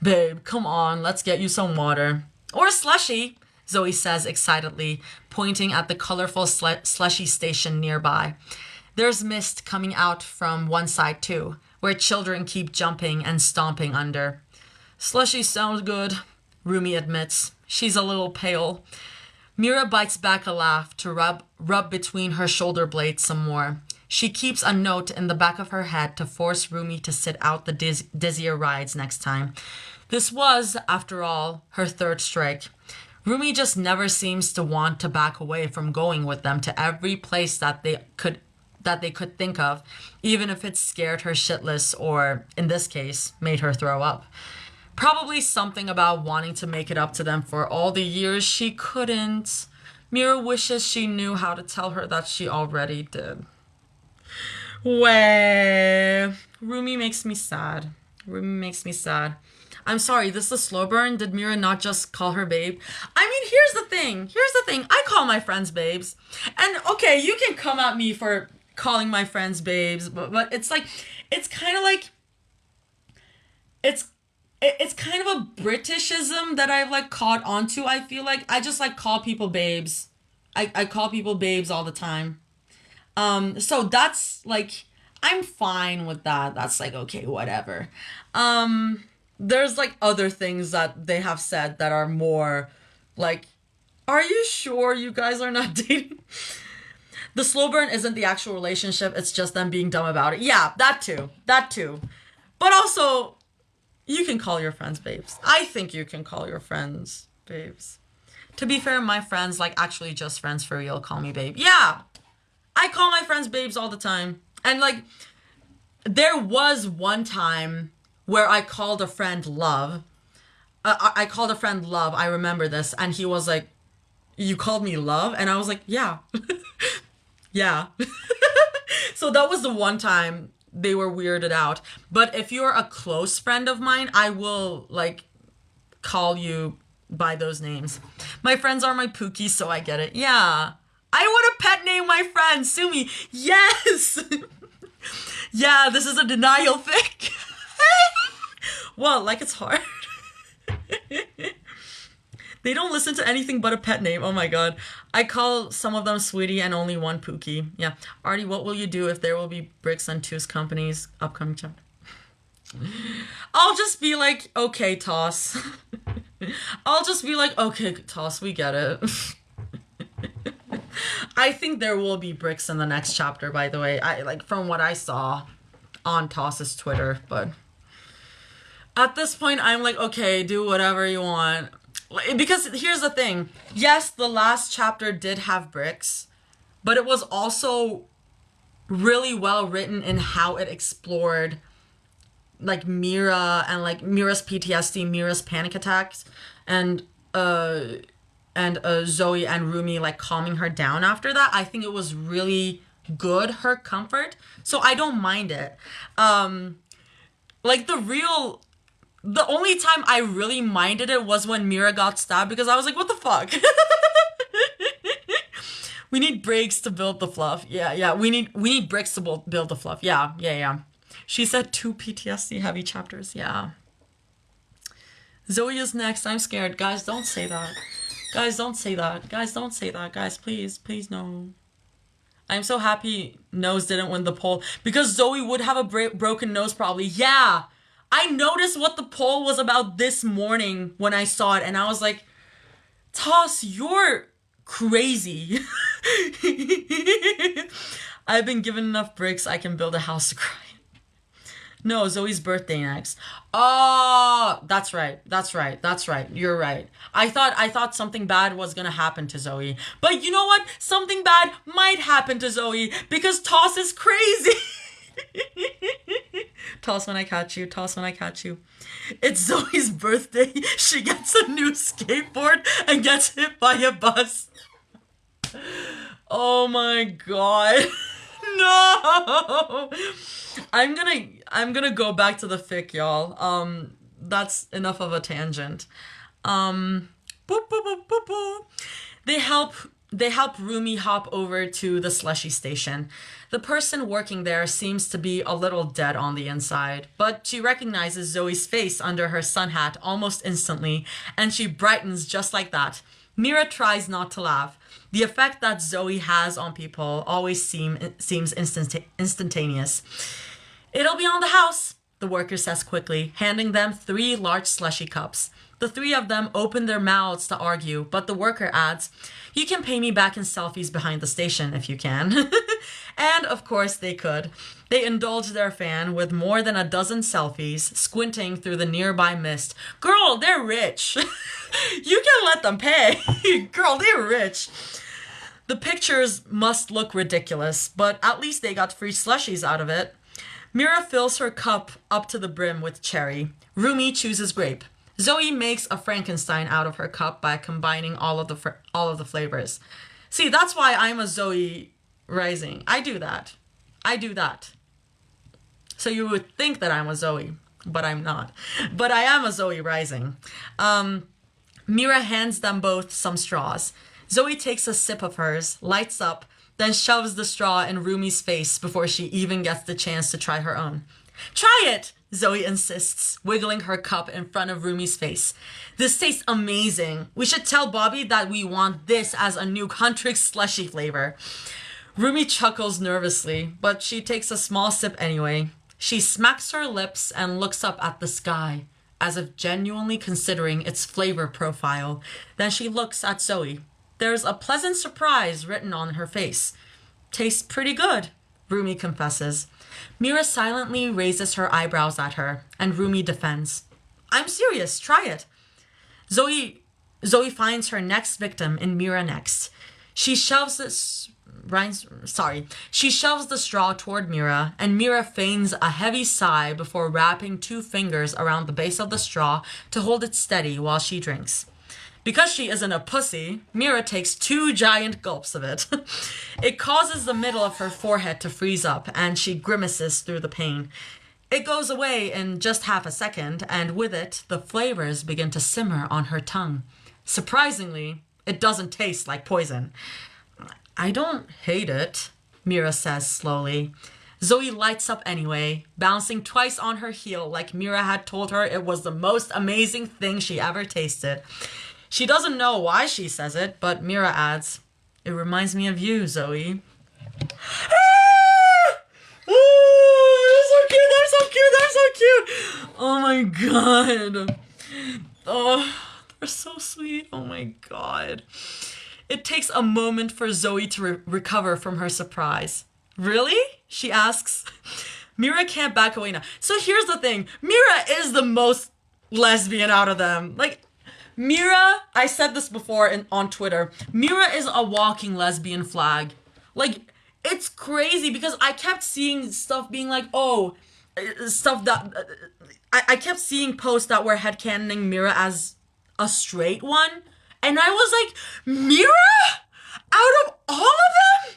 Babe, come on, let's get you some water. Or a slushie, Zoe says excitedly, pointing at the colorful slushy station nearby. There's mist coming out from one side too, where children keep jumping and stomping under. Slushy sounds good, Rumi admits. She's a little pale. Mira bites back a laugh to rub between her shoulder blades some more. She keeps a note in the back of her head to force Rumi to sit out the dizzier rides next time. This was, after all, her third strike. Rumi just never seems to want to back away from going with them to every place that they could think of, even if it scared her shitless or, in this case, made her throw up. Probably something about wanting to make it up to them for all the years she couldn't. Mira wishes she knew how to tell her that she already did. Way. Rumi makes me sad. I'm sorry, this is a slow burn. Did Mira not just call her babe? I mean, here's the thing. I call my friends babes. And okay, you can come at me for calling my friends babes, but it's like, it's kind of like, it's kind of a Britishism that I've like caught onto. I feel like I just like call people babes. I call people babes all the time. So that's like, I'm fine with that. That's like, okay, whatever. There's like other things that they have said that are more like, are you sure you guys are not dating? The slow burn isn't the actual relationship. It's just them being dumb about it. Yeah, that too. But also, you can call your friends babes. I think you can call your friends babes. To be fair, my friends, like actually just friends for real, call me babe. Yeah, I call my friends babes all the time. And like, there was one time where I called a friend love. I called a friend love. I remember this. And he was like, you called me love? And I was like, yeah. Yeah. So that was the one time they were weirded out. But if you're a close friend of mine, I will like call you by those names. My friends are my pookies, so I get it. Yeah. I want to pet name my friend. Sue me. Yes. Yeah, this is a denial thing. Well, like it's hard. They don't listen to anything but a pet name. Oh my god. I call some of them sweetie and only one pookie. Yeah. Artie, what will you do if there will be Bricks and Two's company's upcoming chapter? I'll just be like, okay, Toss. I'll just be like, okay, Toss, we get it. I think there will be Bricks in the next chapter, by the way. I like from what I saw on Toss's Twitter, but at this point I'm like, okay, do whatever you want. Because here's the thing. Yes, the last chapter did have Bricks, but it was also really well written in how it explored like Mira and like Mira's PTSD, Mira's panic attacks, and Zoe and Rumi like calming her down after that. I think it was really good her comfort, so I don't mind it. Like the only time I really minded it was when Mira got stabbed, because I was like, what the fuck? We need breaks to build the fluff. Yeah. We need bricks to build the fluff. Yeah. She said 2 PTSD heavy chapters. Yeah. Zoe is next. I'm scared. Guys, don't say that. Guys, don't say that. Guys, don't say that. Guys, please no. I'm so happy Nose didn't win the poll, because Zoe would have a broken nose probably. Yeah. I noticed what the poll was about this morning when I saw it, and I was like, Toss, you're crazy. I've been given enough bricks, I can build a house to cry. No, Zoe's birthday next. Oh, that's right. You're right. I thought something bad was gonna happen to Zoe. But you know what? Something bad might happen to Zoe, because Toss is crazy. Toss when I catch you. It's Zoe's birthday. She gets a new skateboard and gets hit by a bus. Oh my god. No. I'm gonna go back to the fic, y'all. That's enough of a tangent. Boop, boop, boop, boop, boop. They help Rumi hop over to the slushy station. The person working there seems to be a little dead on the inside, but she recognizes Zoe's face under her sun hat almost instantly, and she brightens just like that. Mira tries not to laugh. The effect that Zoe has on people always seems instantaneous. It'll be on the house, the worker says quickly, handing them 3 large slushy cups. The 3 of them open their mouths to argue, but the worker adds, "You can pay me back in selfies behind the station if you can." And of course they could. They indulge their fan with more than a dozen selfies, squinting through the nearby mist. Girl, they're rich. You can let them pay. Girl, they're rich. The pictures must look ridiculous, but at least they got free slushies out of it. Mira fills her cup up to the brim with cherry. Rumi chooses grape. Zoe makes a Frankenstein out of her cup by combining all of the flavors. See, that's why I'm a Zoe rising. I do that. So you would think that I'm a Zoe, but I'm not. But I am a Zoe rising. Mira hands them both some straws. Zoe takes a sip of hers, lights up, then shoves the straw in Rumi's face before she even gets the chance to try her own. Try it, Zoe insists, wiggling her cup in front of Rumi's face. This tastes amazing. We should tell Bobby that we want this as a new Huntrix slushy flavor. Rumi chuckles nervously, but she takes a small sip anyway. She smacks her lips and looks up at the sky, as if genuinely considering its flavor profile. Then she looks at Zoe. There's a pleasant surprise written on her face. Tastes pretty good, Rumi confesses. Mira silently raises her eyebrows at her, and Rumi defends. I'm serious, try it. Zoe finds her next victim in Mira next. She shoves the straw toward Mira, and Mira feigns a heavy sigh before wrapping 2 fingers around the base of the straw to hold it steady while she drinks. Because she isn't a pussy, Mira takes 2 giant gulps of it. It causes the middle of her forehead to freeze up, and she grimaces through the pain. It goes away in just half a second, and with it, the flavors begin to simmer on her tongue. Surprisingly, it doesn't taste like poison. I don't hate it, Mira says slowly. Zoe lights up anyway, bouncing twice on her heel like Mira had told her it was the most amazing thing she ever tasted. She doesn't know why she says it, but Mira adds, it reminds me of you, Zoe. They're so cute. Oh my god. Oh, they're so sweet. Oh my god. It takes a moment for Zoe to recover from her surprise. Really? She asks. Mira can't back away now. So here's the thing. Mira is the most lesbian out of them. Like, Mira, I said this before on Twitter, Mira is a walking lesbian flag. Like, it's crazy because I kept seeing stuff being like, oh, stuff that... I kept seeing posts that were headcanoning Mira as a straight one. And I was like, Mira? Out of all of them?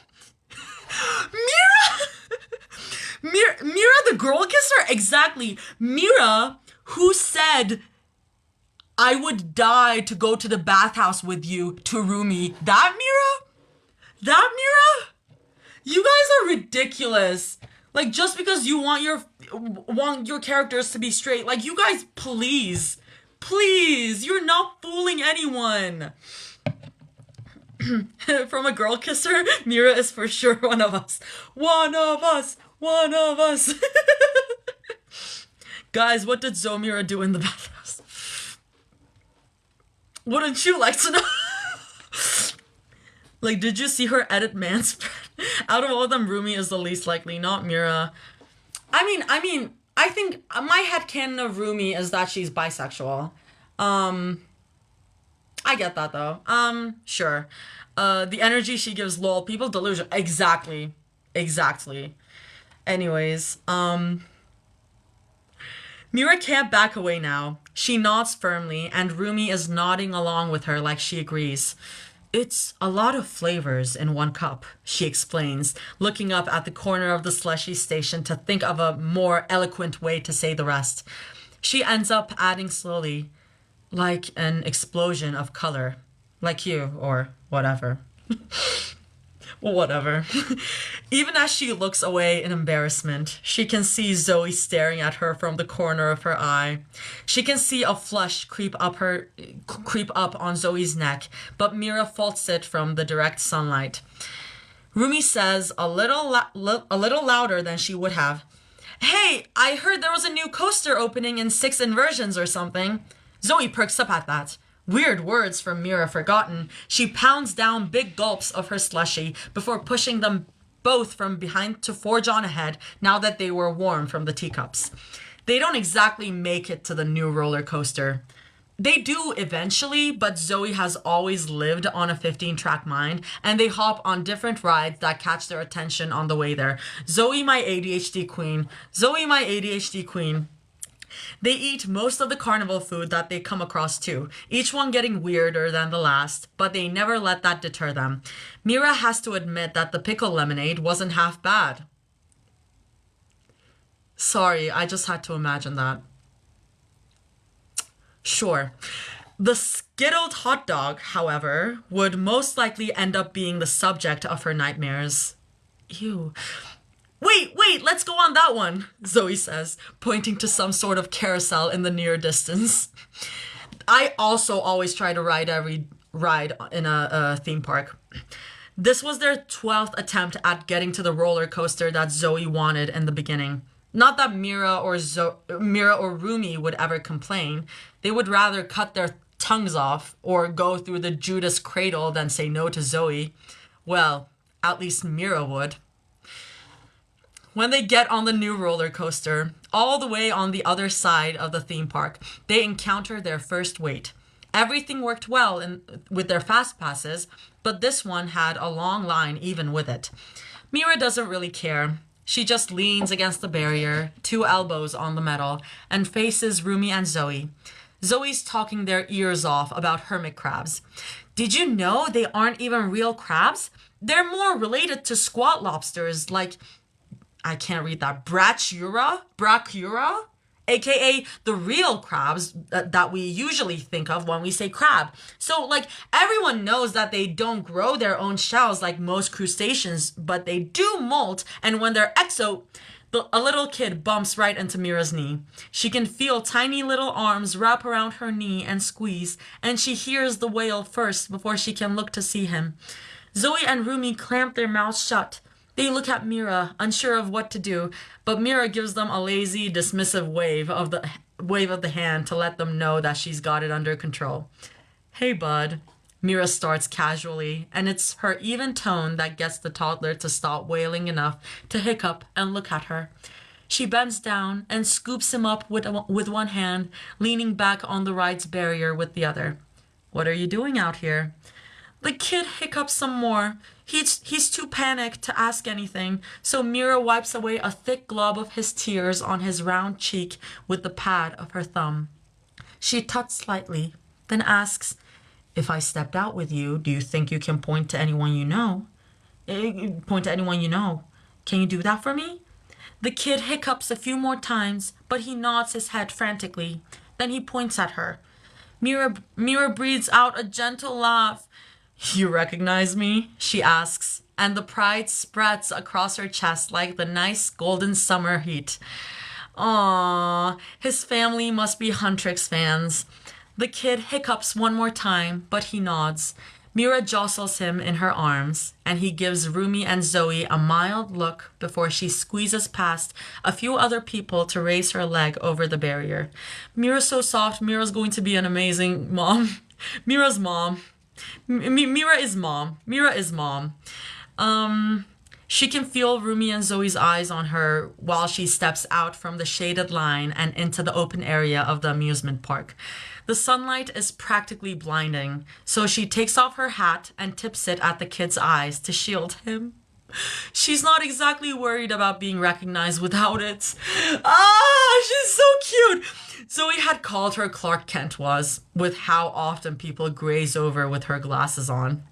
Mira! Mira the girl kisser? Exactly. Mira, who said, I would die to go to the bathhouse with you, to Rumi. That Mira? That Mira? You guys are ridiculous. Like, just because you want your characters to be straight, like, you guys, please. Please, you're not fooling anyone. From a girl kisser, Mira is for sure one of us. One of us. One of us. Guys, what did Zomira do in the bathhouse? Wouldn't you like to know? Like, did you see her edit man spread? Out of all of them, Rumi is the least likely, not Mira. I think my headcanon of Rumi is that she's bisexual. I get that though. Sure. The energy she gives lol people delusion. Exactly. Anyways, Mira can't back away now. She nods firmly, and Rumi is nodding along with her like she agrees. It's a lot of flavors in one cup, she explains, looking up at the corner of the slushy station to think of a more eloquent way to say the rest. She ends up adding slowly, like an explosion of color. Like you, or whatever. Whatever. Even as she looks away in embarrassment, she can see Zoe staring at her from the corner of her eye. She can see a flush creep up on Zoe's neck, but Mira faults it from the direct sunlight. Rumi says a little louder than she would have, "Hey, I heard there was a new coaster opening in 6 inversions or something." Zoe perks up at that. Weird words from Mira forgotten. She pounds down big gulps of her slushy before pushing them both from behind to forge on ahead now that they were warm from the teacups. They don't exactly make it to the new roller coaster. They do eventually, but Zoe has always lived on a 15-track mind, and they hop on different rides that catch their attention on the way there. Zoe, my ADHD queen. Zoe, my ADHD queen. They eat most of the carnival food that they come across too, each one getting weirder than the last, but they never let that deter them. Mira has to admit that the pickle lemonade wasn't half bad. Sorry, I just had to imagine that. Sure. The skittled hot dog, however, would most likely end up being the subject of her nightmares. Ew. Wait, let's go on that one, Zoe says, pointing to some sort of carousel in the near distance. I also always try to ride every ride in a theme park. This was their 12th attempt at getting to the roller coaster that Zoe wanted in the beginning. Not that Mira or Rumi would ever complain. They would rather cut their tongues off or go through the Judas cradle than say no to Zoe. Well, at least Mira would. When they get on the new roller coaster, all the way on the other side of the theme park, they encounter their first wait. Everything worked well with their fast passes, but this one had a long line even with it. Mira doesn't really care. She just leans against the barrier, 2 elbows on the metal, and faces Rumi and Zoe. Zoe's talking their ears off about hermit crabs. Did you know they aren't even real crabs? They're more related to squat lobsters, like, I can't read that, brachyura, aka the real crabs that we usually think of when we say crab. So, like, everyone knows that they don't grow their own shells like most crustaceans, but they do molt, and when they're a little kid bumps right into Mira's knee. She can feel tiny little arms wrap around her knee and squeeze, and she hears the whale first before she can look to see him. Zoe and Rumi clamp their mouths shut. They look at Mira, unsure of what to do, but Mira gives them a lazy, dismissive wave of the hand to let them know that she's got it under control. "Hey, bud," Mira starts casually, and it's her even tone that gets the toddler to stop wailing enough to hiccup and look at her. She bends down and scoops him up with one hand, leaning back on the ride's barrier with the other. "What are you doing out here?" The kid hiccups some more. He's too panicked to ask anything, so Mira wipes away a thick glob of his tears on his round cheek with the pad of her thumb. She tuts slightly, then asks, "If I stepped out with you, do you think you can point to anyone you know?" Point to anyone you know. Can you do that for me? The kid hiccups a few more times, but he nods his head frantically. Then he points at her. Mira breathes out a gentle laugh. You recognize me? She asks, and the pride spreads across her chest like the nice golden summer heat. Aww, his family must be Huntrix fans. The kid hiccups one more time, but he nods. Mira jostles him in her arms, and he gives Rumi and Zoe a mild look before she squeezes past a few other people to raise her leg over the barrier. Mira's so soft. Mira's going to be an amazing mom. Mira's mom. Mira is mom. Mira is mom. She can feel Rumi and Zoe's eyes on her while she steps out from the shaded line and into the open area of the amusement park. The sunlight is practically blinding, so she takes off her hat and tips it at the kid's eyes to shield him. She's not exactly worried about being recognized without it. Ah, she's so cute. Zoe had called her Clark Kent was, with how often people graze over with her glasses on.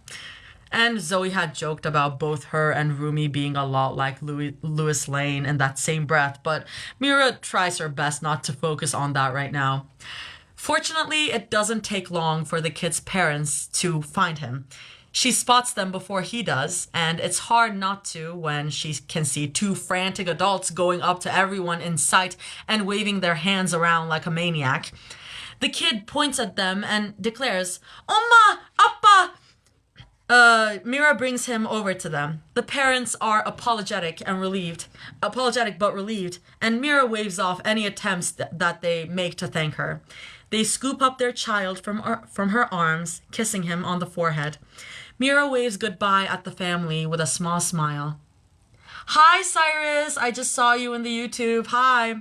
And Zoe had joked about both her and Rumi being a lot like Lois Lane in that same breath, but Mira tries her best not to focus on that right now. Fortunately, it doesn't take long for the kid's parents to find him. She spots them before he does, and it's hard not to when she can see two frantic adults going up to everyone in sight and waving their hands around like a maniac. The kid points at them and declares, Oma! Appa! Mira brings him over to them. The parents are apologetic but relieved, and Mira waves off any attempts that they make to thank her. They scoop up their child from her arms, kissing him on the forehead. Mira waves goodbye at the family with a small smile. Hi, Cyrus. I just saw you in the YouTube. Hi.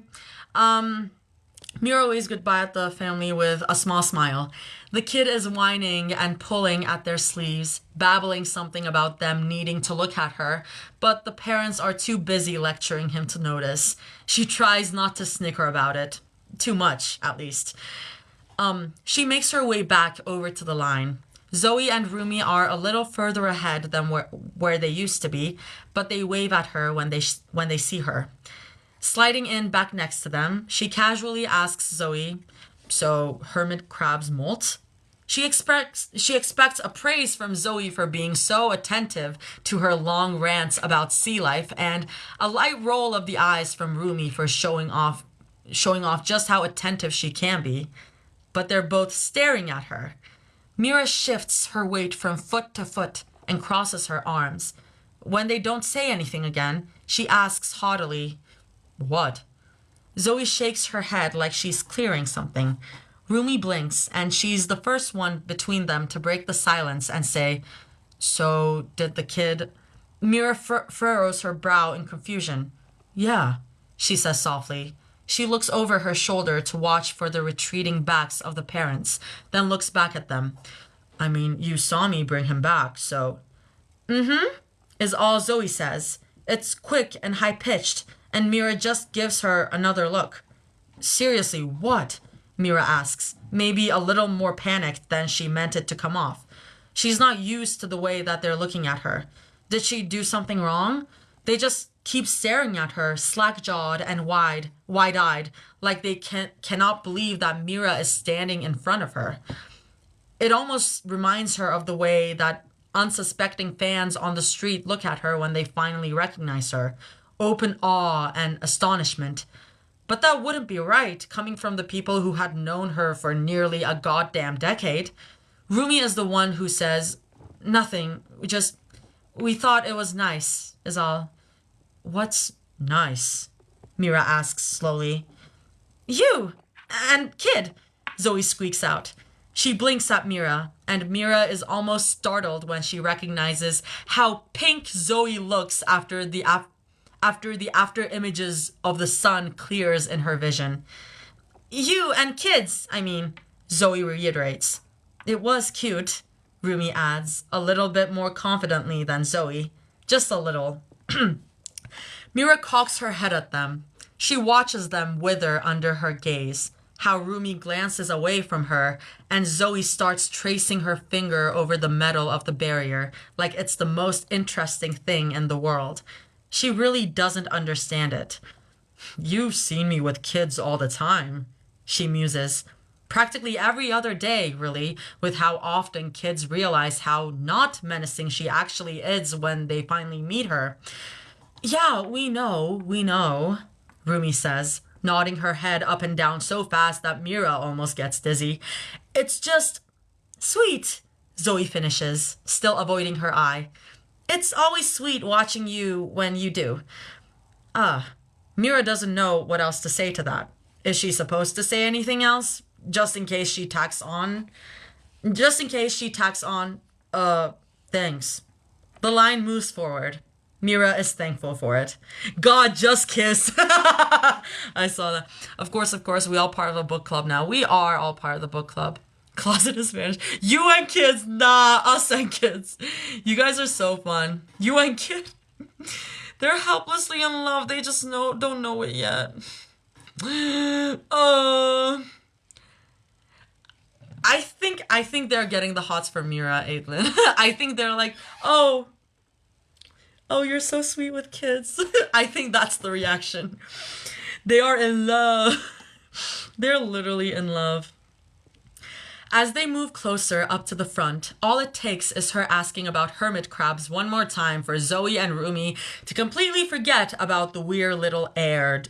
Mira waves goodbye at the family with a small smile. The kid is whining and pulling at their sleeves, babbling something about them needing to look at her, but the parents are too busy lecturing him to notice. She tries not to snicker about it. Too much, at least. She makes her way back over to the line. Zoe and Rumi are a little further ahead than where they used to be, but they wave at her when they see her. Sliding in back next to them, she casually asks Zoe, so hermit crabs molt? She expects a praise from Zoe for being so attentive to her long rants about sea life, and a light roll of the eyes from Rumi for showing off just how attentive she can be. But they're both staring at her. Mira shifts her weight from foot to foot and crosses her arms. When they don't say anything again, she asks haughtily, What? Zoe shakes her head like she's clearing something. Rumi blinks, and she's the first one between them to break the silence and say, So, did the kid... Mira furrows her brow in confusion. Yeah, she says softly. She looks over her shoulder to watch for the retreating backs of the parents, then looks back at them. I mean, you saw me bring him back, so... is all Zoe says. It's quick and high-pitched, and Mira just gives her another look. Seriously, what? Mira asks, maybe a little more panicked than she meant it to come off. She's not used to the way that they're looking at her. Did she do something wrong? They just keep staring at her, slack-jawed and wide-eyed, like they cannot believe that Mira is standing in front of her. It almost reminds her of the way that unsuspecting fans on the street look at her when they finally recognize her. Open awe and astonishment. But that wouldn't be right, coming from the people who had known her for nearly a goddamn decade. Rumi is the one who says, Nothing, we thought it was nice, is all. What's nice? Mira asks slowly. You! And kid! Zoe squeaks out. She blinks at Mira, and Mira is almost startled when she recognizes how pink Zoe looks after the after images of the sun clears in her vision. You and kids, I mean, Zoe reiterates. It was cute, Rumi adds, a little bit more confidently than Zoe. Just a little. Mira cocks her head at them. She watches them wither under her gaze. how Rumi glances away from her and Zoe starts tracing her finger over the metal of the barrier like it's the most interesting thing in the world. She really doesn't understand it. "You've seen me with kids all the time," she muses. Practically every other day, really, with how often kids realize how not menacing she actually is when they finally meet her. "Yeah, we know," Rumi says, nodding her head up and down so fast that Mira almost gets dizzy. "It's just sweet," Zoe finishes, still avoiding her eye. "It's always sweet watching you when you do." Mira doesn't know what else to say to that. Is she supposed to say anything else? Just in case she tacks on, thanks. The line moves forward. Mira is thankful for it. "God, just kiss." I saw that. Of course, we all part of a book club now. We are all part of the book club. Closet is Spanish. You and kids, nah, us and kids. You guys are so fun. You and kid. They're helplessly in love. They just don't know it yet. I think they're getting the hots for Mira, Aitlin. I think they're like, oh, you're so sweet with kids. I think that's the reaction. They are in love. They're literally in love. As they move closer up to the front, all it takes is her asking about hermit crabs one more time for Zoe and Rumi to completely forget about the weird little air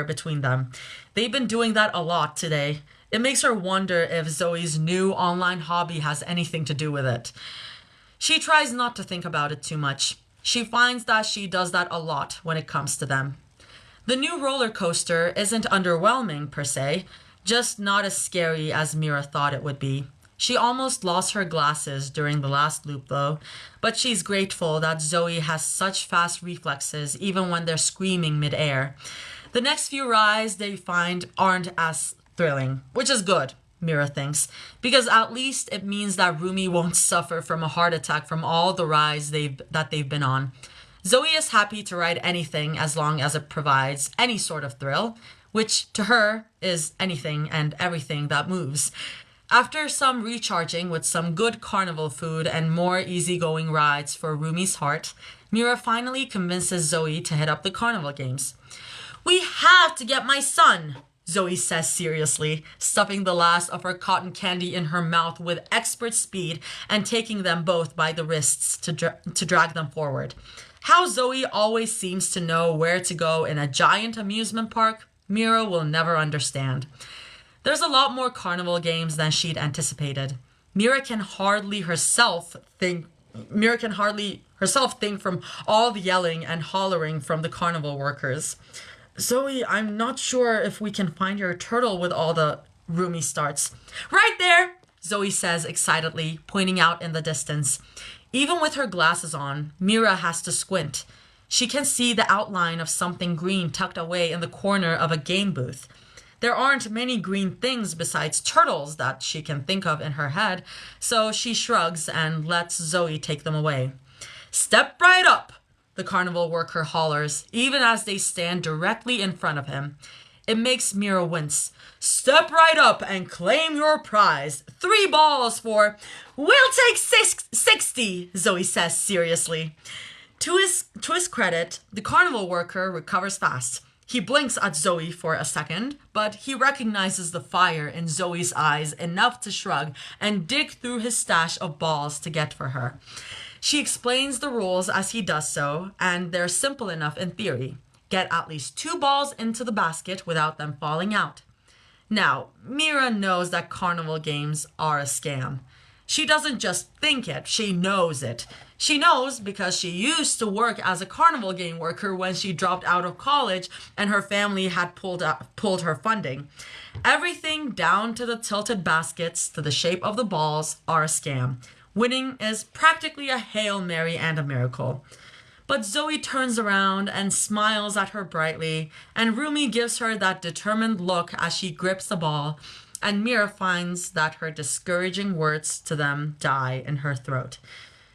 between them. They've been doing that a lot today. It makes her wonder if Zoe's new online hobby has anything to do with it. She tries not to think about it too much. She finds that she does that a lot when it comes to them. The new roller coaster isn't underwhelming per se, just not as scary as Mira thought it would be. She almost lost her glasses during the last loop though, but she's grateful that Zoe has such fast reflexes even when they're screaming mid-air. The next few rides they find aren't as thrilling, which is good, Mira thinks, because at least it means that Rumi won't suffer from a heart attack from all the rides that they've been on. Zoe is happy to ride anything as long as it provides any sort of thrill, which to her is anything and everything that moves. After some recharging with some good carnival food and more easygoing rides for Rumi's heart, Mira finally convinces Zoe to hit up the carnival games. "We have to get my son," Zoe says seriously, stuffing the last of her cotton candy in her mouth with expert speed and taking them both by the wrists to drag them forward. How Zoe always seems to know where to go in a giant amusement park, Mira will never understand. There's a lot more carnival games than she'd anticipated. Mira can hardly herself think from all the yelling and hollering from the carnival workers. "Zoe, I'm not sure if we can find your turtle with all the..." Rumi starts. "Right there," Zoe says excitedly, pointing out in the distance. Even with her glasses on, Mira has to squint. She can see the outline of something green tucked away in the corner of a game booth. There aren't many green things besides turtles that she can think of in her head, so she shrugs and lets Zoe take them away. "Step right up," the carnival worker hollers, even as they stand directly in front of him. It makes Mira wince. "Step right up and claim your prize. 3 balls for..." "We'll take 60, Zoe says seriously. To his credit, the carnival worker recovers fast. He blinks at Zoe for a second, but he recognizes the fire in Zoe's eyes enough to shrug and dig through his stash of balls to get for her. She explains the rules as he does so, and they're simple enough in theory. Get at least 2 balls into the basket without them falling out. Now, Mira knows that carnival games are a scam. She doesn't just think it, she knows it. She knows because she used to work as a carnival game worker when she dropped out of college and her family had pulled her funding. Everything down to the tilted baskets to the shape of the balls are a scam. Winning is practically a Hail Mary and a miracle. But Zoe turns around and smiles at her brightly, and Rumi gives her that determined look as she grips the ball, and Mira finds that her discouraging words to them die in her throat.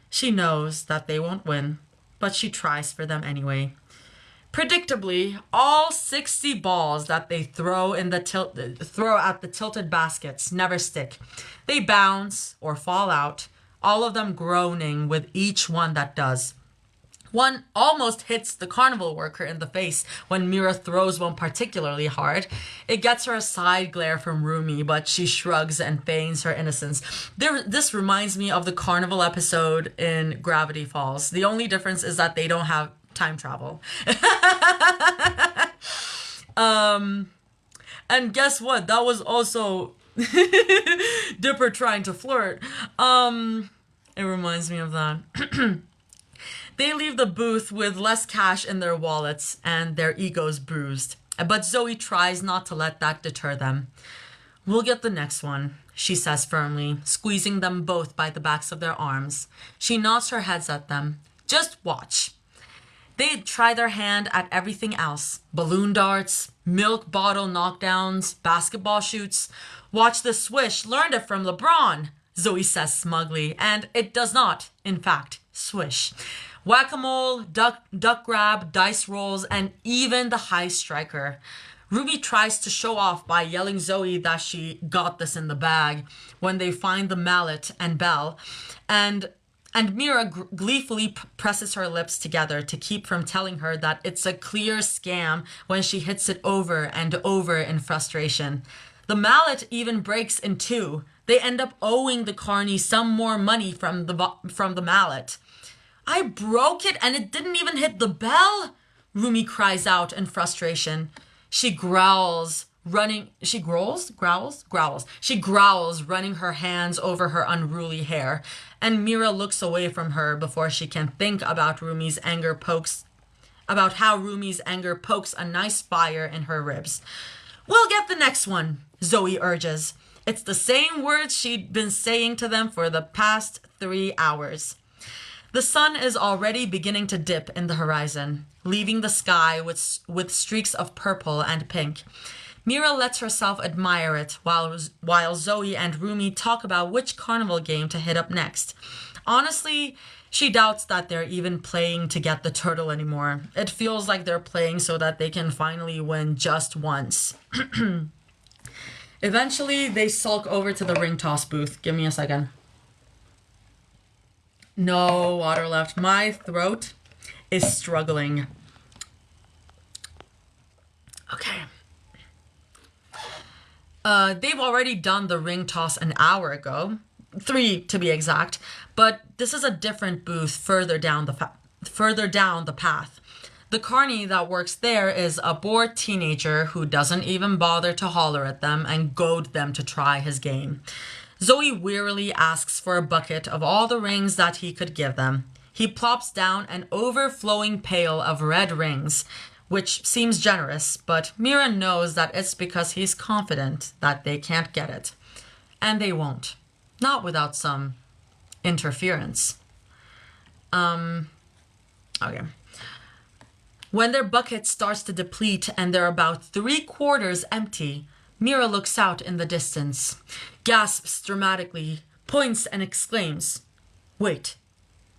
She knows that they won't win, but she tries for them anyway. Predictably, all 60 balls that they throw at the tilted baskets never stick. They bounce or fall out, all of them groaning with each one that does. One almost hits the carnival worker in the face when Mira throws one particularly hard. It gets her a side glare from Rumi, but she shrugs and feigns her innocence. This reminds me of the carnival episode in Gravity Falls. The only difference is that they don't have time travel. And guess what? That was also Dipper trying to flirt. It reminds me of that. They leave the booth with less cash in their wallets and their egos bruised. But Zoe tries not to let that deter them. "We'll get the next one," she says firmly, squeezing them both by the backs of their arms. She nods her heads at them. "Just watch." They try their hand at everything else. Balloon darts, milk bottle knockdowns, basketball shoots. "Watch the swish, learned it from LeBron," Zoe says smugly, and it does not, in fact, swish. Whack-a-mole, duck grab, dice rolls, and even the high striker. Ruby tries to show off by yelling Zoe that she got this in the bag when they find the mallet and bell, and Mira gleefully presses her lips together to keep from telling her that it's a clear scam when she hits it over and over in frustration. The mallet even breaks in two. They end up owing the carny some more money from the mallet. "I broke it and it didn't even hit the bell," Rumi cries out in frustration. She growls, running her hands over her unruly hair, and Mira looks away from her before she can think about how Rumi's anger pokes a nice fire in her ribs. "We'll get the next one," Zoe urges. It's the same words she'd been saying to them for the past 3 hours. The sun is already beginning to dip in the horizon, leaving the sky with streaks of purple and pink. Mira lets herself admire it while Zoe and Rumi talk about which carnival game to hit up next. Honestly, she doubts that they're even playing to get the turtle anymore. It feels like they're playing so that they can finally win just once. Eventually, they sulk over to the ring toss booth. Give me a second. No water left. My throat is struggling. Okay. They've already done the ring toss an hour ago. 3 to be exact. But this is a different booth further down the path. The carny that works there is a bored teenager who doesn't even bother to holler at them and goad them to try his game. Zoe wearily asks for a bucket of all the rings that he could give them. He plops down an overflowing pail of red rings, which seems generous, but Mira knows that it's because he's confident that they can't get it. And they won't. Not without some interference. Okay. When their bucket starts to deplete and they're about 3/4 empty, Mira looks out in the distance, gasps dramatically, points and exclaims, "Wait,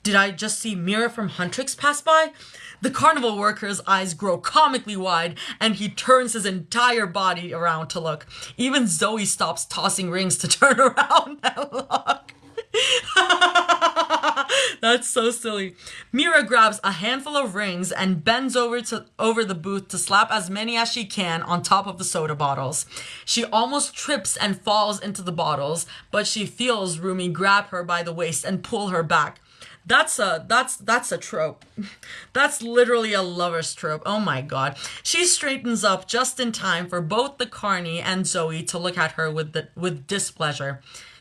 did I just see Mira from Huntrix pass by?" The carnival worker's eyes grow comically wide and he turns his entire body around to look. Even Zoe stops tossing rings to turn around and look. That's so silly. Mira grabs a handful of rings and bends over the booth to slap as many as she can on top of the soda bottles. She almost trips and falls into the bottles, but she feels Rumi grab her by the waist and pull her back. That's a trope. That's literally a lover's trope. Oh my god. She straightens up just in time for both the carny and Zoe to look at her with displeasure.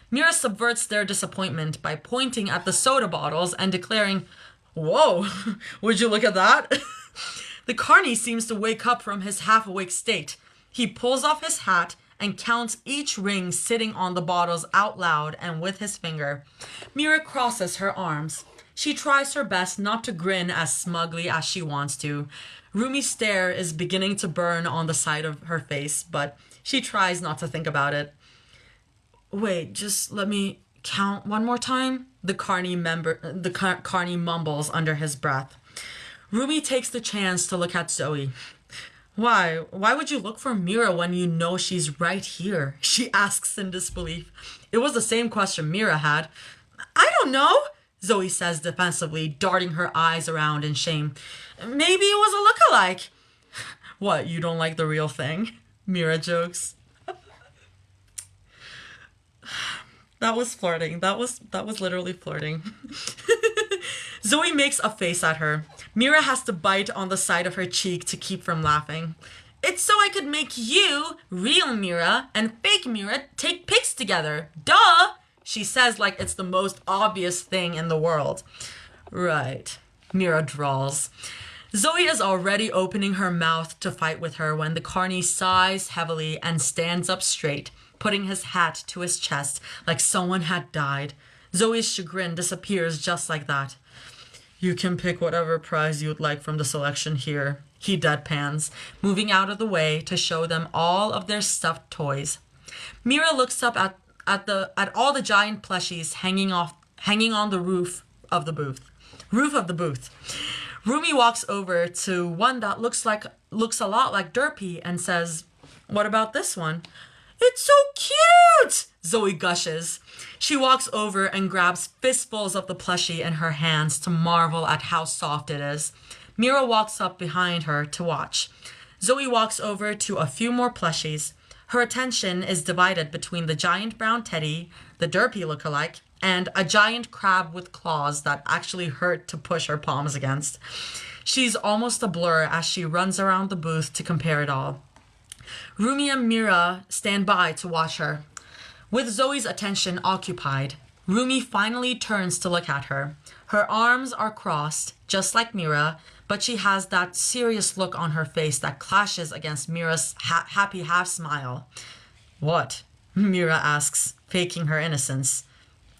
Mira subverts their disappointment by pointing at the soda bottles and declaring, "Whoa, would you look at that?" The carny seems to wake up from his half-awake state. He pulls off his hat and counts each ring sitting on the bottles out loud and with his finger. Mira crosses her arms. She tries her best not to grin as smugly as she wants to. Rumi's stare is beginning to burn on the side of her face, but she tries not to think about it. "Wait, just let me count one more time," the carny mumbles under his breath. Rumi takes the chance to look at Zoe. Why? Why would you look for Mira when you know she's right here? She asks in disbelief. It was the same question Mira had. I don't know, Zoe says defensively, darting her eyes around in shame. Maybe it was a lookalike. What, you don't like the real thing? Mira jokes. That was flirting. That was literally flirting. Zoe makes a face at her. Mira has to bite on the side of her cheek to keep from laughing. It's so I could make you, real Mira, and fake Mira take pics together. Duh! She says like it's the most obvious thing in the world. Right. Mira drawls. Zoe is already opening her mouth to fight with her when the carny sighs heavily and stands up straight, putting his hat to his chest like someone had died. Zoe's chagrin disappears just like that. You can pick whatever prize you'd like from the selection here, he deadpans, moving out of the way to show them all of their stuffed toys. Mira looks up at all the giant plushies hanging on the roof of the booth. Rumi walks over to one that looks a lot like Derpy and says, "What about this one?" "It's so cute!" Zoe gushes. She walks over and grabs fistfuls of the plushie in her hands to marvel at how soft it is. Mira walks up behind her to watch. Zoe walks over to a few more plushies. Her attention is divided between the giant brown teddy, the Derpy lookalike, and a giant crab with claws that actually hurt to push her palms against. She's almost a blur as she runs around the booth to compare it all. Rumi and Mira stand by to watch her. With Zoe's attention occupied, Rumi finally turns to look at her. Her arms are crossed, just like Mira, but she has that serious look on her face that clashes against Mira's happy half-smile. "What?" Mira asks, faking her innocence.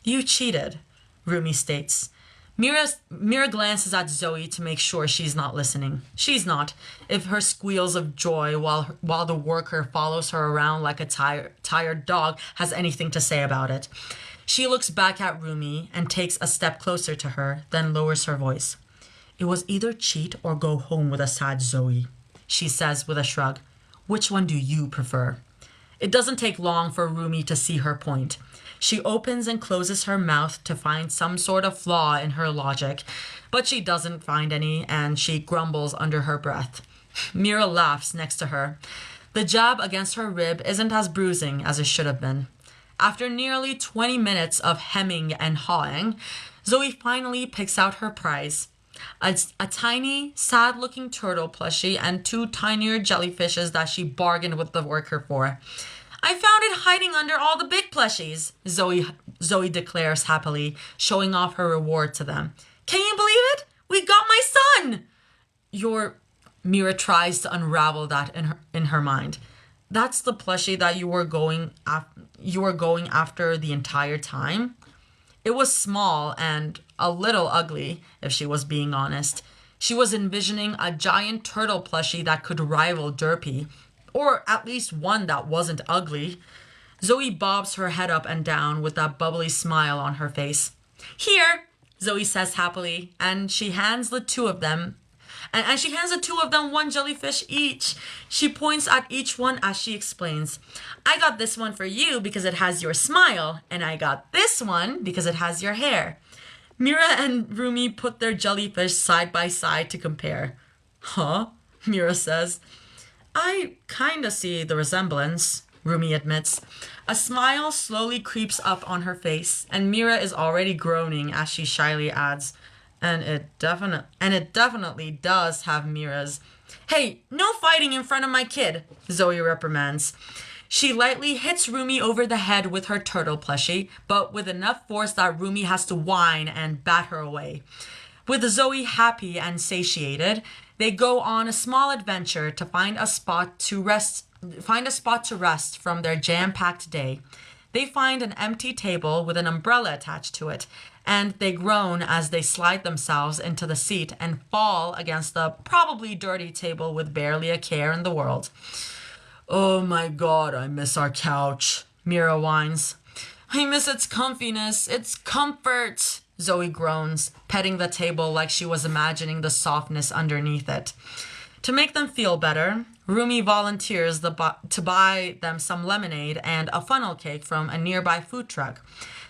"You cheated," Rumi states. Mira glances at Zoe to make sure she's not listening. She's not, if her squeals of joy while the worker follows her around like a tired dog has anything to say about it. She looks back at Rumi and takes a step closer to her, then lowers her voice. "It was either cheat or go home with a sad Zoe," she says with a shrug. "Which one do you prefer?" It doesn't take long for Rumi to see her point. She opens and closes her mouth to find some sort of flaw in her logic, but she doesn't find any and she grumbles under her breath. Mira laughs next to her. The jab against her rib isn't as bruising as it should have been. After nearly 20 minutes of hemming and hawing, Zoe finally picks out her prize. A tiny, sad-looking turtle plushie and 2 tinier jellyfishes that she bargained with the worker for. "I found it hiding under all the big plushies," Zoe declares happily, showing off her reward to them. "Can you believe it? We got my son!" Mira tries to unravel that in her mind. "That's the plushie that you were going after the entire time?" It was small and a little ugly, if she was being honest. She was envisioning a giant turtle plushie that could rival Derpy, or at least one that wasn't ugly. Zoe bobs her head up and down with that bubbly smile on her face. "Here," Zoe says happily, and she hands the two of them one jellyfish each. She points at each one as she explains. "I got this one for you because it has your smile, and I got this one because it has your hair." Mira and Rumi put their jellyfish side by side to compare. "Huh?" Mira says. "I kinda see the resemblance," Rumi admits. A smile slowly creeps up on her face, and Mira is already groaning as she shyly adds, And it definitely does have Mira's. "Hey, no fighting in front of my kid," Zoe reprimands. She lightly hits Rumi over the head with her turtle plushie, but with enough force that Rumi has to whine and bat her away. With Zoe happy and satiated, they go on a small adventure to find a spot to rest from their jam-packed day. They find an empty table with an umbrella attached to it, and they groan as they slide themselves into the seat and fall against the probably dirty table with barely a care in the world. "Oh my God, I miss our couch," Mira whines. "I miss its comfiness, its comfort," Zoe groans, petting the table like she was imagining the softness underneath it. To make them feel better, Rumi volunteers to buy them some lemonade and a funnel cake from a nearby food truck.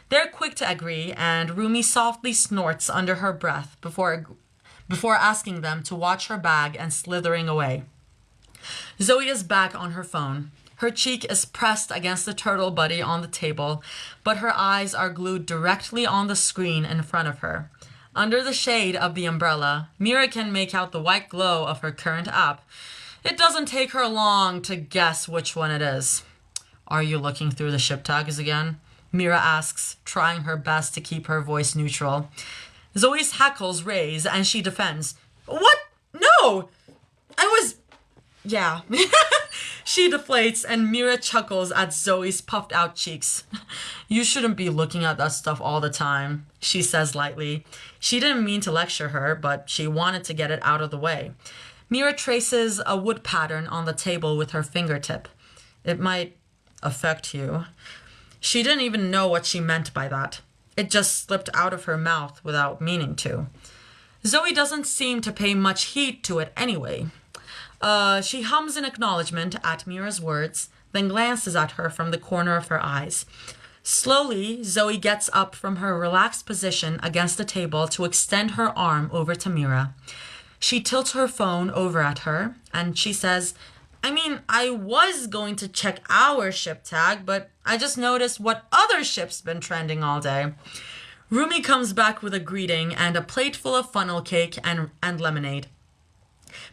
They're quick to agree, and Rumi softly snorts under her breath before asking them to watch her bag and slithering away. Zoe is back on her phone. Her cheek is pressed against the turtle buddy on the table, but her eyes are glued directly on the screen in front of her. Under the shade of the umbrella, Mira can make out the white glow of her current app. It doesn't take her long to guess which one it is. "Are you looking through the ship tags again?" Mira asks, trying her best to keep her voice neutral. Zoe's hackles raise and she defends. "What? No! I was... Yeah." She deflates and Mira chuckles at Zoe's puffed out cheeks. "You shouldn't be looking at that stuff all the time," she says lightly. She didn't mean to lecture her, but she wanted to get it out of the way. Mira traces a wood pattern on the table with her fingertip. "It might affect you." She didn't even know what she meant by that. It just slipped out of her mouth without meaning to. Zoe doesn't seem to pay much heed to it anyway. She hums in acknowledgement at Mira's words, then glances at her from the corner of her eyes. Slowly, Zoe gets up from her relaxed position against the table to extend her arm over to Mira. She tilts her phone over at her, and she says, I was going to check our ship tag, but I just noticed what other ship's been trending all day." Rumi comes back with a greeting and a plate full of funnel cake and lemonade.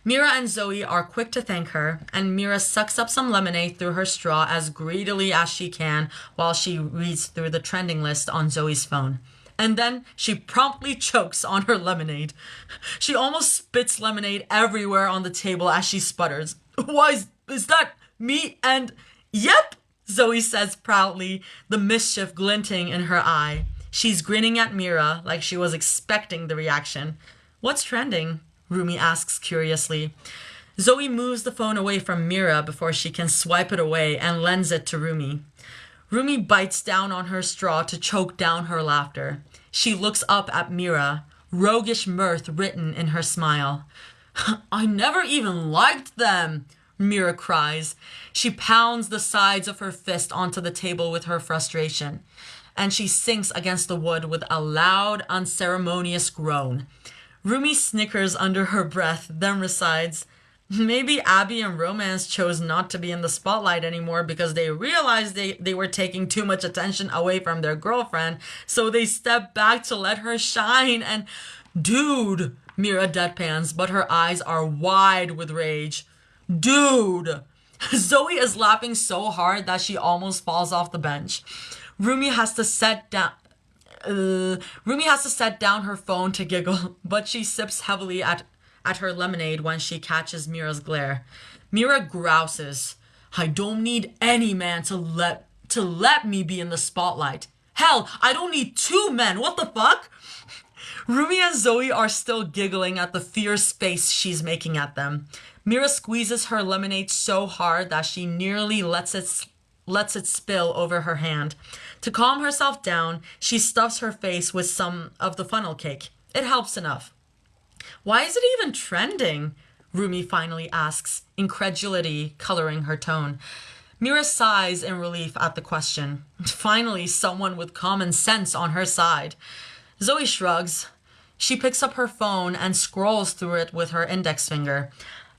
Mira and Zoe are quick to thank her, and Mira sucks up some lemonade through her straw as greedily as she can while she reads through the trending list on Zoe's phone. And then she promptly chokes on her lemonade. She almost spits lemonade everywhere on the table as she sputters. "Why, is that me and..." "Yep," Zoe says proudly, the mischief glinting in her eye. She's grinning at Mira like she was expecting the reaction. "What's trending?" Rumi asks curiously. Zoe moves the phone away from Mira before she can swipe it away and lends it to Rumi. Rumi bites down on her straw to choke down her laughter. She looks up at Mira, roguish mirth written in her smile. "I never even liked them," Mira cries. She pounds the sides of her fist onto the table with her frustration, and she sinks against the wood with a loud, unceremonious groan. Rumi snickers under her breath, then recites, "Maybe Abby and Romance chose not to be in the spotlight anymore because they realized they were taking too much attention away from their girlfriend, so they stepped back to let her shine and..." "Dude," Mira deadpans, but her eyes are wide with rage. "Dude!" Zoe is laughing so hard that she almost falls off the bench. Rumi has to set down her phone to giggle, but she sips heavily at her lemonade when she catches Mira's glare. Mira grouses, "I don't need any man to let me be in the spotlight. Hell, I don't need two men. What the fuck?" Rumi and Zoe are still giggling at the fierce face she's making at them. Mira squeezes her lemonade so hard that she nearly lets it spill over her hand. To calm herself down, she stuffs her face with some of the funnel cake. It helps enough. "Why is it even trending?" Rumi finally asks, incredulity coloring her tone. Mira sighs in relief at the question. Finally, someone with common sense on her side. Zoe shrugs. She picks up her phone and scrolls through it with her index finger.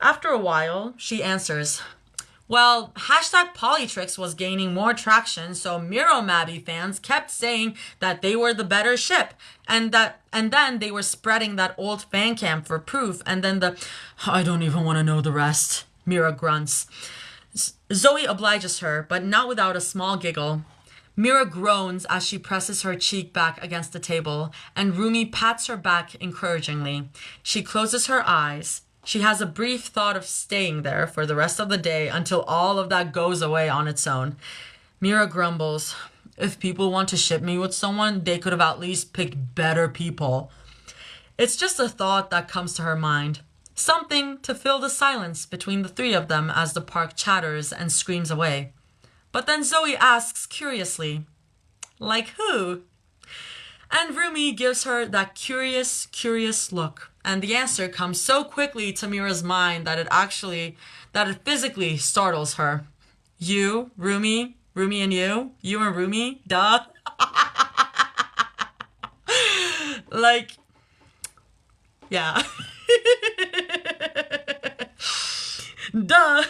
After a while, she answers, "Well, #Polytrix was gaining more traction, so Miromabby fans kept saying that they were the better ship, and then they were spreading that old fan cam for proof, and then I don't even want to know the rest," Mira grunts. Zoe obliges her, but not without a small giggle. Mira groans as she presses her cheek back against the table, and Rumi pats her back encouragingly. She closes her eyes. She has a brief thought of staying there for the rest of the day until all of that goes away on its own. Mira grumbles, "If people want to ship me with someone, they could have at least picked better people." It's just a thought that comes to her mind. Something to fill the silence between the three of them as the park chatters and screams away. But then Zoe asks curiously, "Like who?" And Rumi gives her that curious, curious look. And the answer comes so quickly to Mira's mind that it physically startles her. You, Rumi, Rumi and you and Rumi, duh. Like, yeah. Duh.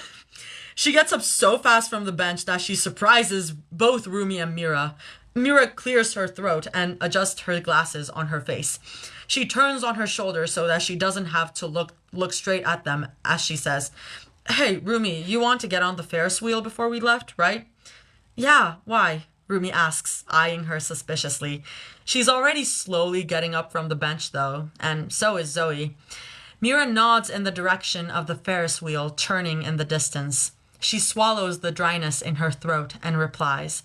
She gets up so fast from the bench that she surprises both Rumi and Mira. Mira clears her throat and adjusts her glasses on her face. She turns on her shoulder so that she doesn't have to look straight at them as she says, "Hey, Rumi, you want to get on the Ferris wheel before we left, right?" "Yeah, why?" Rumi asks, eyeing her suspiciously. She's already slowly getting up from the bench, though, and so is Zoe. Mira nods in the direction of the Ferris wheel turning in the distance. She swallows the dryness in her throat and replies,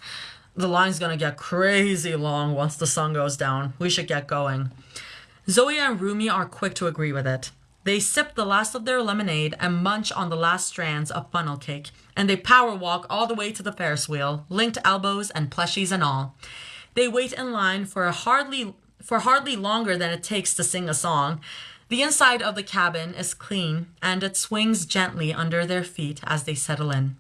"The line's gonna get crazy long once the sun goes down. We should get going." Zoe and Rumi are quick to agree with it. They sip the last of their lemonade and munch on the last strands of funnel cake, and they power walk all the way to the Ferris wheel, linked elbows and plushies and all. They wait in line for hardly longer than it takes to sing a song. The inside of the cabin is clean, and it swings gently under their feet as they settle in.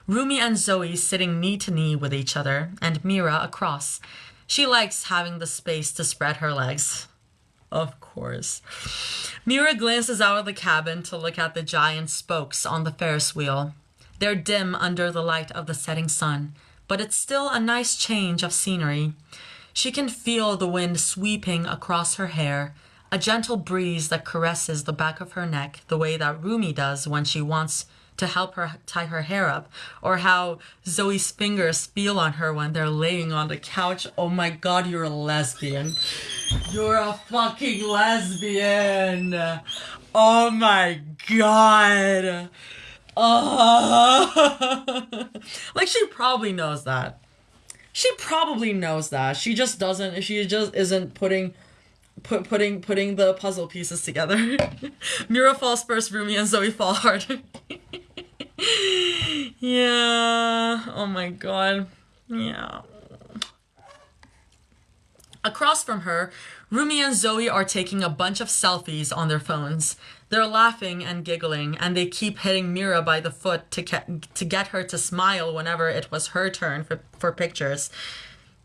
Rumi and Zoe sitting knee to knee with each other, and Mira across. She likes having the space to spread her legs. Of course. Mira glances out of the cabin to look at the giant spokes on the Ferris wheel. They're dim under the light of the setting sun, but it's still a nice change of scenery. She can feel the wind sweeping across her hair, a gentle breeze that caresses the back of her neck the way that Rumi does when she wants to help her tie her hair up, or how Zoe's fingers feel on her when they're laying on the couch. Oh my god, you're a lesbian. You're a fucking lesbian. Oh my god. Oh. Like, she probably knows that. She probably knows that. She just isn't putting the puzzle pieces together. Mira falls first, Rumi and Zoe fall harder. Yeah. Oh my god. Yeah. Across from her, Rumi and Zoe are taking a bunch of selfies on their phones. They're laughing and giggling, and they keep hitting Mira by the foot to get her to smile whenever it was her turn for pictures.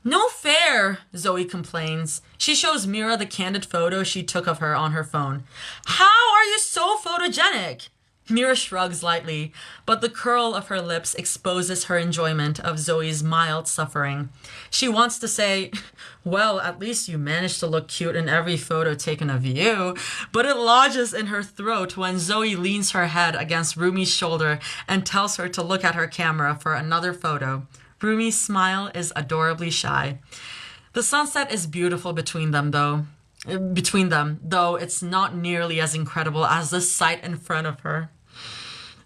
"No fair," Zoe complains. She shows Mira the candid photo she took of her on her phone. "How are you so photogenic?" Mira shrugs lightly, but the curl of her lips exposes her enjoyment of Zoe's mild suffering. She wants to say, "Well, at least you managed to look cute in every photo taken of you," but it lodges in her throat when Zoe leans her head against Rumi's shoulder and tells her to look at her camera for another photo. Rumi's smile is adorably shy. The sunset is beautiful between them, though it's not nearly as incredible as the sight in front of her.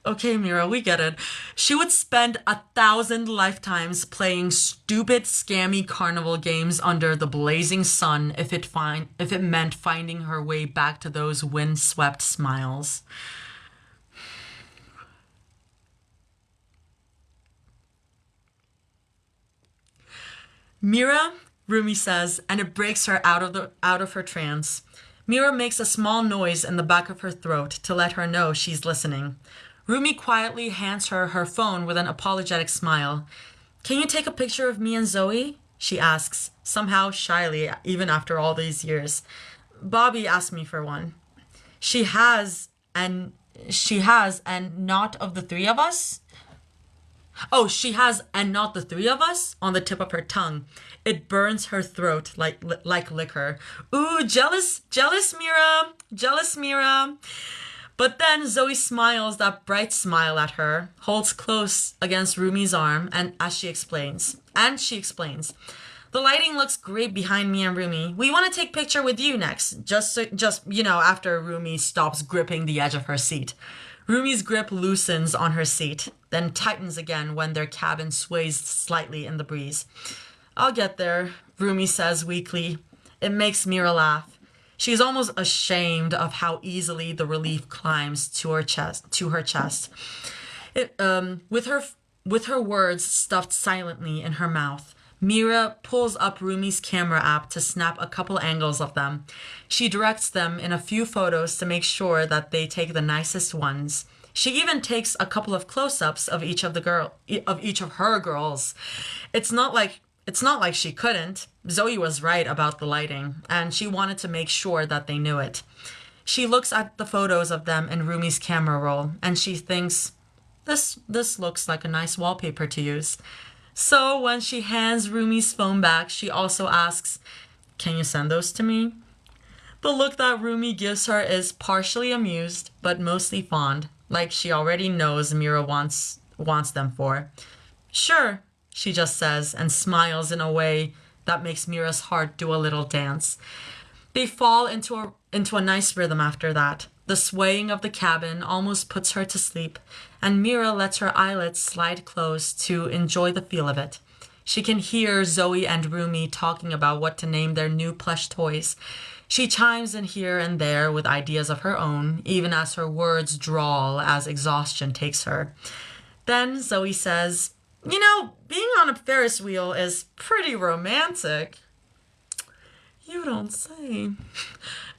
Okay, Mira, we get it. She would spend 1,000 lifetimes playing stupid, scammy carnival games under the blazing sun if it meant finding her way back to those wind-swept smiles. "Mira," Rumi says, and it breaks her out of her trance. Mira makes a small noise in the back of her throat to let her know she's listening. Rumi quietly hands her her phone with an apologetic smile. "Can you take a picture of me and Zoe?" she asks, somehow shyly, even after all these years. "Bobby asked me for one." She has, and not of the three of us? Oh, she has, and not the three of us, on the tip of her tongue. It burns her throat like liquor. Ooh, jealous Mira, jealous Mira. But then Zoe smiles that bright smile at her, holds close against Rumi's arm, and she explains, "The lighting looks great behind me and Rumi. We want to take picture with you next." Just after Rumi stops gripping the edge of her seat. Rumi's grip loosens on her seat, then tightens again when their cabin sways slightly in the breeze. "I'll get there," Rumi says weakly. It makes Mira laugh. She's almost ashamed of how easily the relief climbs to her chest. With her words stuffed silently in her mouth. Mira pulls up Rumi's camera app to snap a couple angles of them. She directs them in a few photos to make sure that they take the nicest ones. She even takes a couple of close-ups of each of her girls. It's not like she couldn't. Zoe was right about the lighting, and she wanted to make sure that they knew it. She looks at the photos of them in Rumi's camera roll, and she thinks, this looks like a nice wallpaper to use. So when she hands Rumi's phone back, she also asks, "Can you send those to me?" The look that Rumi gives her is partially amused, but mostly fond, like she already knows Mira wants them for. "Sure," she just says, and smiles in a way that makes Mira's heart do a little dance. They fall into a nice rhythm after that. The swaying of the cabin almost puts her to sleep, and Mira lets her eyelids slide closed to enjoy the feel of it. She can hear Zoe and Rumi talking about what to name their new plush toys. She chimes in here and there with ideas of her own, even as her words drawl as exhaustion takes her. Then Zoe says, "You know, being on a Ferris wheel is pretty romantic." "You don't say."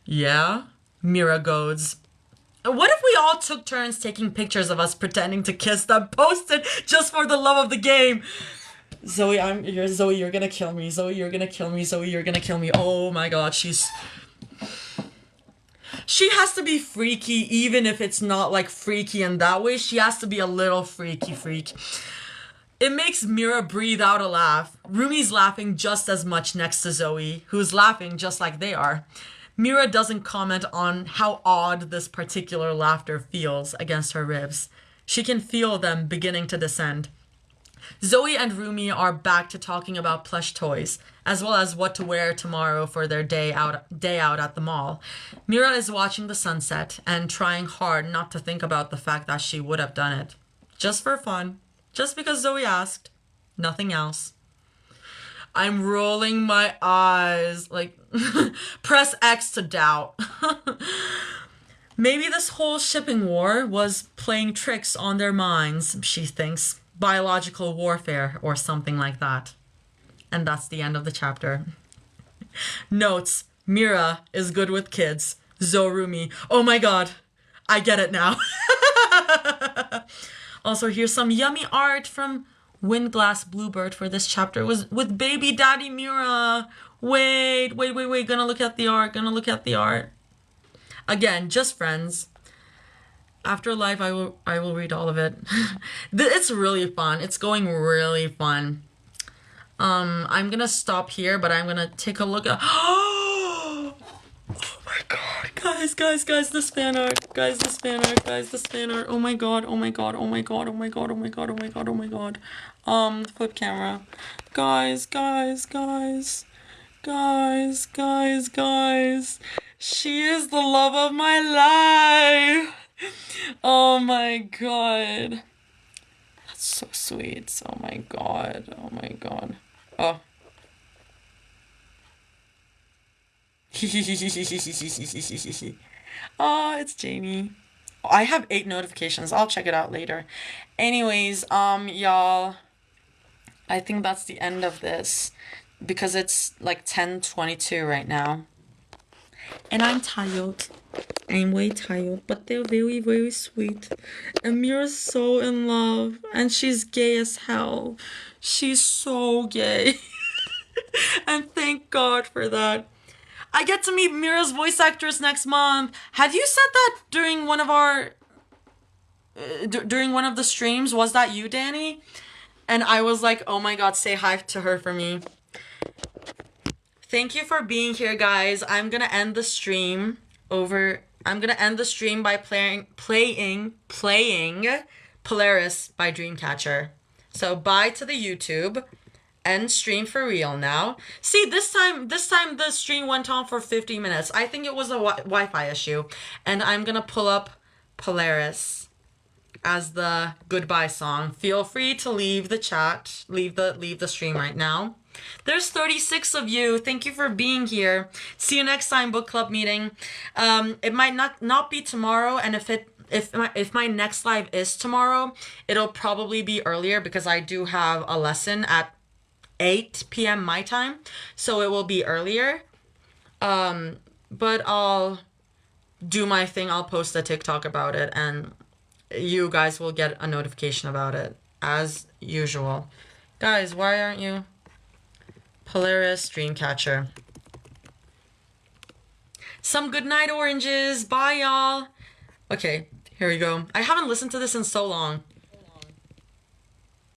"Yeah," Mira goads. "What if we all took turns taking pictures of us pretending to kiss them, posted just for the love of the game?" Zoe, you're gonna kill me. Zoe, you're gonna kill me. Zoe, you're gonna kill me. Oh my god, she has to be freaky, even if it's not like freaky in that way. She has to be a little freak. It makes Mira breathe out a laugh. Rumi's laughing just as much next to Zoe, who's laughing just like they are. Mira doesn't comment on how odd this particular laughter feels against her ribs. She can feel them beginning to descend. Zoe and Rumi are back to talking about plush toys, as well as what to wear tomorrow for their day out at the mall. Mira is watching the sunset and trying hard not to think about the fact that she would have done it. Just for fun. Just because Zoe asked. Nothing else. I'm rolling my eyes. Like, press X to doubt. Maybe this whole shipping war was playing tricks on their minds, she thinks. Biological warfare or something like that. And that's the end of the chapter. Notes: Mira is good with kids. Zorumi. Oh my god. I get it now. Also, here's some yummy art from Windglass Bluebird for this chapter. It was with baby daddy Mira. Wait. Gonna look at the art. Again, just friends. After live, I will read all of it. It's really fun. It's going really fun. I'm gonna stop here, but I'm gonna take a look at. Oh my god, guys, this fan art. Oh my god. Flip camera. Guys. She is the love of my life. Oh my god. That's so sweet. Oh my god. Oh. Oh, it's Jamie. I have 8 notifications. I'll check it out later. Anyways, y'all, I think that's the end of this because it's like 10:22 right now. And I'm tired. I'm way tired, but they're very, very sweet. And Mira's so in love, and she's gay as hell. She's so gay. And thank God for that. I get to meet Mira's voice actress next month. Had you said that during one of our... during one of the streams? Was that you, Danny? And I was like, oh my god, say hi to her for me. Thank you for being here, guys. I'm gonna end the stream by playing Polaris by Dreamcatcher. So bye to the YouTube. End stream for real now. See, this time the stream went on for 50 minutes. I think it was a Wi-Fi issue. And I'm gonna pull up Polaris as the goodbye song. Feel free to leave the chat, leave the stream right now. There's 36 of you. Thank you for being here. See you next time, book club meeting. It might not be tomorrow, and if my next live is tomorrow, it'll probably be earlier because I do have a lesson at 8 p.m. my time, so it will be earlier. But I'll do my thing. I'll post a TikTok about it, and you guys will get a notification about it as usual. Guys, why aren't you? Polaris Dreamcatcher. Some good night oranges. Bye, y'all. Okay, here we go. I haven't listened to this in so long.